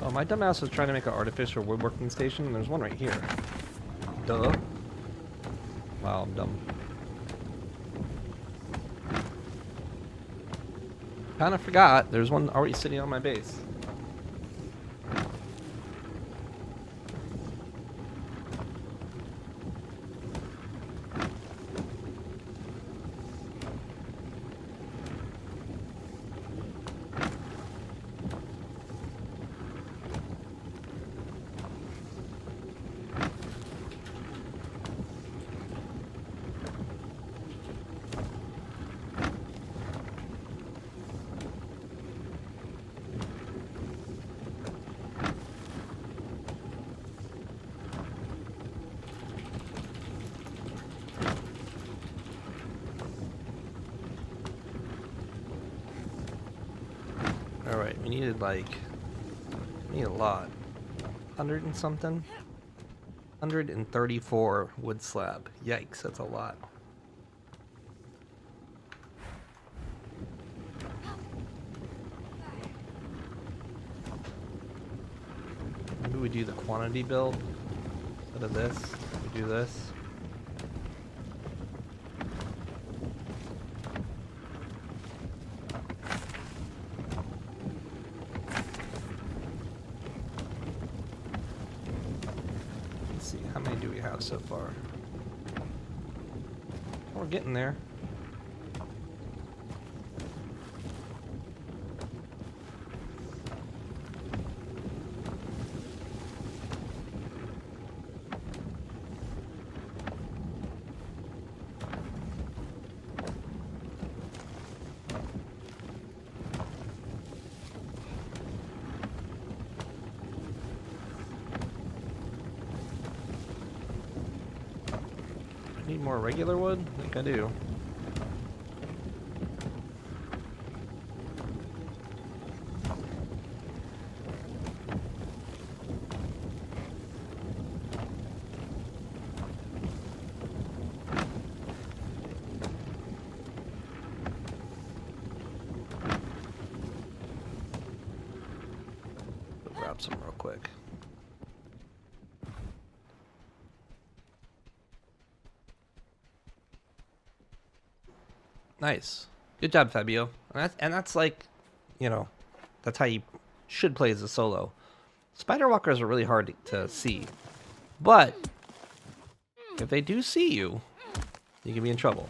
Oh, my dumbass was trying to make an artificial woodworking station, and there's one right here. Duh. Wow, I'm dumb. Kinda forgot, there's one already sitting on my base. Alright, we needed need a lot. 100 and something? 134 wood slab. Yikes, that's a lot. Maybe we do the quantity build instead of this. We do this. How many do we have so far? We're getting there. need more regular wood? I think I do. Grab some real quick. Nice. Good job, Fabio. And that's like, you know, that's how you should play as a solo. Spider walkers are really hard to see. But if they do see you, you can be in trouble.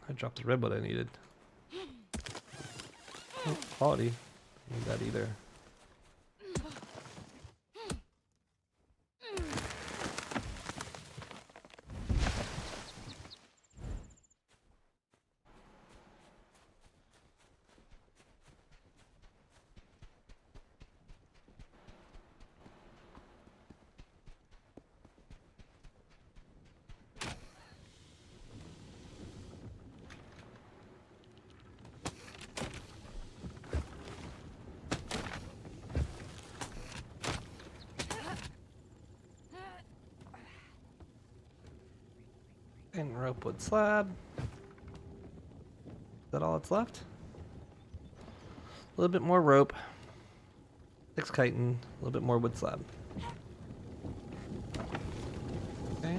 I dropped the redwood I needed. Oh, quality. I need that either. And ropewood slab. Is that all that's left? A little bit more rope. 6 chitin. A little bit more wood slab. Okay.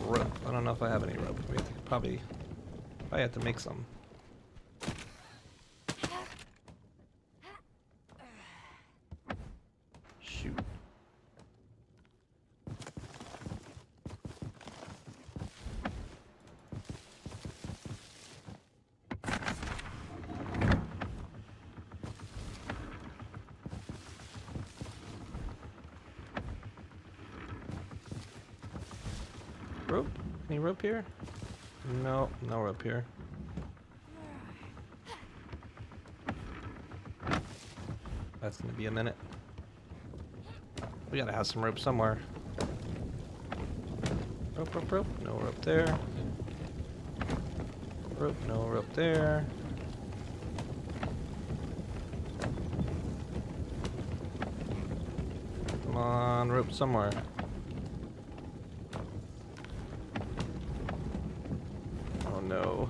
Rope. I don't know if I have any rope. We have to probably have to make some. Shoot. Rope? Any rope here? No, no rope here. That's gonna be a minute. We gotta have some rope somewhere. Rope, rope, rope. No rope there. Rope, no rope there. Come on, rope somewhere. Oh no.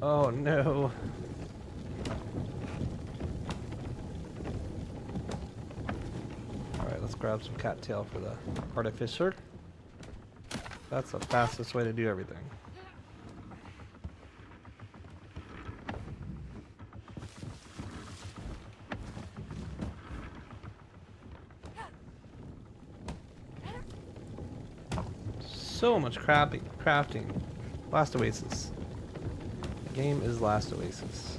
Oh no. Alright, let's grab some cattail for the artificer. That's the fastest way to do everything. So much crafting. Last Oasis. The game is Last Oasis.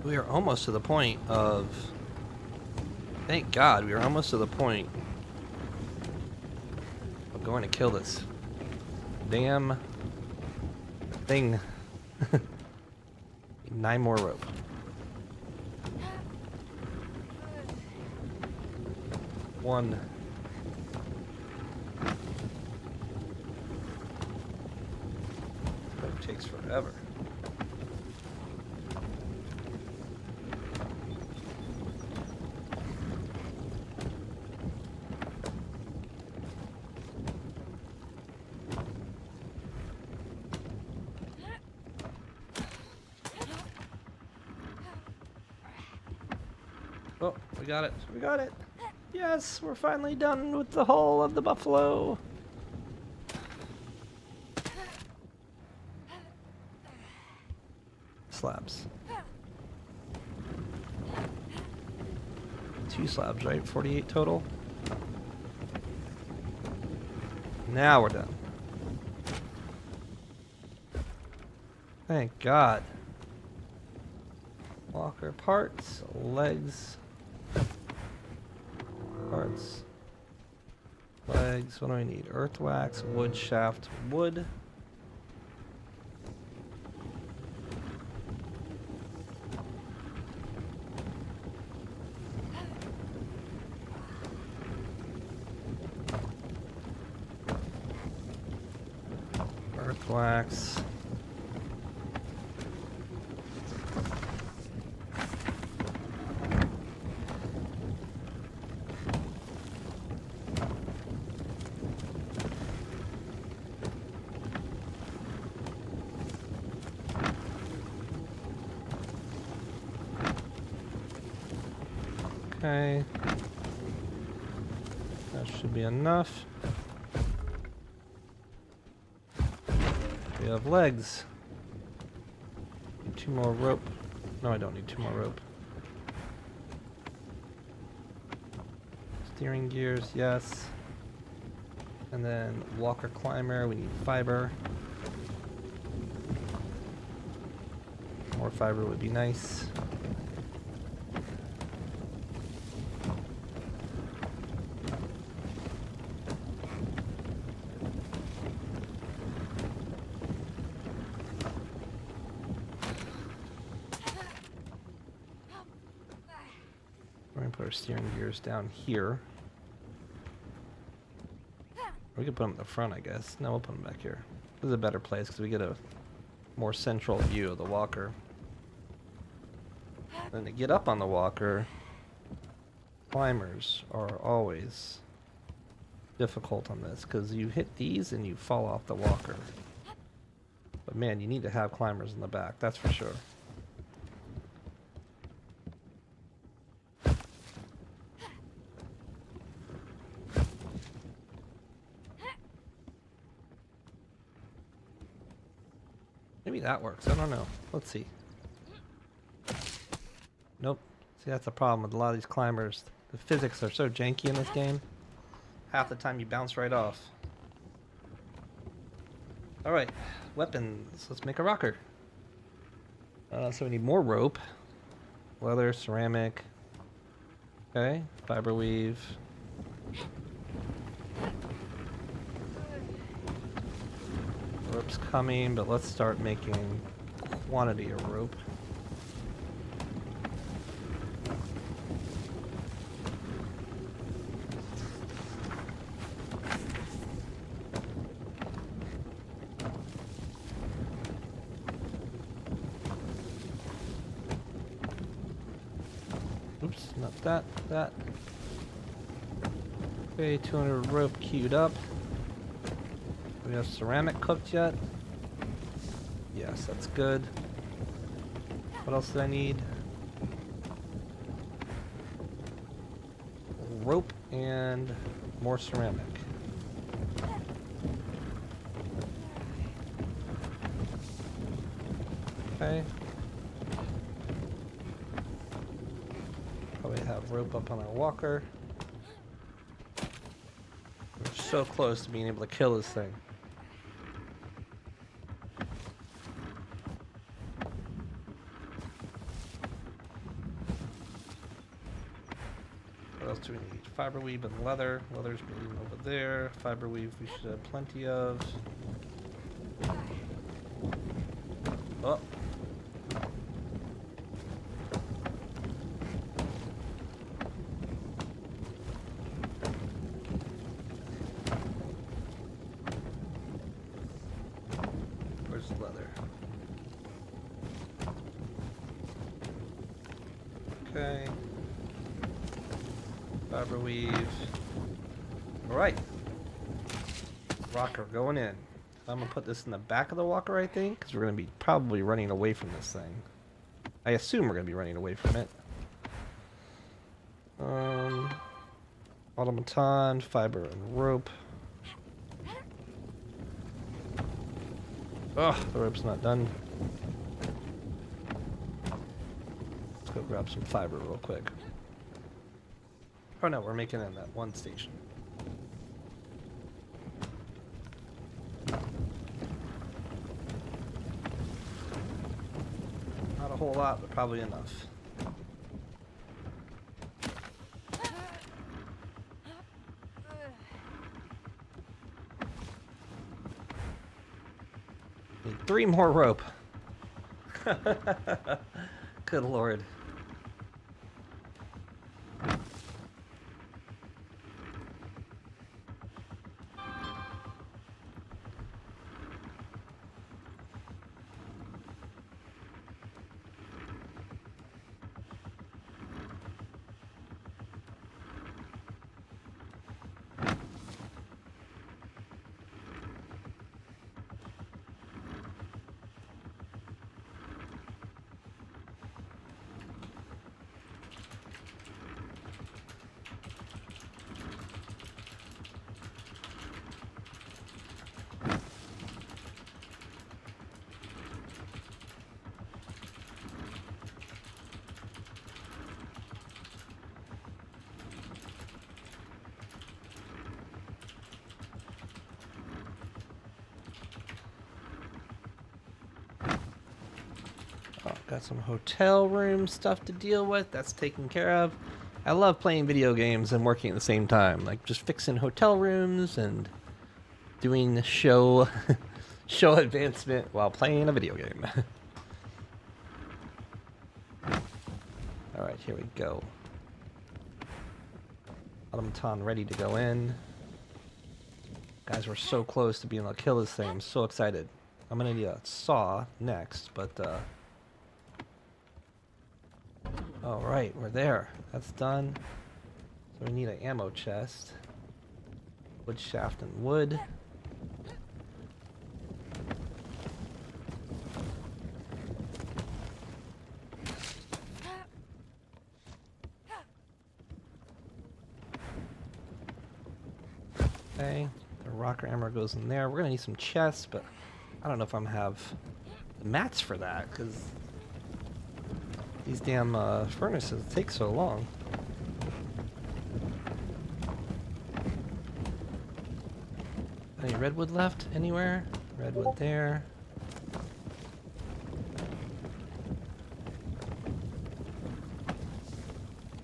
We are almost to the point of Thank God, we were almost to the point of going to kill this damn thing. 9 more rope. One. Rope takes forever. Oh, we got it. We got it. Yes, we're finally done with the hull of the buffalo. Slabs. 2 slabs, right? 48 total. Now we're done. Thank God. Walker parts, legs. Parts, legs. What do I need? Earth wax, wood shaft, wood. Earth wax. Okay, that should be enough. We have legs. Need 2 more rope. No, I don't need 2 more rope. Steering gears, yes. And then walker climber, we need fiber. More fiber would be nice. We're going to put our steering gears down here. We could put them in the front, I guess. No, we'll put them back here. This is a better place because we get a more central view of the walker. And to get up on the walker, climbers are always difficult on this because you hit these and you fall off the walker. But man, you need to have climbers in the back, that's for sure. Maybe that works. I don't know. Let's see. Nope. See, that's the problem with a lot of these climbers. The physics are so janky in this game. Half the time you bounce right off. Alright. Weapons. Let's make a rocker. So we need more rope. Leather, ceramic. Okay. Fiber weave. Rope's coming, but let's start making quantity of rope. Oops, not that, that. Okay, 200 rope queued up. Do we have ceramic cooked yet? Yes, that's good. What else do I need? Rope and more ceramic. Okay. Probably have rope up on our walker. We're so close to being able to kill this thing. fiber weave and leather. Leather's bleeding over there. Fiber weave we should have plenty of. Oh. Where's the leather? Okay. Fiber weave. Alright. Rocker going in. I'm gonna put this in the back of the walker, I think, because we're gonna be probably running away from this thing. I assume we're gonna be running away from it. Automaton, fiber and rope. Oh, the rope's not done. Let's go grab some fiber real quick. Oh no, we're making it in that one station. Not a whole lot, but probably enough. Need 3 more rope. Good lord. Got some hotel room stuff to deal with. That's taken care of. I love playing video games and working at the same time. Like just fixing hotel rooms and doing the show advancement while playing a video game. Alright, here we go. Automaton ready to go in. Guys, we're so close to being able to kill this thing. I'm so excited. I'm gonna need a saw next, but alright, we're there. That's done. So we need an ammo chest. Wood shaft and wood. Okay, the rocker armor goes in there. We're gonna need some chests, but I don't know if I'm gonna have the mats for that, because these damn furnaces take so long. Any redwood left anywhere? Redwood there.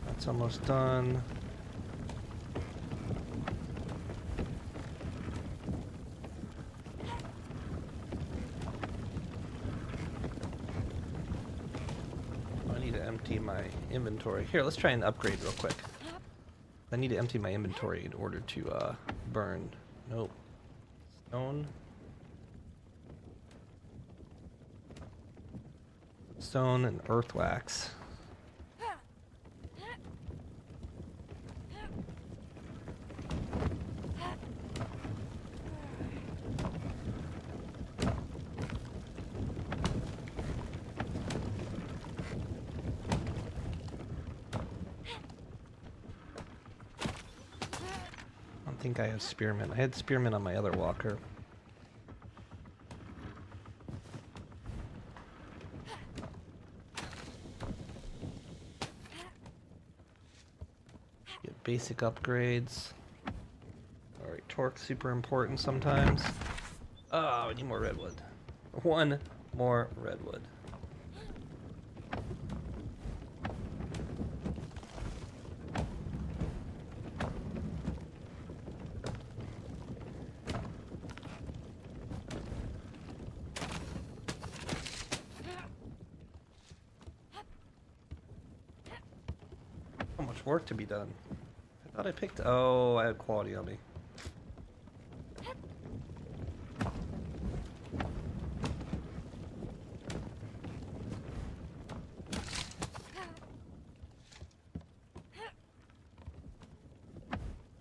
That's almost done. Empty my inventory. Here, let's try and upgrade real quick. I need to empty my inventory in order to burn. Nope. Stone. Stone and earth wax. I think I have spearmint. I had spearmint on my other walker. Get basic upgrades. Alright, torque's super important sometimes. Oh, I need more redwood. 1 more redwood. much work to be done. I thought I picked... Oh, I had quality on me.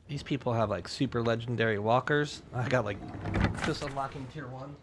These people have like super legendary walkers. I got like just unlocking tier 1.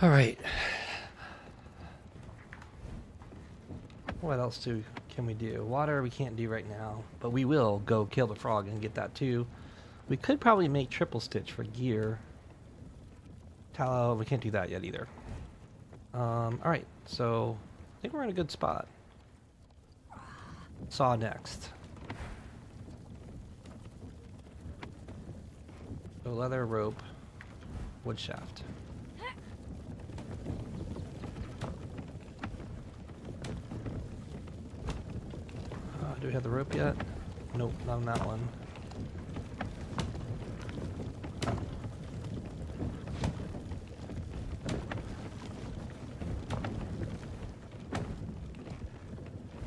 All right. What else can we do? Water we can't do right now, but we will go kill the frog and get that too. We could probably make triple stitch for gear. Tallow, we can't do that yet either. All right, so I think we're in a good spot. Saw next. So leather, rope, wood shaft. Do we have the rope yet? Nope, not on that one.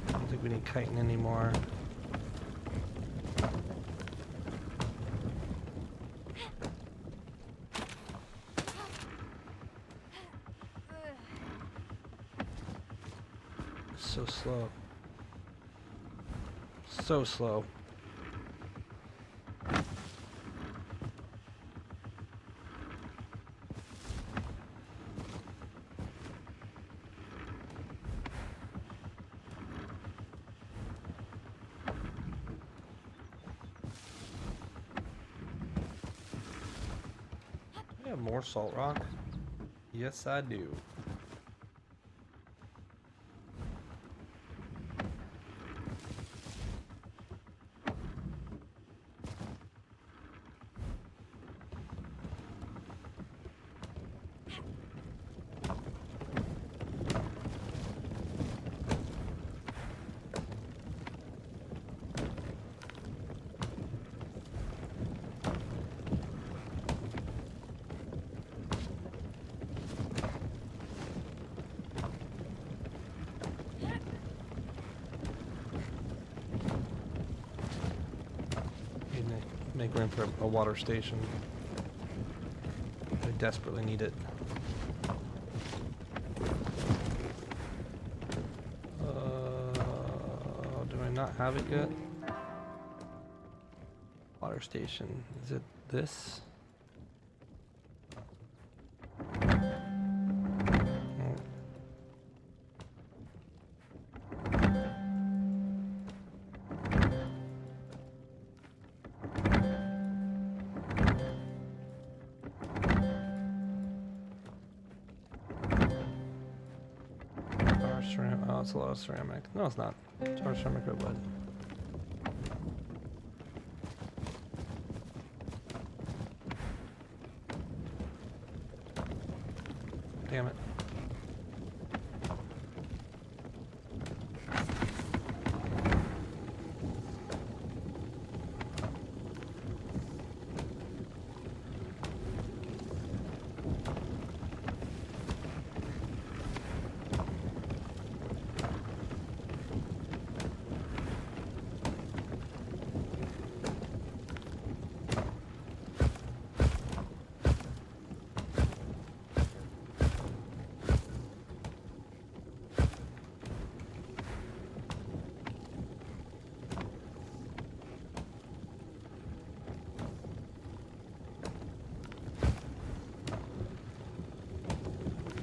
I don't think we need chitin anymore. So slow. So slow. I have more salt rock. Yes, I do. Make room for a water station. I desperately need it. Do I not have it yet? Water station. Is it this? Oh, it's a lot of ceramic. No, it's not. It's our ceramic or wood. Damn it.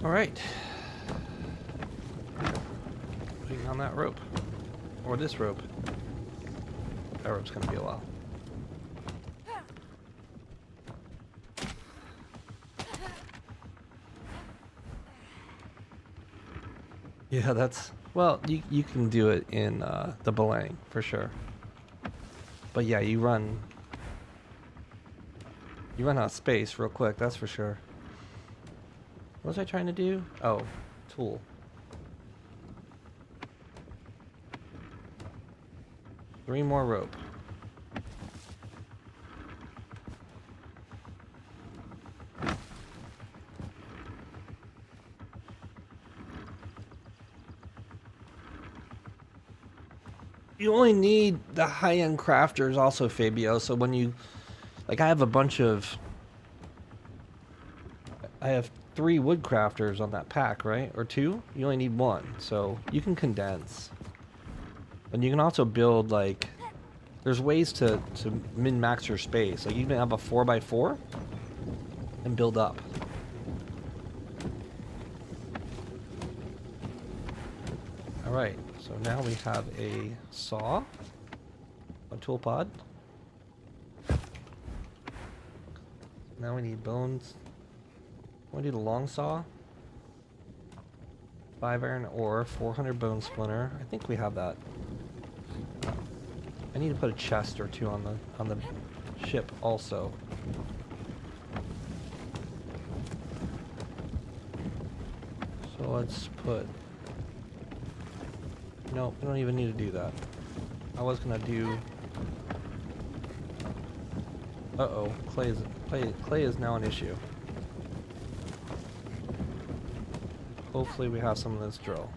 All right. Waiting on that rope. Or this rope. That rope's gonna be a while. Yeah, that's well. You can do it in the belang for sure. But yeah, you run out of space real quick. That's for sure. What was I trying to do? Oh, tool. Three more rope. You only need the high-end crafters also, Fabio. So when you, like, I have a bunch of, I have 3 wood crafters on that pack, right? Or 2? You only need 1. So you can condense. And you can also build, like, there's ways to min-max your space. Like, you can have a 4x4 and build up. Alright, so now we have a saw, a tool pod. Now we need bones. Want to do the long saw? 5 iron ore, 400 bone splinter. I think we have that. I need to put a chest or 2 on the ship also. So let's put. No, we don't even need to do that. I was gonna do. Uh-oh, clay is now an issue. Hopefully we have some of this drill.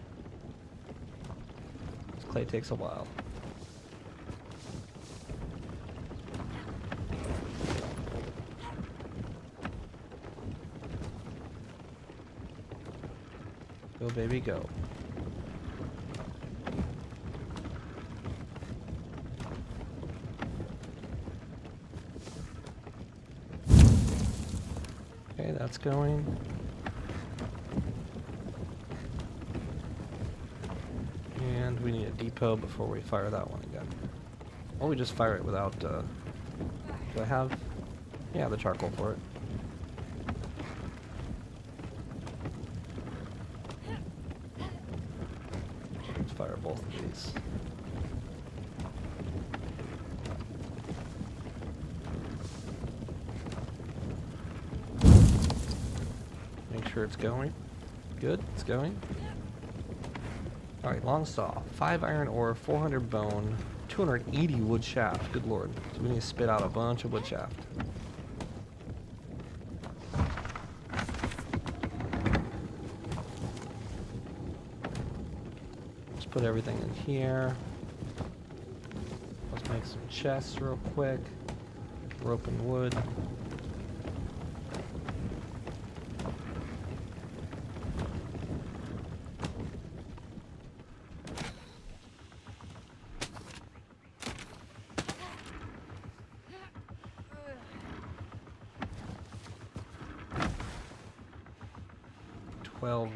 This clay takes a while. Go baby go. Okay, that's going. And we need a depot before we fire that one again. Or we just fire it without, do I have? Yeah, the charcoal for it. Let's fire both of these. Make sure it's going. Good, it's going. Alright, long saw. 5 iron ore, 400 bone, 280 wood shaft. Good lord. So we need to spit out a bunch of wood shaft. Let's put everything in here. Let's make some chests real quick. Rope and wood.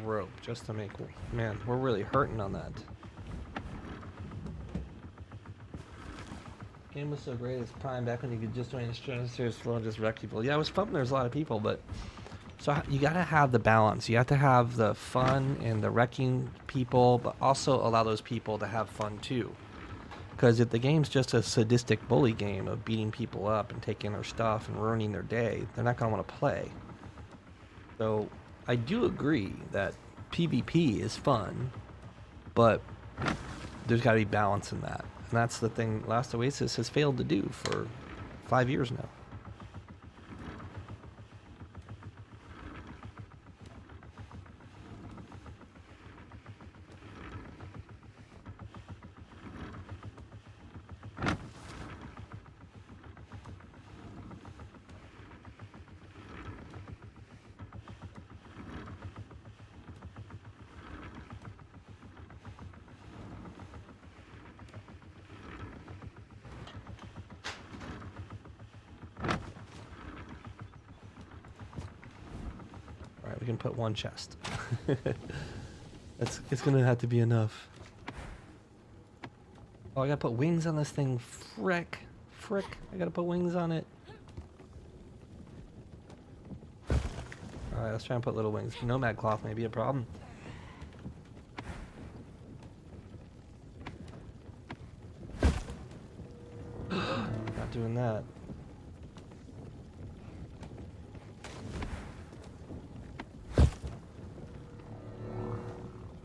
Rope just to make. Man, we're really hurting on that. Game was so great as Prime back when you could just join the strangers flow and just wreck people. Yeah, it was fun. There's a lot of people, but so you gotta have the balance. You have to have the fun and the wrecking people, but also allow those people to have fun too. Because if the game's just a sadistic bully game of beating people up and taking their stuff and ruining their day, they're not gonna want to play. So I do agree that PvP is fun, but there's got to be balance in that. And that's the thing Last Oasis has failed to do for 5 years now. We can put 1 chest. It's gonna have to be enough. Oh, I gotta put wings on this thing. Frick. I gotta put wings on it. Alright, let's try and put little wings. Nomad cloth may be a problem.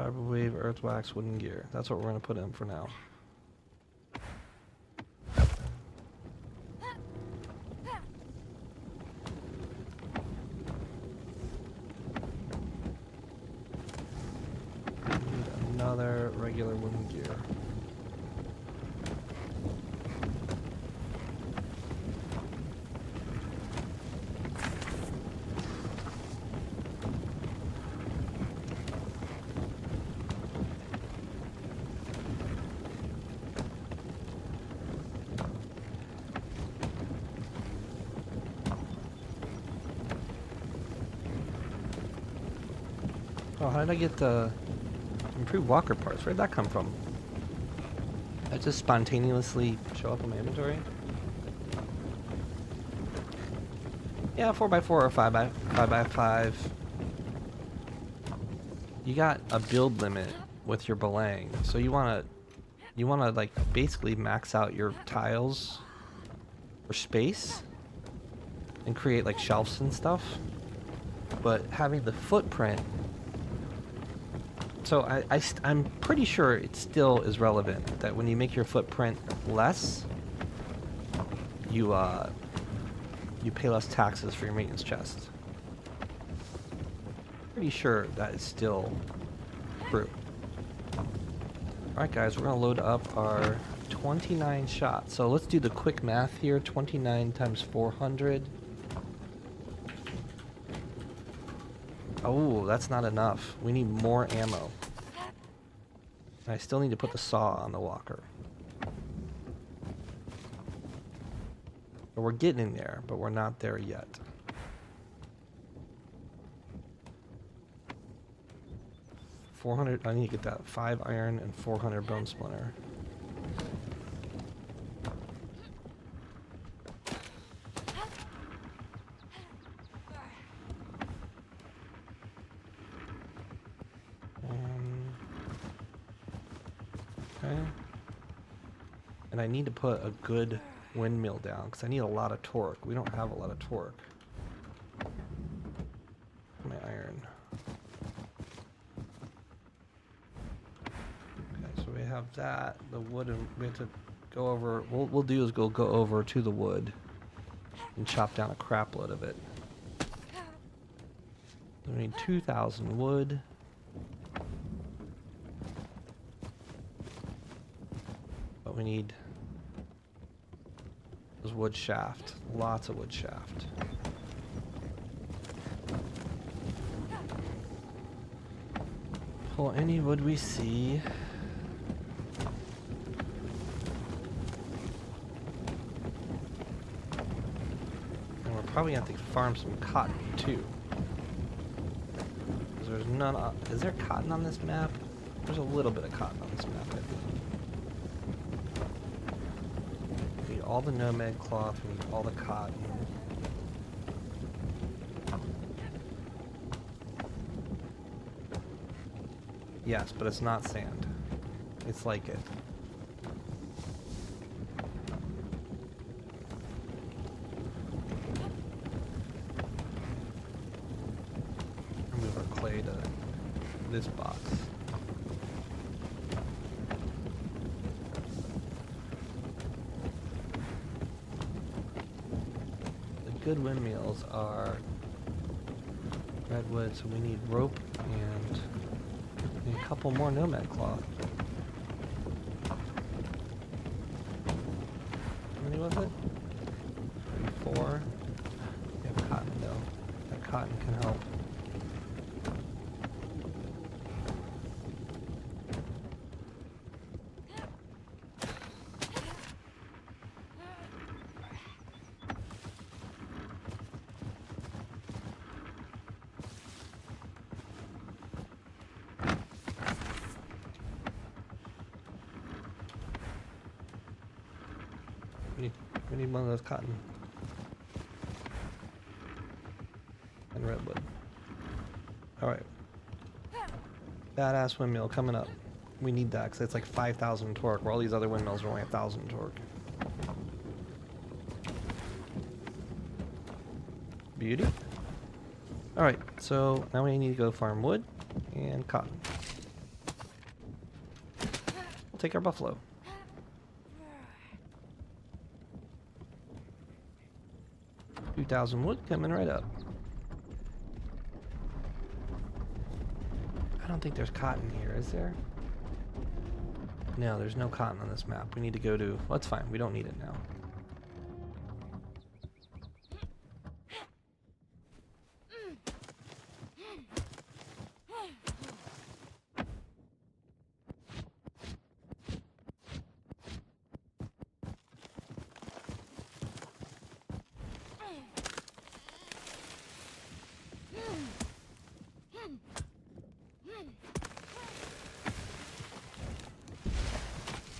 Fiber wave, earth wax, wooden gear. That's what we're gonna put in for now. Need another regular wooden gear. Oh, how did I get the improved walker parts? Where'd that come from? That just spontaneously show up in my inventory? Yeah, 4x4 or 5x5. You got a build limit with your belang, so you wanna like basically max out your tiles for space and create like shelves and stuff. But having the footprint, so I'm pretty sure it still is relevant that when you make your footprint less, you pay less taxes for your maintenance chest. Pretty sure that is still true. Alright guys, we're gonna load up our 29 shots. So let's do the quick math here. 29 times 400. Oh, that's not enough. We need more ammo. I still need to put the saw on the walker. But we're getting there, but we're not there yet. $400, I need to get that 5 iron and 400 bone splinter. Okay. And I need to put a good windmill down because I need a lot of torque. We don't have a lot of torque. My iron. Okay, so we have that, the wood, and we have to go over. What we'll do is go over to the wood and chop down a crap load of it. We need 2,000 wood. But we need this wood shaft. Lots of wood shaft. Pull any wood we see. And we're probably going to have to farm some cotton too. Because there's none. Is there cotton on this map? There's a little bit of cotton on this map, I think. We need all the nomad cloth, we need all the cotton. Yes, but it's not sand. It's like it. Move our clay to this box. The good windmills are redwood, so we need rope and a couple more nomad cloth. How many was it? 4. We have cotton though. That cotton can help. We need one of those cotton and redwood. Alright. Badass windmill coming up. We need that because it's like 5,000 torque, where all these other windmills are only 1,000 torque. Beauty. Alright, so now we need to go farm wood and cotton. take our buffalo. $2,000 wood coming right up. I don't think there's cotton here, is there? No, there's no cotton on this map. We need to go to... Well, that's fine. We don't need it now.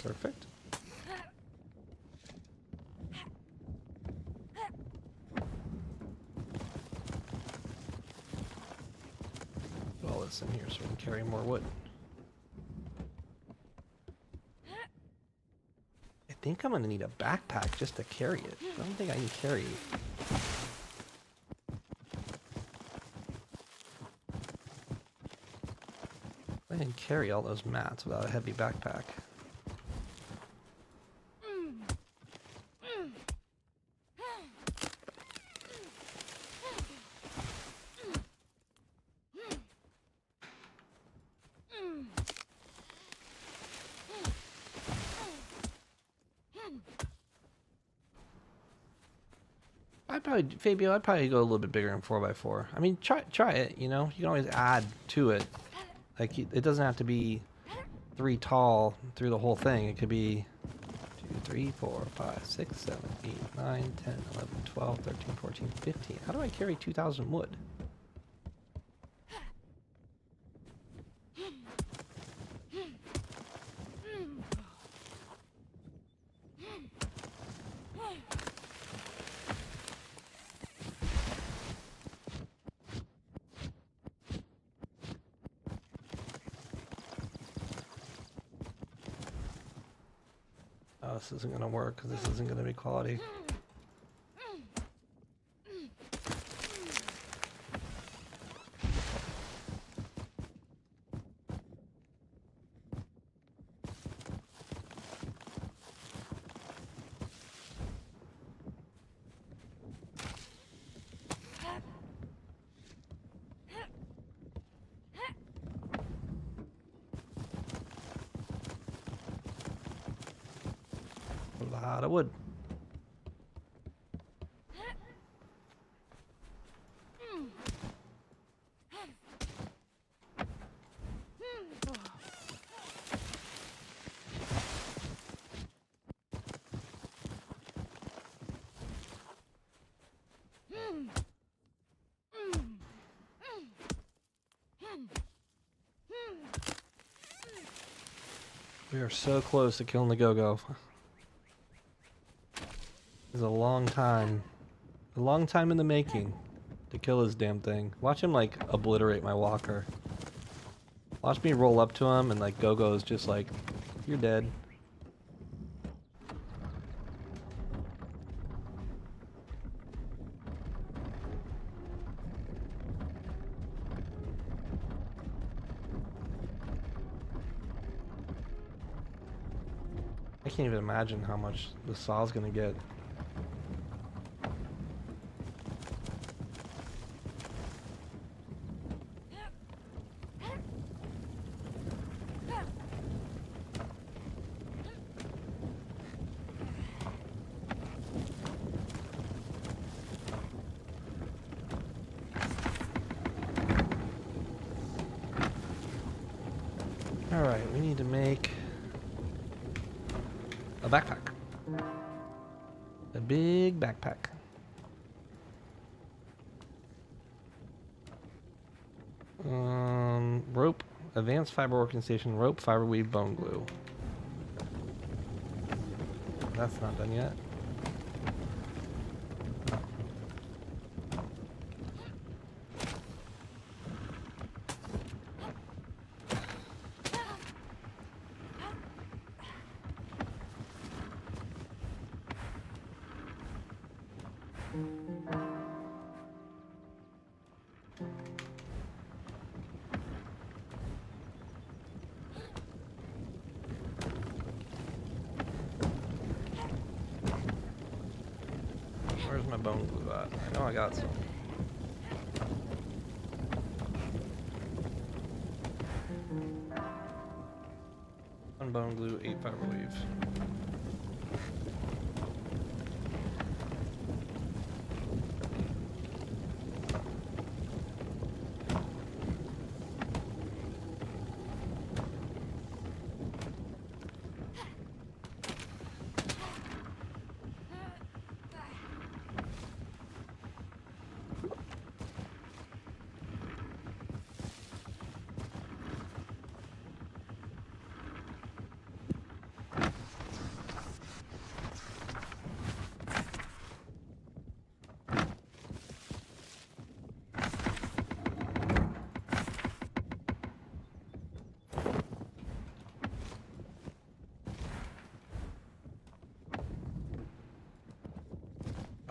Perfect. Put all this in here so we can carry more wood. I think I'm gonna need a backpack just to carry it. I don't think I can carry it. I can carry all those mats without a heavy backpack. Fabio, I'd probably go a little bit bigger than 4x4. I mean, try it, you know? You can always add to it. Like, it doesn't have to be 3 tall through the whole thing. It could be 2, 3, 4, 5, 6, 7, 8, 9, 10, 11, 12, 13, 14, 15. How do I carry 2,000 wood? Oh, this isn't going to work because this isn't going to be quality. A lot of wood. We are so close to killing the go-go. It's a long time in the making to kill this damn thing. Watch him like obliterate my walker. Watch me roll up to him and like go-go is just like, you're dead. I can't even imagine how much the saw's gonna get. Alright, we need to make a backpack. A big backpack. Rope, advanced fiber organization, rope, fiber weave, bone glue. That's not done yet. bone glue at? I know I got some. One bone glue, 8 fiber weave.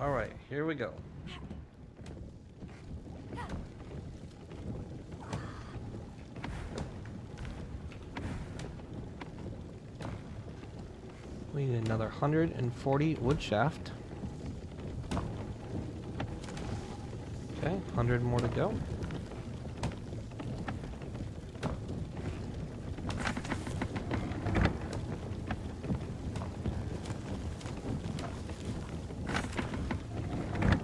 All right, here we go. We need another 140 wood shaft. Okay, 100 more to go.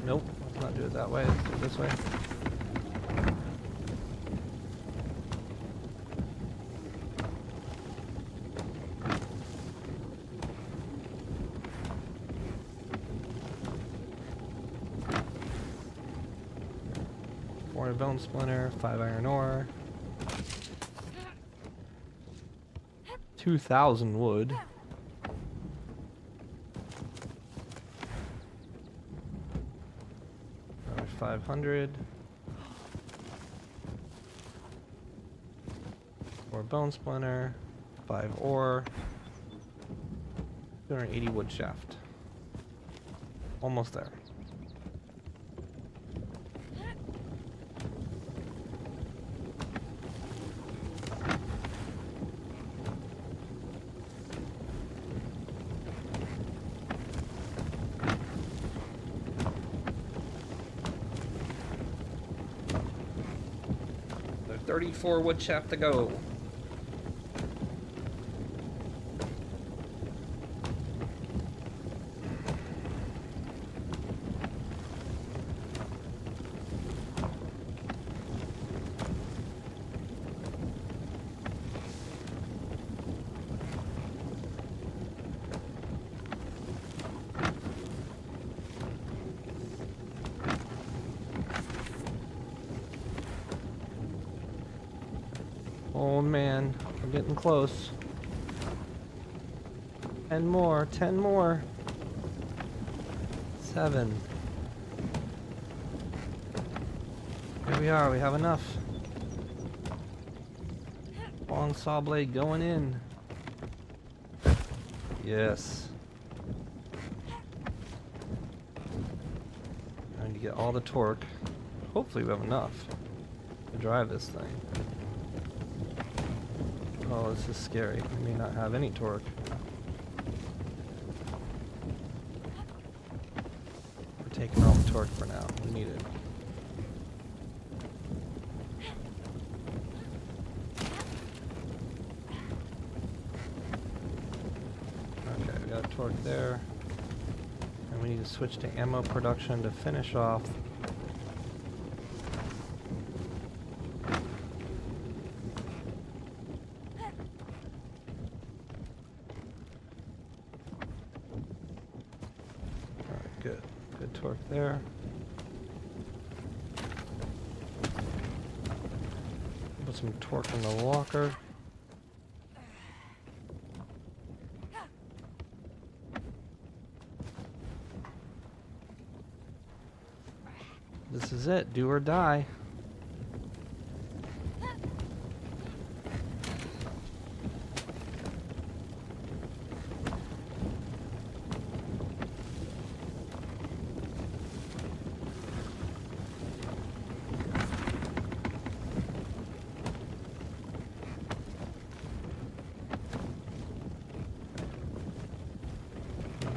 Nope, let's not do it that way. Let's do it this way. Bone splinter, 5 iron ore, 2,000 wood. Another 500. 4 bone splinter, 5 ore, 280 wood shaft. Almost there. There's 34 wood shaft to go. Oh man, we're getting close. 10 more, 10 more. 7. Here we are, we have enough. Long saw blade going in. Yes. Trying to get all the torque. Hopefully we have enough to drive this thing. Oh, this is scary. We may not have any torque. We're taking all the torque for now. We need it. Okay, we got torque there. And we need to switch to ammo production to finish off. Good. Good torque there. Put some torque in the walker. This is it. Do or die.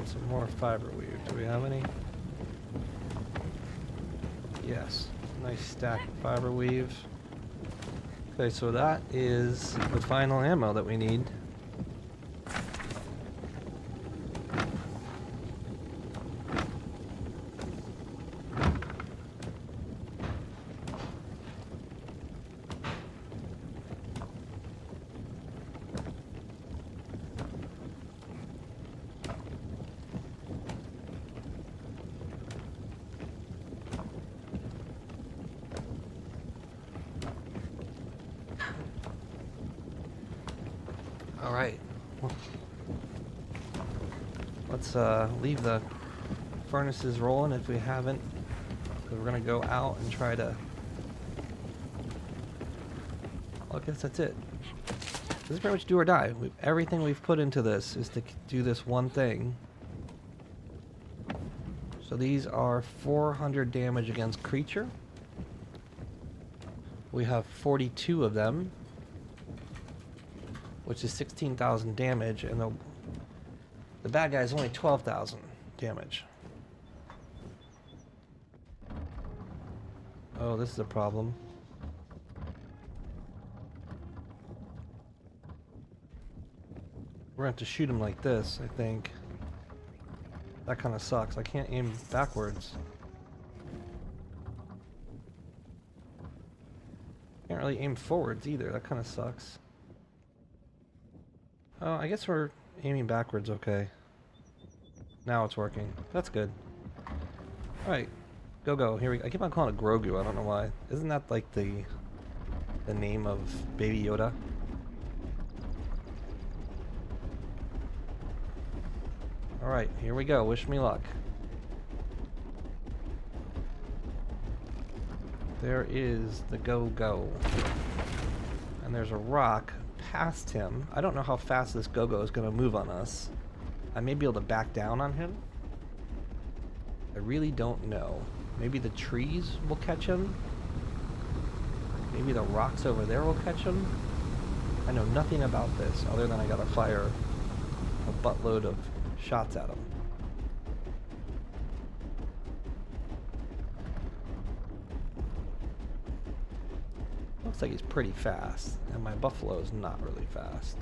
Some more fiber weave. Do we have any? Yes. Nice stack of fiber weave. Okay, so that is the final ammo that we need. All right. Let's leave the furnaces rolling if we haven't. We're gonna go out and try to. Well, I guess that's it. This is pretty much do or die. Everything we've put into this is to do this one thing. So these are 400 damage against creature. We have 42 of them, which is 16,000 damage, and the bad guy is only 12,000 damage. Oh, this is a problem. We're gonna have to shoot him like this, I think. That kind of sucks. I can't aim backwards. Can't really aim forwards either. That kind of sucks. Oh, I guess we're aiming backwards okay. Now it's working. That's good. Alright. Go go. Here we go. I keep on calling it Grogu. I don't know why. Isn't that like the name of Baby Yoda? Alright, here we go. Wish me luck. There is the go-go. And there's a rock past him. I don't know how fast this go-go is going to move on us. I may be able to back down on him. I really don't know. Maybe the trees will catch him. Maybe the rocks over there will catch him. I know nothing about this other than I gotta fire a buttload of shots at him. Looks like he's pretty fast, and my buffalo is not really fast.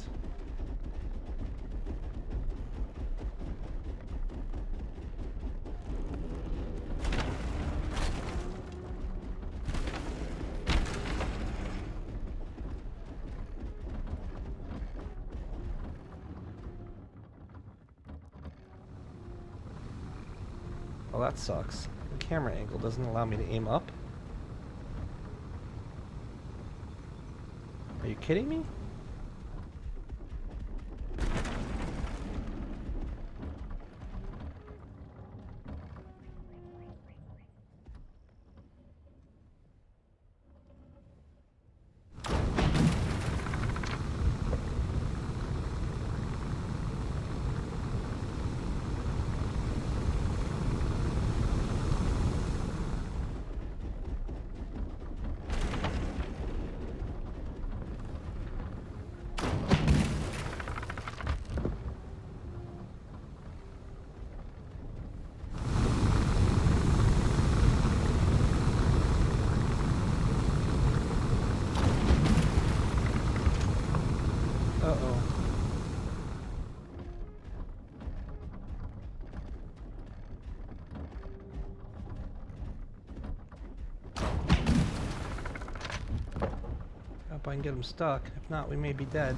Well, that sucks. The camera angle doesn't allow me to aim up. Are you kidding me? Uh-oh. Hope I can get him stuck. If not, we may be dead.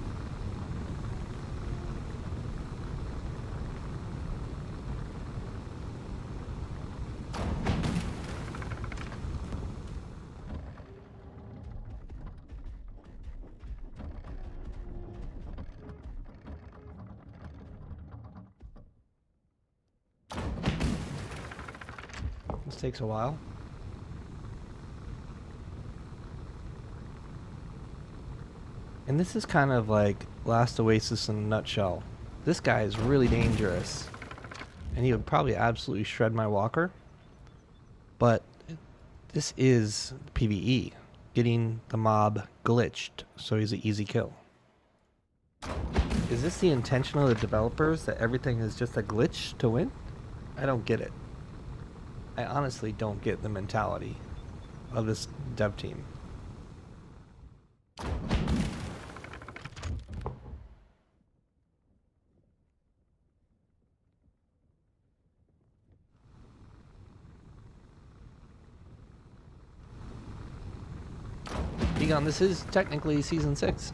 This takes a while. And this is kind of like Last Oasis in a nutshell. This guy is really dangerous. And he would probably absolutely shred my walker. But this is PvE. Getting the mob glitched so he's an easy kill. Is this the intention of the developers, that everything is just a glitch to win? I don't get it. I honestly don't get the mentality. of this dev team. Egon, this is technically season 6.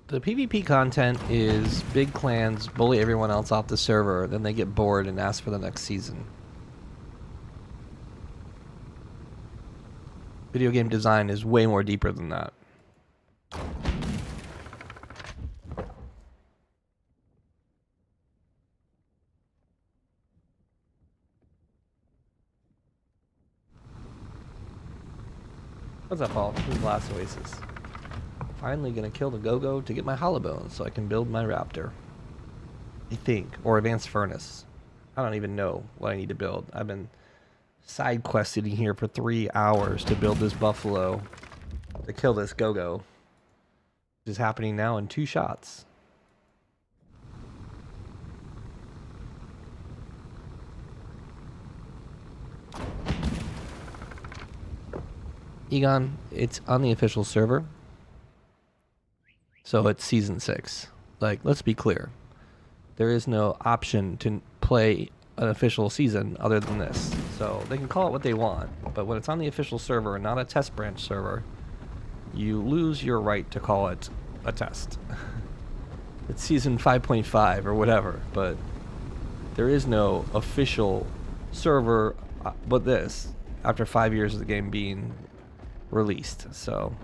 The PvP content is big clans bully everyone else off the server, then they get bored and ask for the next season. Video game design is way more deeper than that. What's up, Paul? This is Last Oasis. Finally gonna kill the go-go to get my hollow bones so I can build my raptor. I think. Or advanced furnace. I don't even know what I need to build. I've been side questing here for 3 hours to build this buffalo to kill this go-go. Which is happening now in 2 shots. Egon, it's on the official server. So it's season 6. Like, let's be clear. There is no option to play an official season other than this. So they can call it what they want, but when it's on the official server and not a test branch server, you lose your right to call it a test. It's season 5.5 or whatever, but there is no official server but this after 5 years of the game being released. So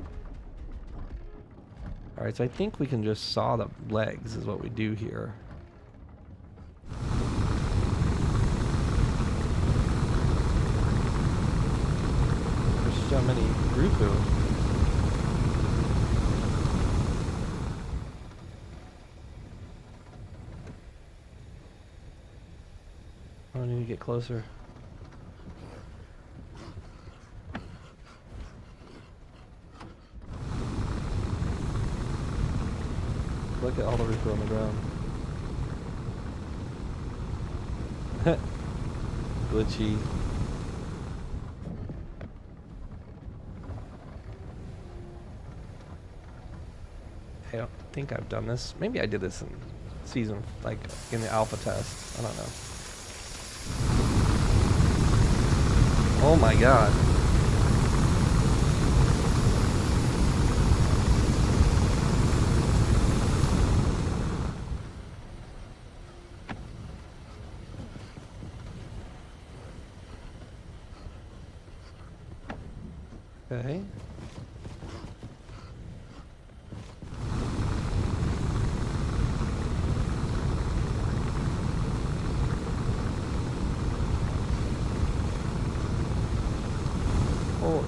alright, so I think we can just saw the legs is what we do here. There's so many Ruku. I need to get closer. Look at all the Ruku on the ground. Glitchy. I don't think I've done this. Maybe I did this in season, like in the alpha test. I don't know. Oh my god. Okay. Oh,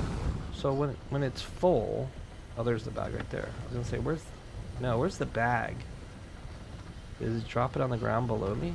so when it's full, oh, there's the bag right there. I was gonna say, where's the bag? Is it drop it on the ground below me?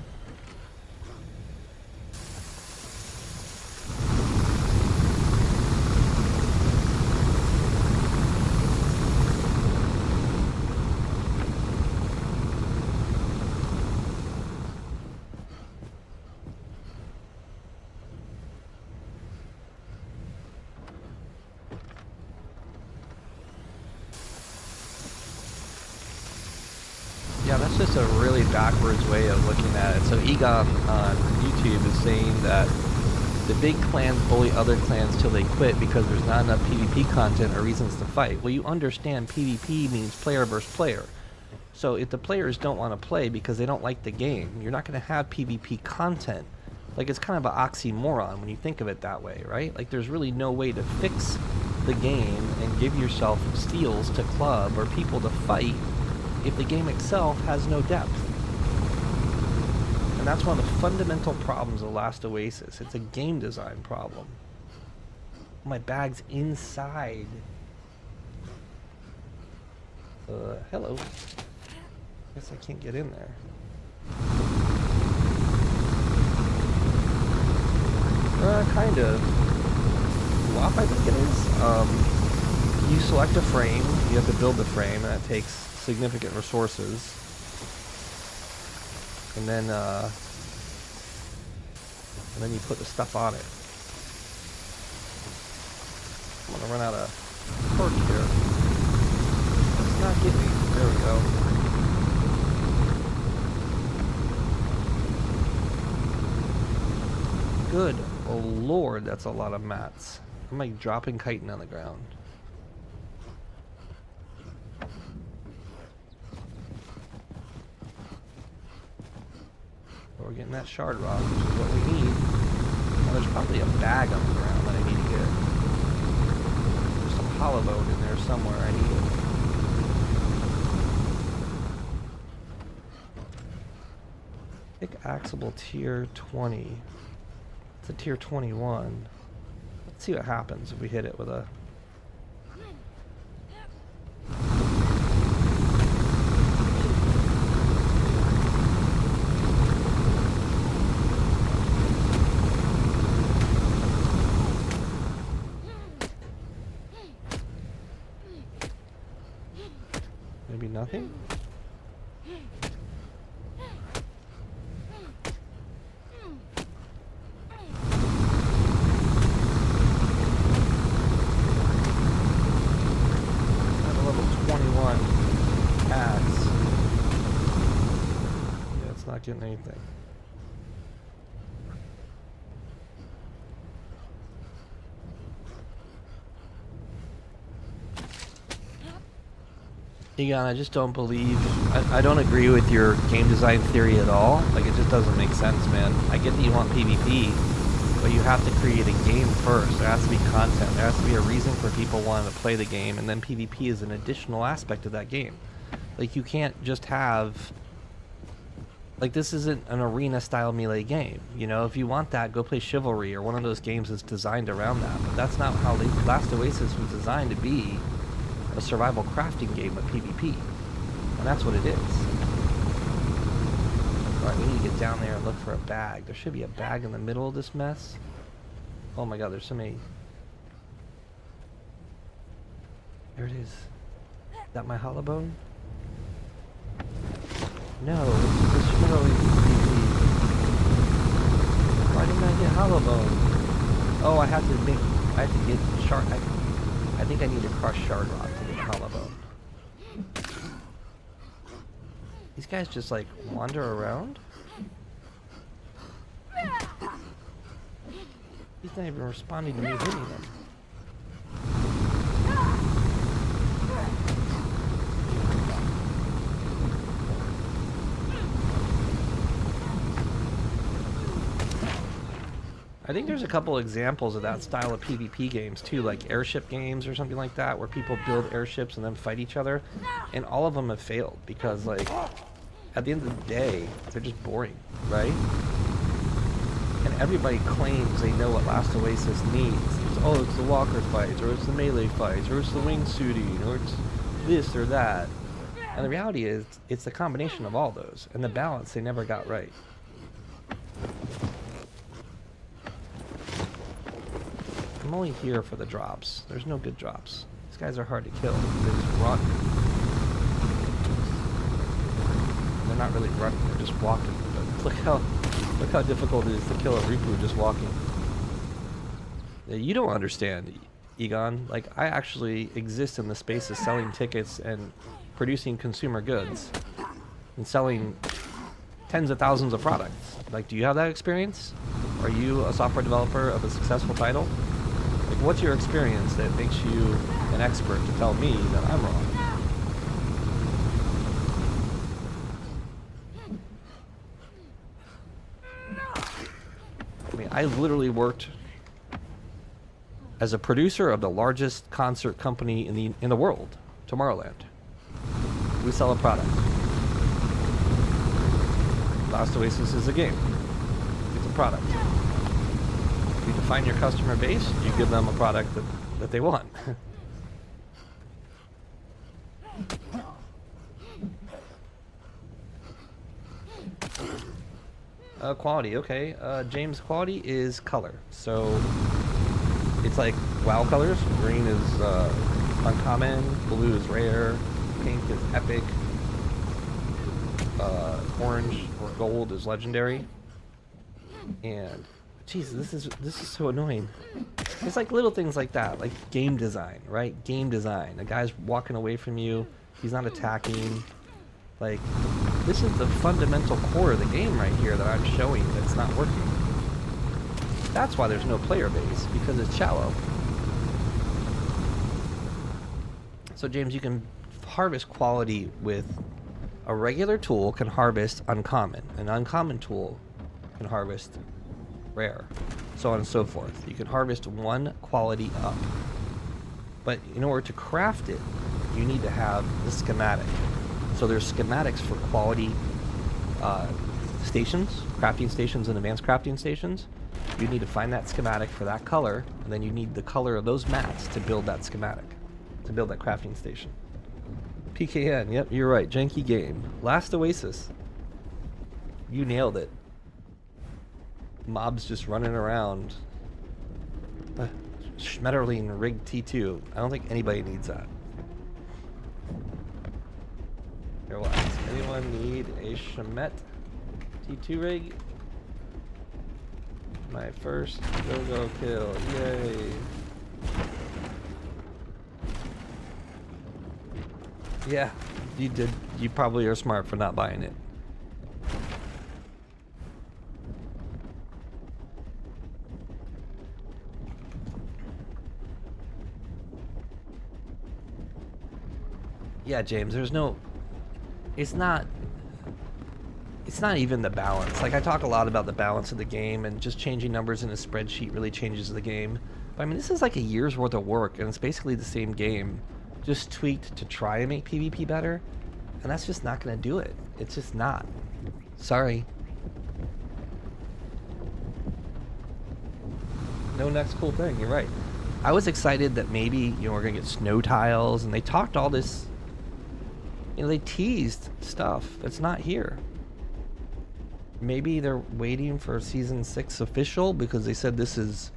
Yeah, that's just a really backwards way of looking at it. So Egon on YouTube is saying that the big clans bully other clans till they quit because there's not enough PvP content or reasons to fight. Well, you understand PvP means player versus player. So if the players don't want to play because they don't like the game, you're not going to have PvP content. Like, it's kind of an oxymoron when you think of it that way, right? Like, there's really no way to fix the game and give yourself steals to club or people to fight if the game itself has no depth. And that's one of the fundamental problems of Last Oasis. It's a game design problem. My bag's inside. Hello. Guess I can't get in there. Kind of. WAP, I think it is. You select a frame, you have to build the frame, and that takes significant resources. And then you put the stuff on it. I'm gonna run out of torque here. Let's not get me. There we go. Good lord, that's a lot of mats. I'm like dropping chitin on the ground. We're getting that shard rock, which is what we need. Well, there's probably a bag on the ground that I need to get. There's some hollow bone in there somewhere. I need it. Pickaxeable tier 20. It's a tier 21. Let's see what happens if we hit it with a... Maybe nothing? I have a level 21 axe. Yeah, it's not getting anything. Egon, I just don't believe... I don't agree with your game design theory at all. Like, it just doesn't make sense, man. I get that you want PvP, but you have to create a game first. There has to be content. There has to be a reason for people wanting to play the game, and then PvP is an additional aspect of that game. Like, you can't just have... Like, this isn't an arena-style melee game. You know, if you want that, go play Chivalry or one of those games that's designed around that. But that's not how Last Oasis was designed to be. A survival crafting game with PvP, and that's what it is. Alright, we need to get down there and look for a bag. There should be a bag in the middle of this mess. Oh my god, there's so many. There it is. Is that my hollow bone? No, this should always be PvP. Why didn't I get hollow bone? Oh, I have to get shard. I think I need to crush shard rock to get hollow bone. These guys just like wander around. He's not even responding to me hitting him. I think there's a couple examples of that style of PvP games too, like airship games or something like that, where people build airships and then fight each other, and all of them have failed because, like, at the end of the day, they're just boring, right? And everybody claims they know what Last Oasis needs. Oh, it's the walker fights, or it's the melee fights, or it's the wingsuiting, or it's this or that. And the reality is, it's a combination of all those, and the balance they never got right. I'm only here for the drops. There's no good drops. These guys are hard to kill. They just run. They're not really running, they're just walking. But look how difficult it is to kill a Ripu just walking. You don't understand, Egon. Like, I actually exist in the space of selling tickets and producing consumer goods and selling tens of thousands of products. Like, do you have that experience? Are you a software developer of a successful title? Like, what's your experience that makes you an expert to tell me that I'm wrong? I mean, I literally worked as a producer of the largest concert company in the world, Tomorrowland. We sell a product. Last Oasis is a game. It's a product. You define your customer base, you give them a product that they want. Quality, okay. James, quality is color. So it's like WoW colors. Green is uncommon, blue is rare, pink is epic, orange or gold is legendary. And jeez, this is so annoying. It's like little things like that, like game design, right? Game design. A guy's walking away from you, he's not attacking. Like, this is the fundamental core of the game right here that I'm showing that's not working. That's why there's no player base, because it's shallow. So James, you can harvest quality with a regular tool can harvest uncommon. An uncommon tool can harvest rare, so on and so forth. You can harvest one quality up. But in order to craft it, you need to have the schematic. So there's schematics for quality stations, crafting stations and advanced crafting stations. You need to find that schematic for that color, and then you need the color of those mats to build that schematic, to build that crafting station. PKN, yep, you're right, janky game. Last Oasis. You nailed it. Mobs just running around. Schmetterling rigged T2. I don't think anybody needs that. Here, what? Does anyone need a Schmet T2 rig? My first go-go kill. Yay. Yeah, you did. You probably are smart for not buying it. Yeah, James, there's no... It's not even the balance. Like, I talk a lot about the balance of the game, and just changing numbers in a spreadsheet really changes the game. But I mean, this is like a year's worth of work, and it's basically the same game, just tweaked to try and make PvP better, and that's just not going to do it. It's just not. Sorry. No next cool thing, you're right. I was excited that maybe, you know, we're going to get snow tiles, and they talked all this, you know, they teased stuff that's not here. Maybe they're waiting for Season 6 official, because they said this is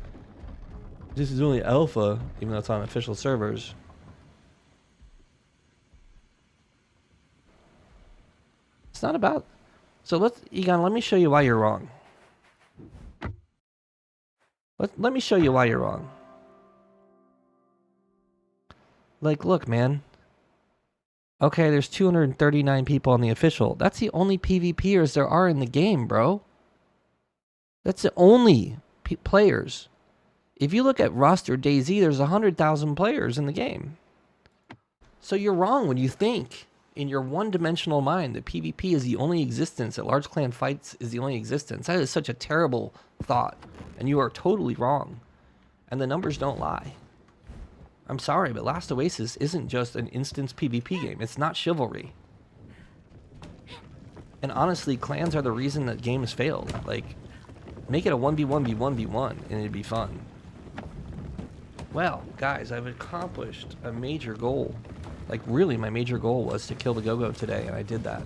only alpha, even though it's on official servers. It's not about... So Egon, let me show you why you're wrong. Let me show you why you're wrong. Like, look, man. Okay, there's 239 people on the official. That's the only PvPers there are in the game, bro. That's the only players. If you look at roster DayZ, there's 100,000 players in the game. So you're wrong when you think In your one-dimensional mind, that PvP is the only existence, that large clan fights is the only existence. That is such a terrible thought, and you are totally wrong. And the numbers don't lie. I'm sorry, but Last Oasis isn't just an instance PvP game. It's not chivalry. And honestly, clans are the reason that game has failed. Like, make it a 1v1v1v1 and it'd be fun. Well, guys, I've accomplished a major goal. Like, really, my major goal was to kill the Go-Go today, and I did that.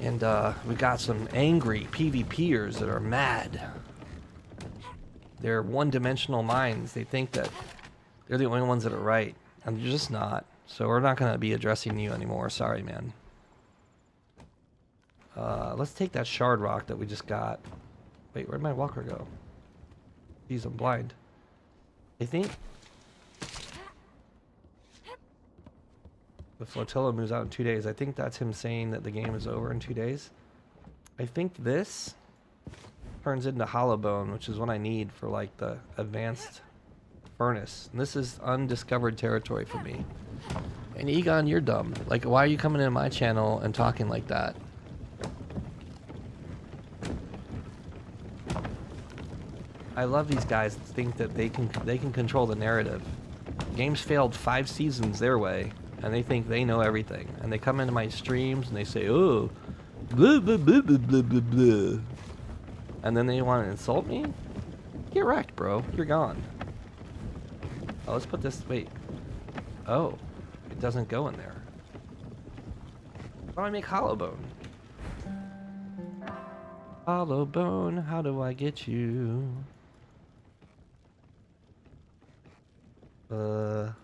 And we got some angry PvPers that are mad. They're one-dimensional minds. They think that they're the only ones that are right, and they're just not. So we're not going to be addressing you anymore. Sorry, man. Let's take that shard rock that we just got. Wait, where'd my walker go? Jeez, I'm blind. I think the flotilla moves out in 2 days. I think that's him saying that the game is over in 2 days. I think this turns into hollow bone, which is what I need for like the advanced furnace. And this is undiscovered territory for me. And Egon, you're dumb. Like, why are you coming into my channel and talking like that? I love these guys that think that they can control the narrative. Games failed 5 seasons their way, and they think they know everything. And they come into my streams and they say, "Oh, blah blah blah blah blah blah blah," and then they want to insult me. Get wrecked, bro. You're gone. Oh, let's put this. Wait. Oh, it doesn't go in there. How do I make hollow bone? Hollow bone, how do I get you? From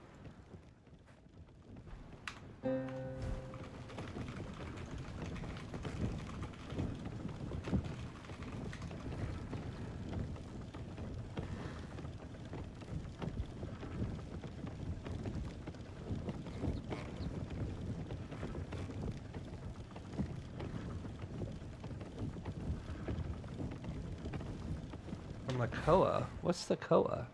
the Koa? What's the Koa?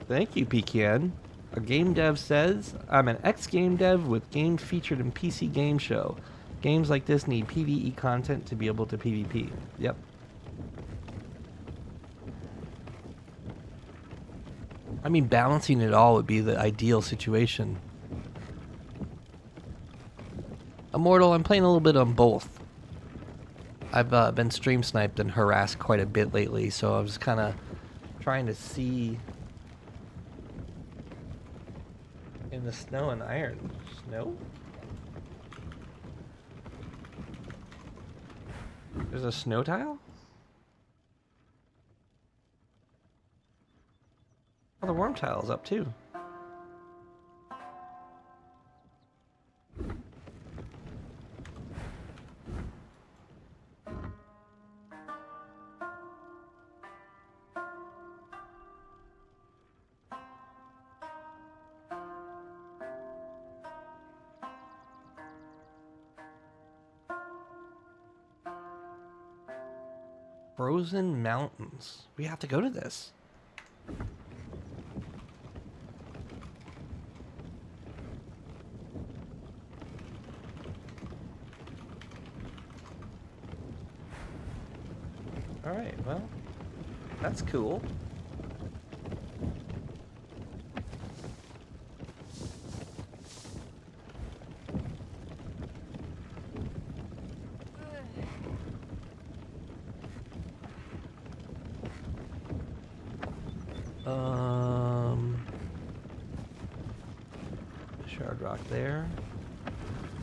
Thank you, Pecan. A game dev says, I'm an ex-game dev with games featured in PC Game Show. Games like this need PvE content to be able to PvP. Yep. I mean, balancing it all would be the ideal situation. Immortal, I'm playing a little bit on both. I've been stream sniped and harassed quite a bit lately, so I was kind of trying to see in the snow and iron. Snow? There's a snow tile? Oh, the worm tile's up too. Frozen Mountains. We have to go to this. Alright, well, that's cool. Shard rock there.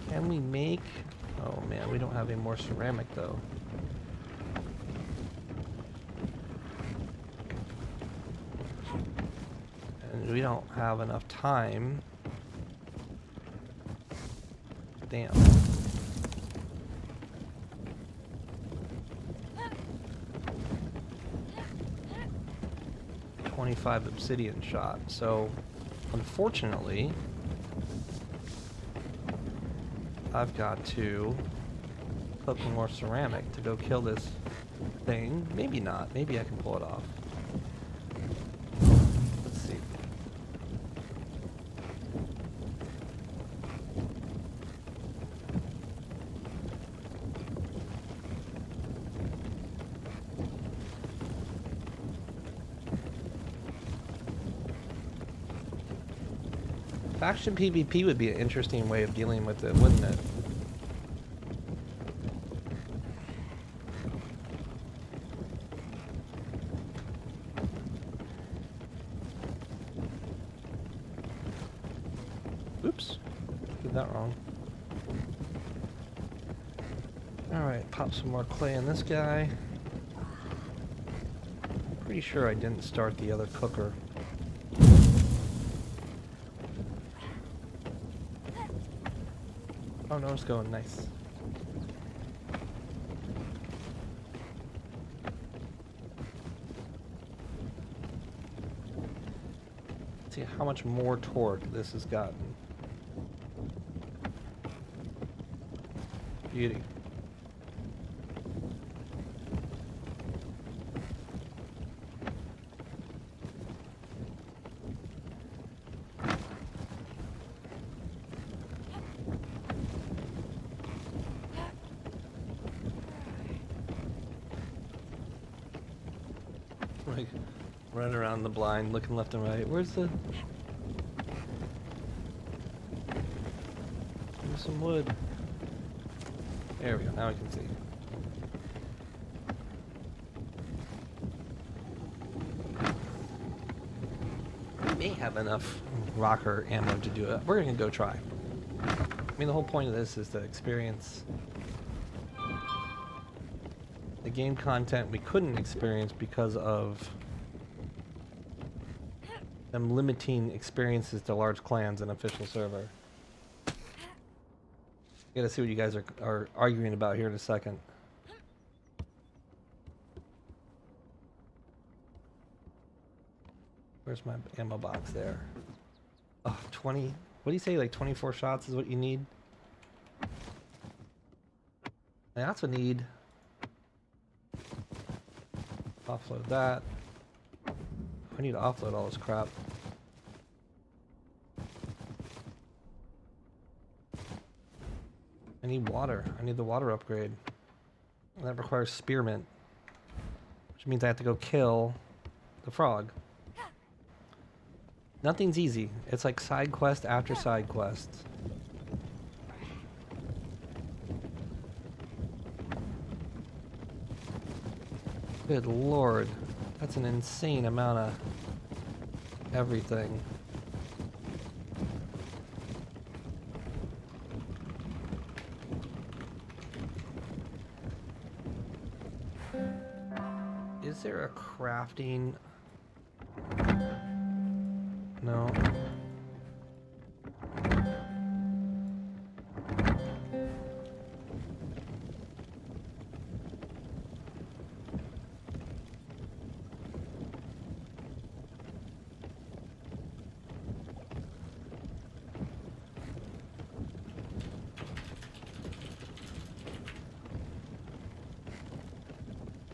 Can we make... Oh man, we don't have any more ceramic though. And we don't have enough time. Damn. 25 obsidian shot. So, unfortunately, I've got to cook more ceramic to go kill this thing. Maybe not. Maybe I can pull it off. Let's see. Faction PvP would be an interesting way of dealing with it, wouldn't it? Oops, did that wrong. Alright, pop some more clay in this guy. Pretty sure I didn't start the other cooker. Oh no, it's going nice. Let's see how much more torque this has gotten. Beauty. Like, running around the blind, looking left and right. Where's some wood? There we go, now I can see. We may have enough rocker ammo to do it. We're gonna go try. I mean, the whole point of this is to experience the game content we couldn't experience because of them limiting experiences to large clans and official server. Gotta see what you guys are arguing about here in a second. Where's my ammo box there? Oh, 20. What do you say, like 24 shots is what you need? I also need... offload that. I need to offload all this crap. I need water. I need the water upgrade. That requires spearmint, which means I have to go kill the frog. Nothing's easy. It's like side quest after side quest. Good lord. That's an insane amount of everything. Is there a crafting? No.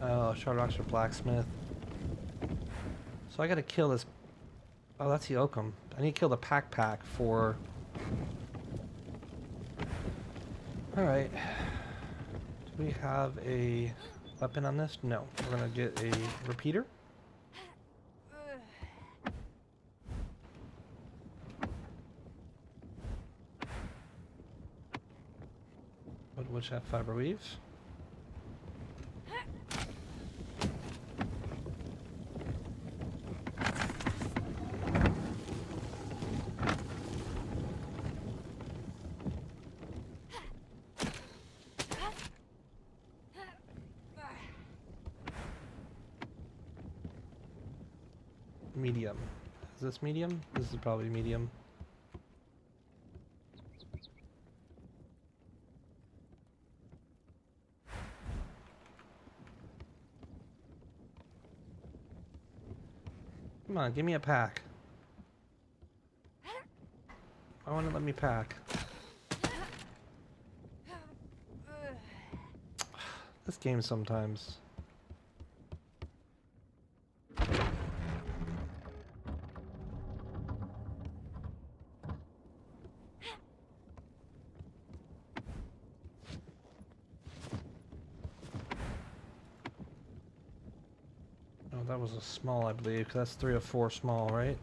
Oh, shard rocks for blacksmith. So I gotta kill this. Oh, that's the oakum. I need to kill the pack for... Alright. Do we have a weapon on this? No. We're gonna get a repeater. Which have fiber weaves. Medium. Is this medium? This is probably medium. Come on, give me a pack. I want to let me pack. This game sometimes. Oh, that was a small, I believe, because that's 3 of 4 small, right?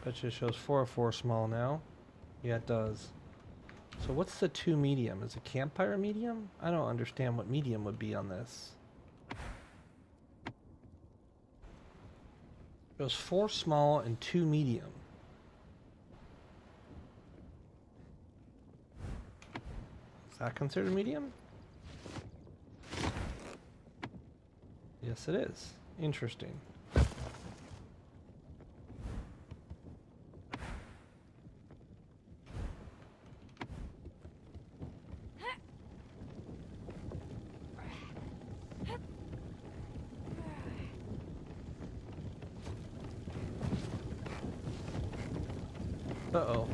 Bet you it shows 4 of 4 small now. Yeah, it does. So what's the 2 medium? Is it campfire medium? I don't understand what medium would be on this. It was 4 small and 2 medium. Is that considered medium? Yes, it is. Interesting. Uh-oh.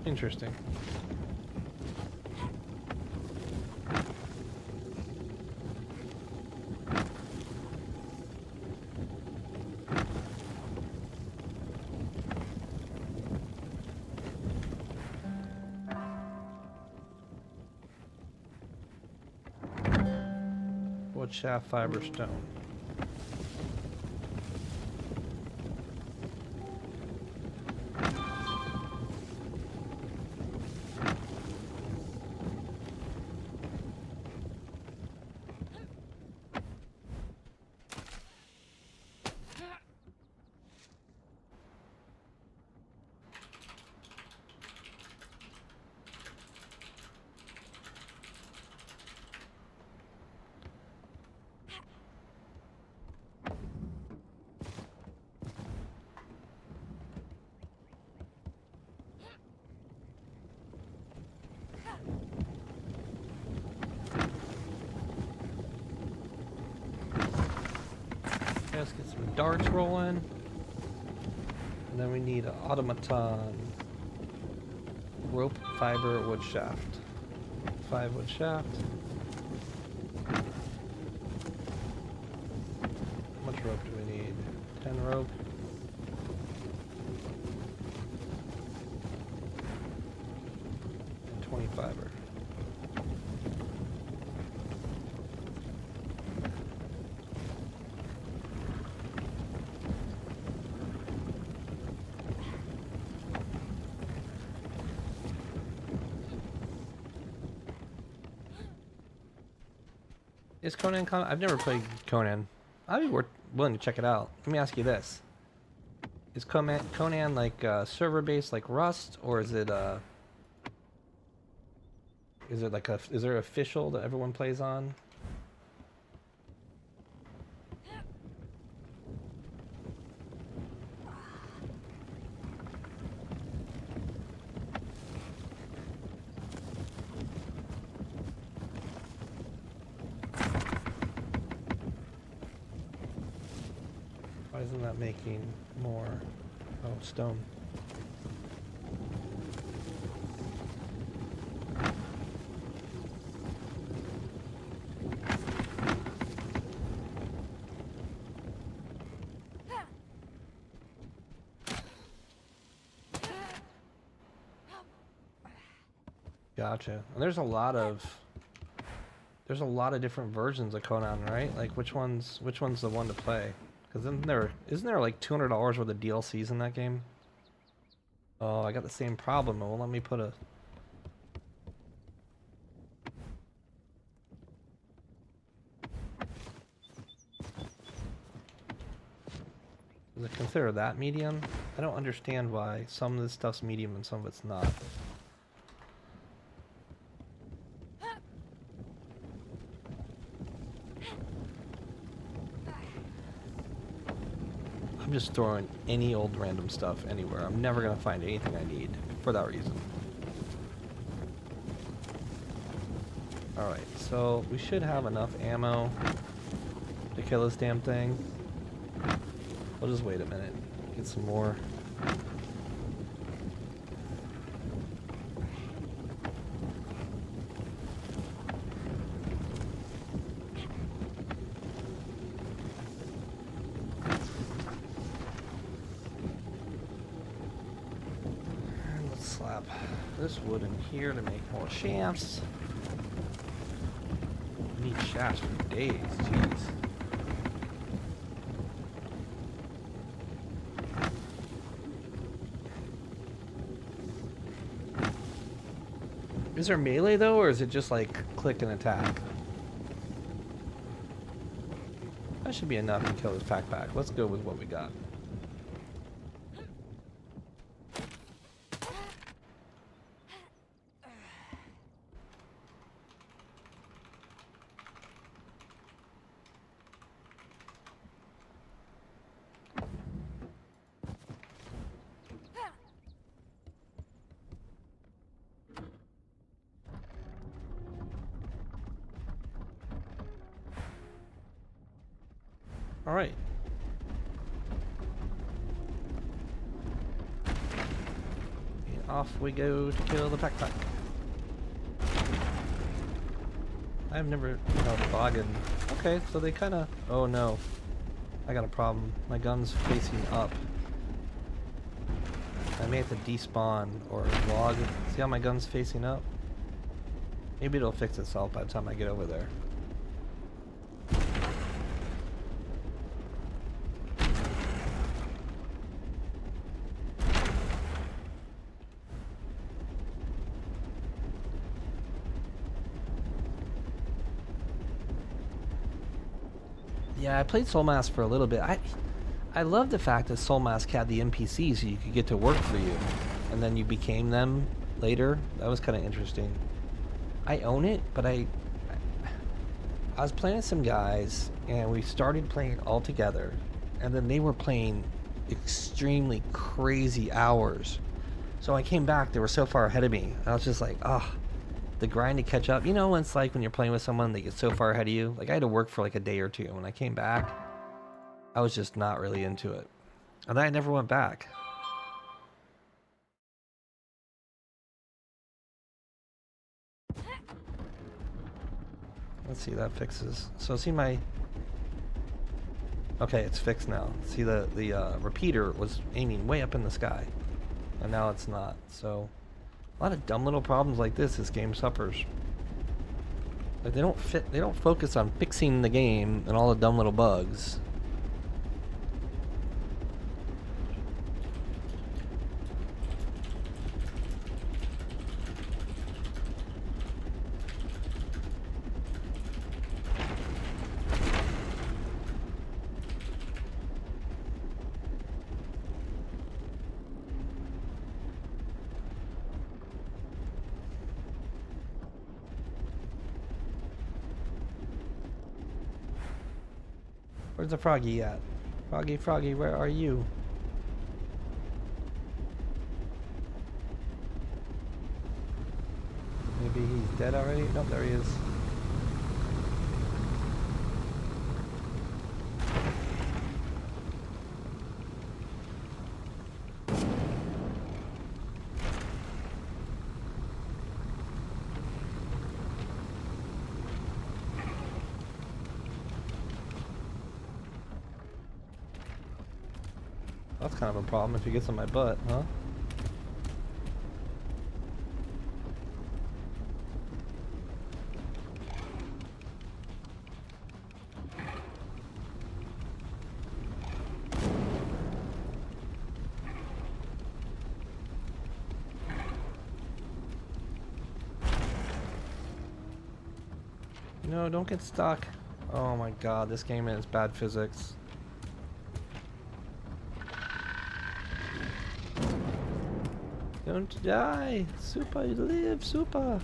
Interesting. Wood shaft, fiber, stone. Let's get some darts rolling. And then we need an automaton. Rope, fiber, wood shaft. 5 wood shaft. How much rope do we need? 10 rope. And 20 fiber. Is Conan I've never played Conan. I'd be willing to check it out. Let me ask you this. Is Conan like server based like Rust, or is it like is there official that everyone plays on? Why isn't that making more? Oh, stone. Gotcha. And there's a lot of different versions of Conan, right? Like which one's the one to play? Because isn't there like $200 worth of DLCs in that game? Oh, I got the same problem. It won't let me put a... Does it consider that medium? I don't understand why some of this stuff's medium and some of it's not. I'm just throwing any old random stuff anywhere. I'm never gonna find anything I need for that reason. Alright, so we should have enough ammo to kill this damn thing. We'll just wait a minute. Get some more. And let's slap this wood in here to make more shafts. I need shafts for days, jeez. Is there melee though, or is it just like click and attack? That should be enough to kill this pack. Let's go with what we got. All right. And off we go to kill the pack. I've never boggin. Okay, so they kind of. Oh no, I got a problem. My gun's facing up. I may have to despawn or log. See how my gun's facing up? Maybe it'll fix itself by the time I get over there. Yeah, I played Soul Mask for a little bit. I love the fact that Soul Mask had the NPCs so you could get to work for you, and then you became them later. That was kind of interesting. I own it, but I was playing with some guys, and we started playing all together, and then they were playing extremely crazy hours. So I came back, they were so far ahead of me. I was just like, oh, the grind to catch up. You know when it's like when you're playing with someone, they get so far ahead of you? Like I had to work for like a day or two. When I came back, I was just not really into it. And then I never went back. Let's see, that fixes. So see my... Okay, it's fixed now. See the repeater was aiming way up in the sky. And now it's not. So a lot of dumb little problems like this game suffers. Like they don't focus on fixing the game and all the dumb little bugs. Where's the froggy at? Froggy, where are you? Maybe he's dead already? Nope, there he is. That's kind of a problem if he gets on my butt, huh? No, don't get stuck. Oh my god, this game has bad physics. Don't die! Super, you live, super!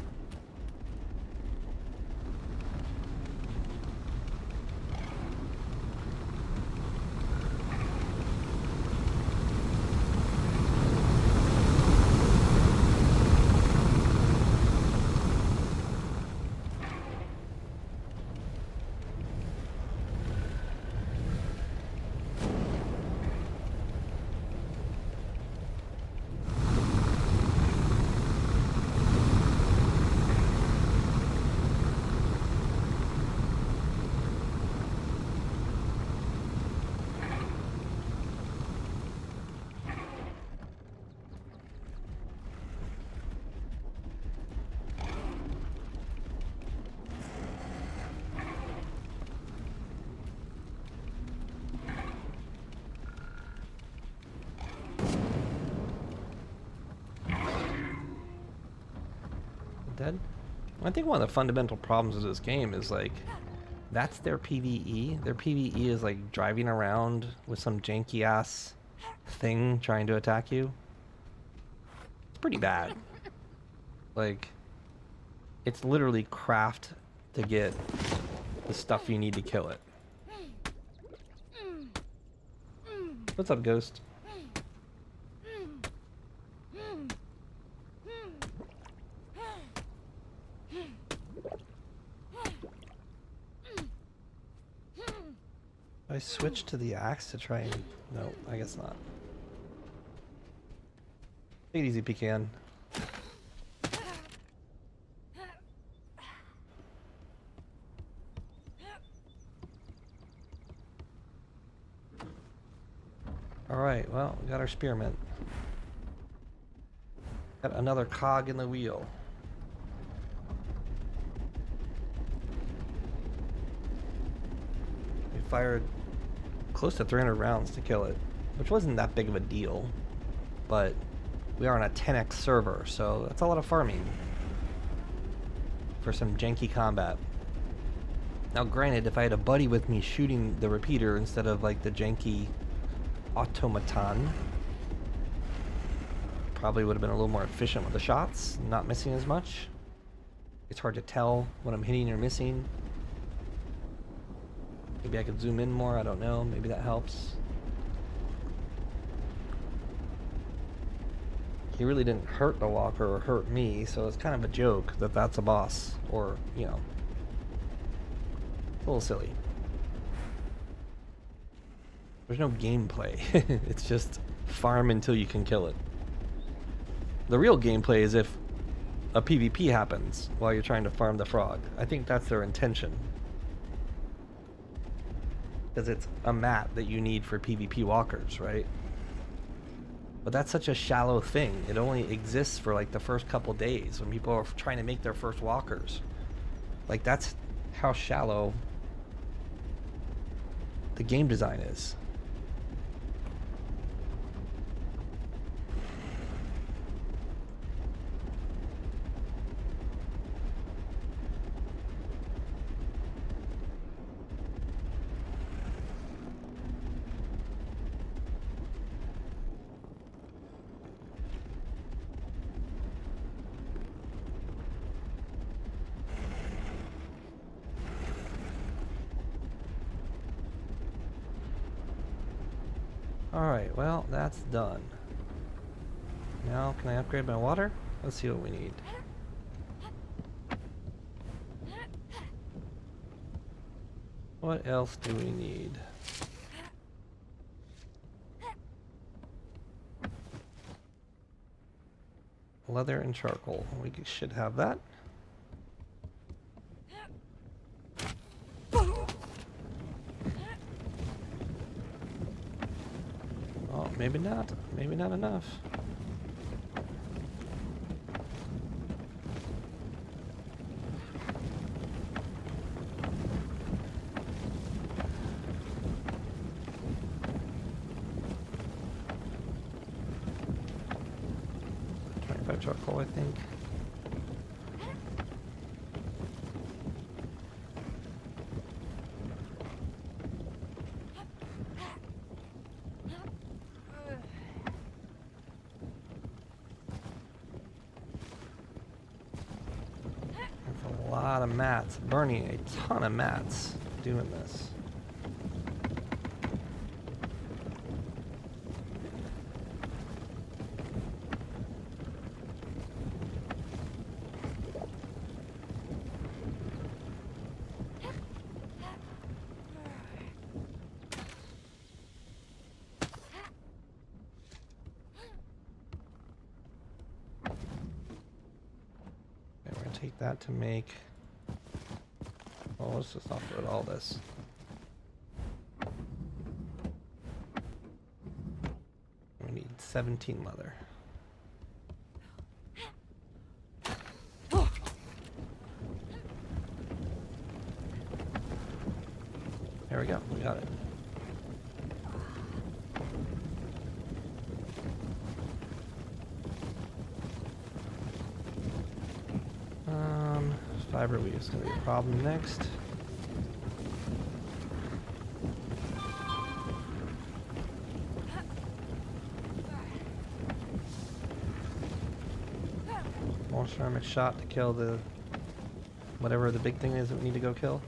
I think one of the fundamental problems of this game is like, that's their PvE. Their PvE is like driving around with some janky ass thing trying to attack you. It's pretty bad. Like, it's literally craft to get the stuff you need to kill it. What's up, Ghost? I switched to the axe to try and... No, I guess not. Take it easy, Pecan. Alright, well, we got our spearmint. Got another cog in the wheel. We fired close to 300 rounds to kill it, which wasn't that big of a deal, but we are on a 10x server, so that's a lot of farming for some janky combat. Now granted, if I had a buddy with me shooting the repeater instead of like the janky automaton, probably would have been a little more efficient with the shots, not missing as much. It's hard to tell what I'm hitting or missing. Maybe I could zoom in more, I don't know, maybe that helps. He really didn't hurt the walker or hurt me, so it's kind of a joke that that's a boss, or, you know, it's a little silly. There's no gameplay. It's just farm until you can kill it. The real gameplay is if a PvP happens while you're trying to farm the frog. I think that's their intention. Because it's a mat that you need for PvP walkers, right? But that's such a shallow thing. It only exists for like the first couple days when people are trying to make their first walkers. Like, that's how shallow the game design is. Alright, well, that's done. Now, can I upgrade my water? Let's see what we need. What else do we need? Leather and charcoal. We should have that. Oh, maybe not. Maybe not enough. Charcoal, I think. That's a lot of mats. Burning a ton of mats doing this. Take that to make... Oh, let's just offload all this. We need 17 leather. There we go, we got it. fiber weave is going to be a problem next. More ceramic shot to kill the whatever the big thing is that we need to go kill.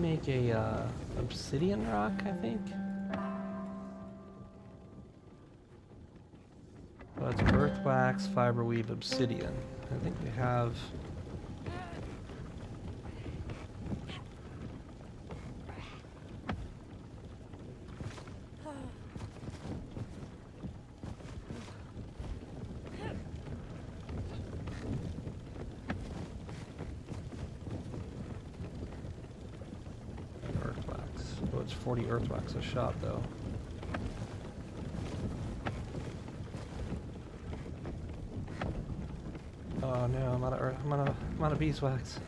Make a obsidian rock, I think. So it's earth wax, fiber weave, obsidian. I think we have. Oh, it's 40 earthwax a shot, though. Oh no, I'm out of beeswax.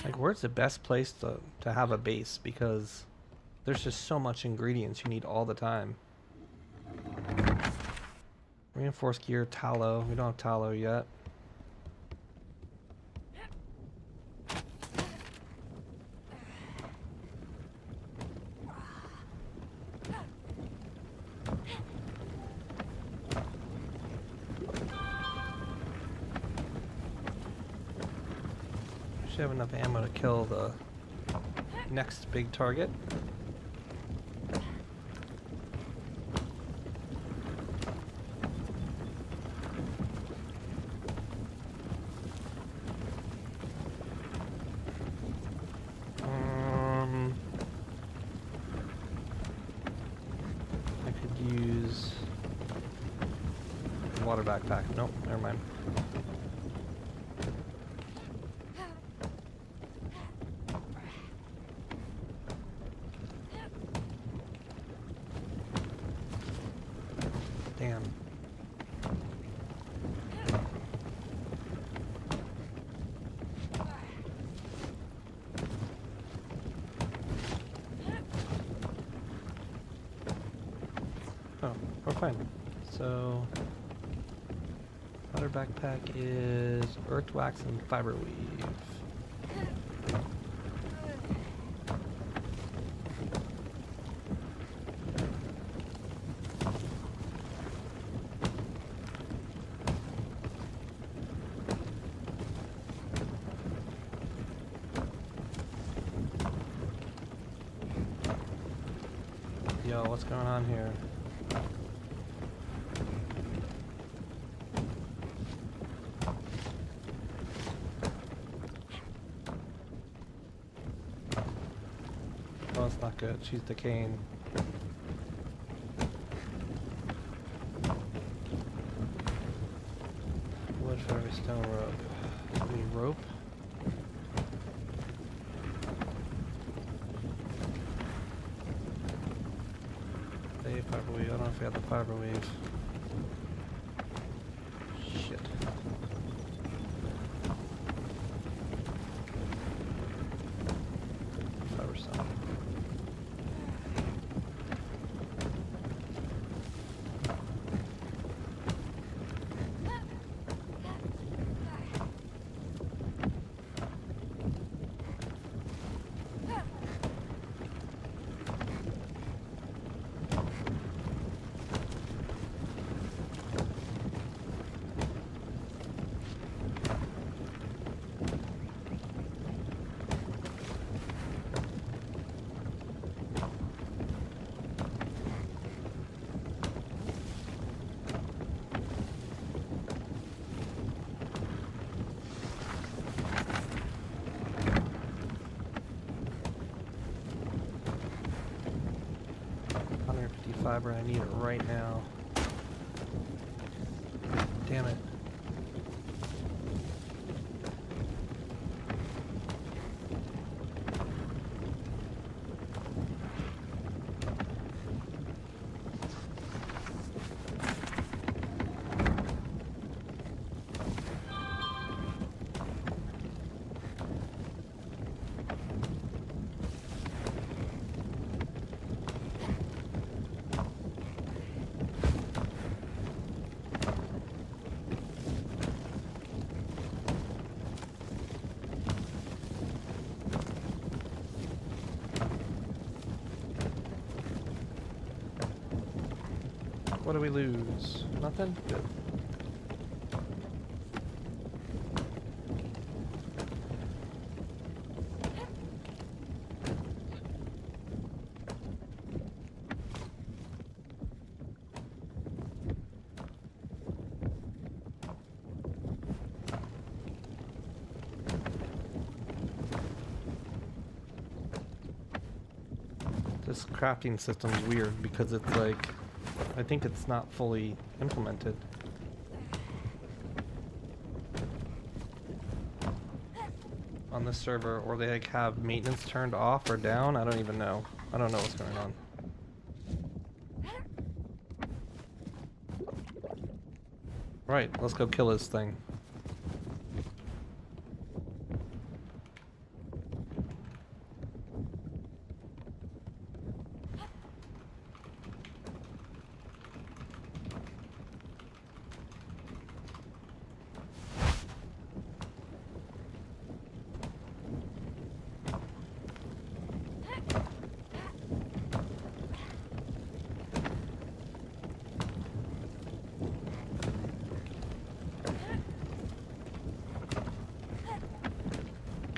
Like, where's the best place to have a base? Because there's just so much ingredients you need all the time. Reinforced gear, tallow. We don't have tallow yet. Should have enough ammo to kill the next big target. I could use a water backpack. Nope, never mind. Damn. Oh, we're fine. So, water backpack is earth wax and fiber weave. Yo, what's going on here? Oh, it's not good. She's decaying. Wood for every stone rope. We need rope? Fiber weave. I don't know if we have the fiber weave. Shit. Fiber stone. fiber. I need it right now. Damn it. What do we lose? Nothing? Good. This crafting system's weird because it's like, I think it's not fully implemented. On this server, or they like have maintenance turned off or down. I don't even know. I don't know what's going on. Right, let's go kill this thing.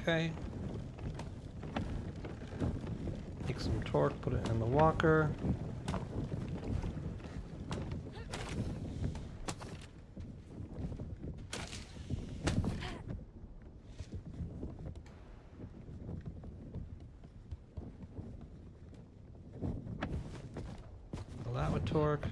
Okay. Take some torque, put it in the walker. Fill that with torque.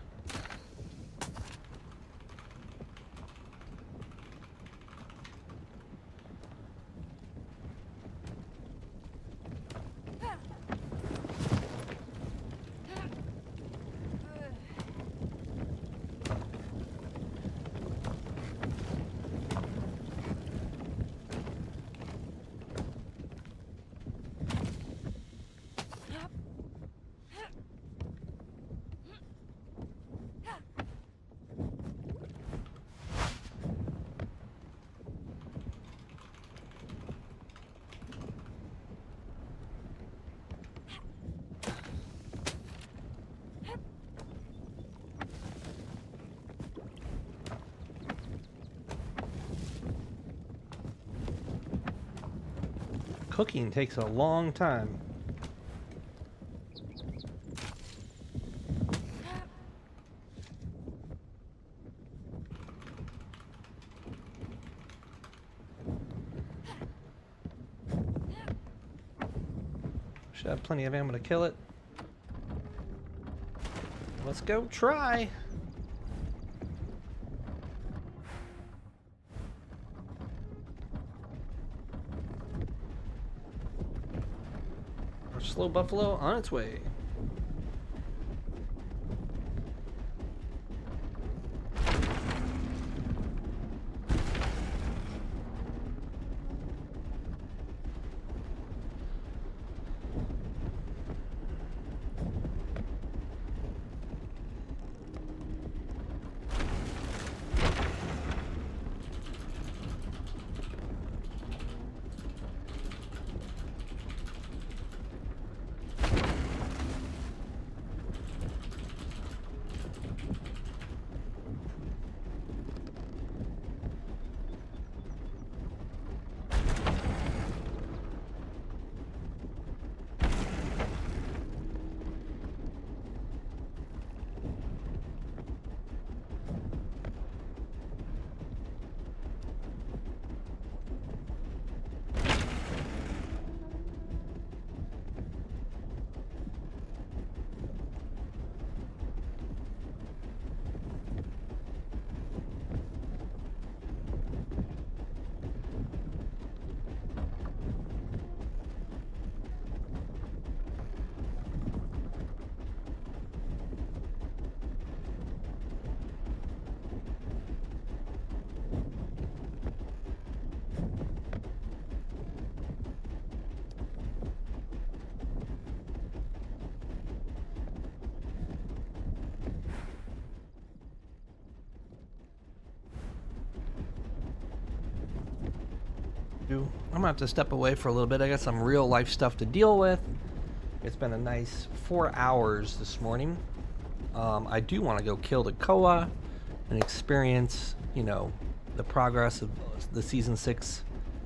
Cooking takes a long time. Should have plenty of ammo to kill it. Let's go try. Slow buffalo on its way. I'm gonna have to step away for a little bit. I got some real life stuff to deal with. It's been a nice 4 hours this morning. I do want to go kill the koa and experience, you know, the progress of the season 6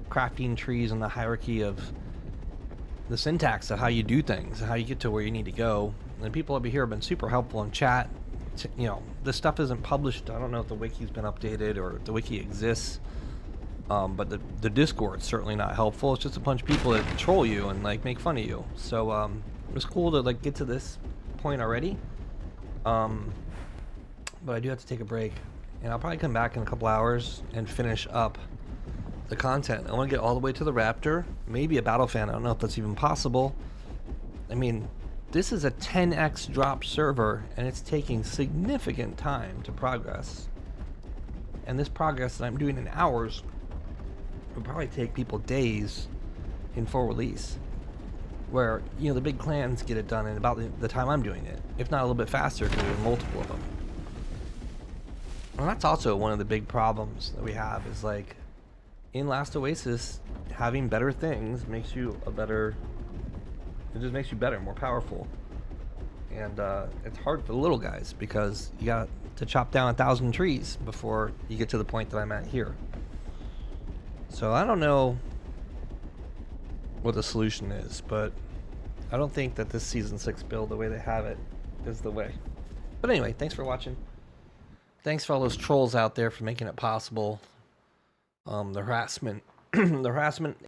crafting trees and the hierarchy of the syntax of how you do things, how you get to where you need to go. And people over here have been super helpful in chat. You know, this stuff isn't published. I don't know if the wiki's been updated or if the wiki exists. But the Discord's certainly not helpful. It's just a bunch of people that troll you and like make fun of you. So it was cool to like get to this point already. But I do have to take a break, and I'll probably come back in a couple hours and finish up the content. I want to get all the way to the Raptor, maybe a battle fan. I don't know if that's even possible. I mean, this is a 10x drop server, and it's taking significant time to progress. And this progress that I'm doing in hours would probably take people days in full release, where, you know, the big clans get it done in about the time I'm doing it, if not a little bit faster because there's multiple of them. And that's also one of the big problems that we have is like in Last Oasis, having better things makes you a better, it just makes you better, more powerful. And it's hard for the little guys because you got to chop down 1,000 trees before you get to the point that I'm at here. So I don't know what the solution is, but I don't think that this season 6 build, the way they have it, is the way. But anyway, thanks for watching. Thanks for all those trolls out there for making it possible. The harassment the harassment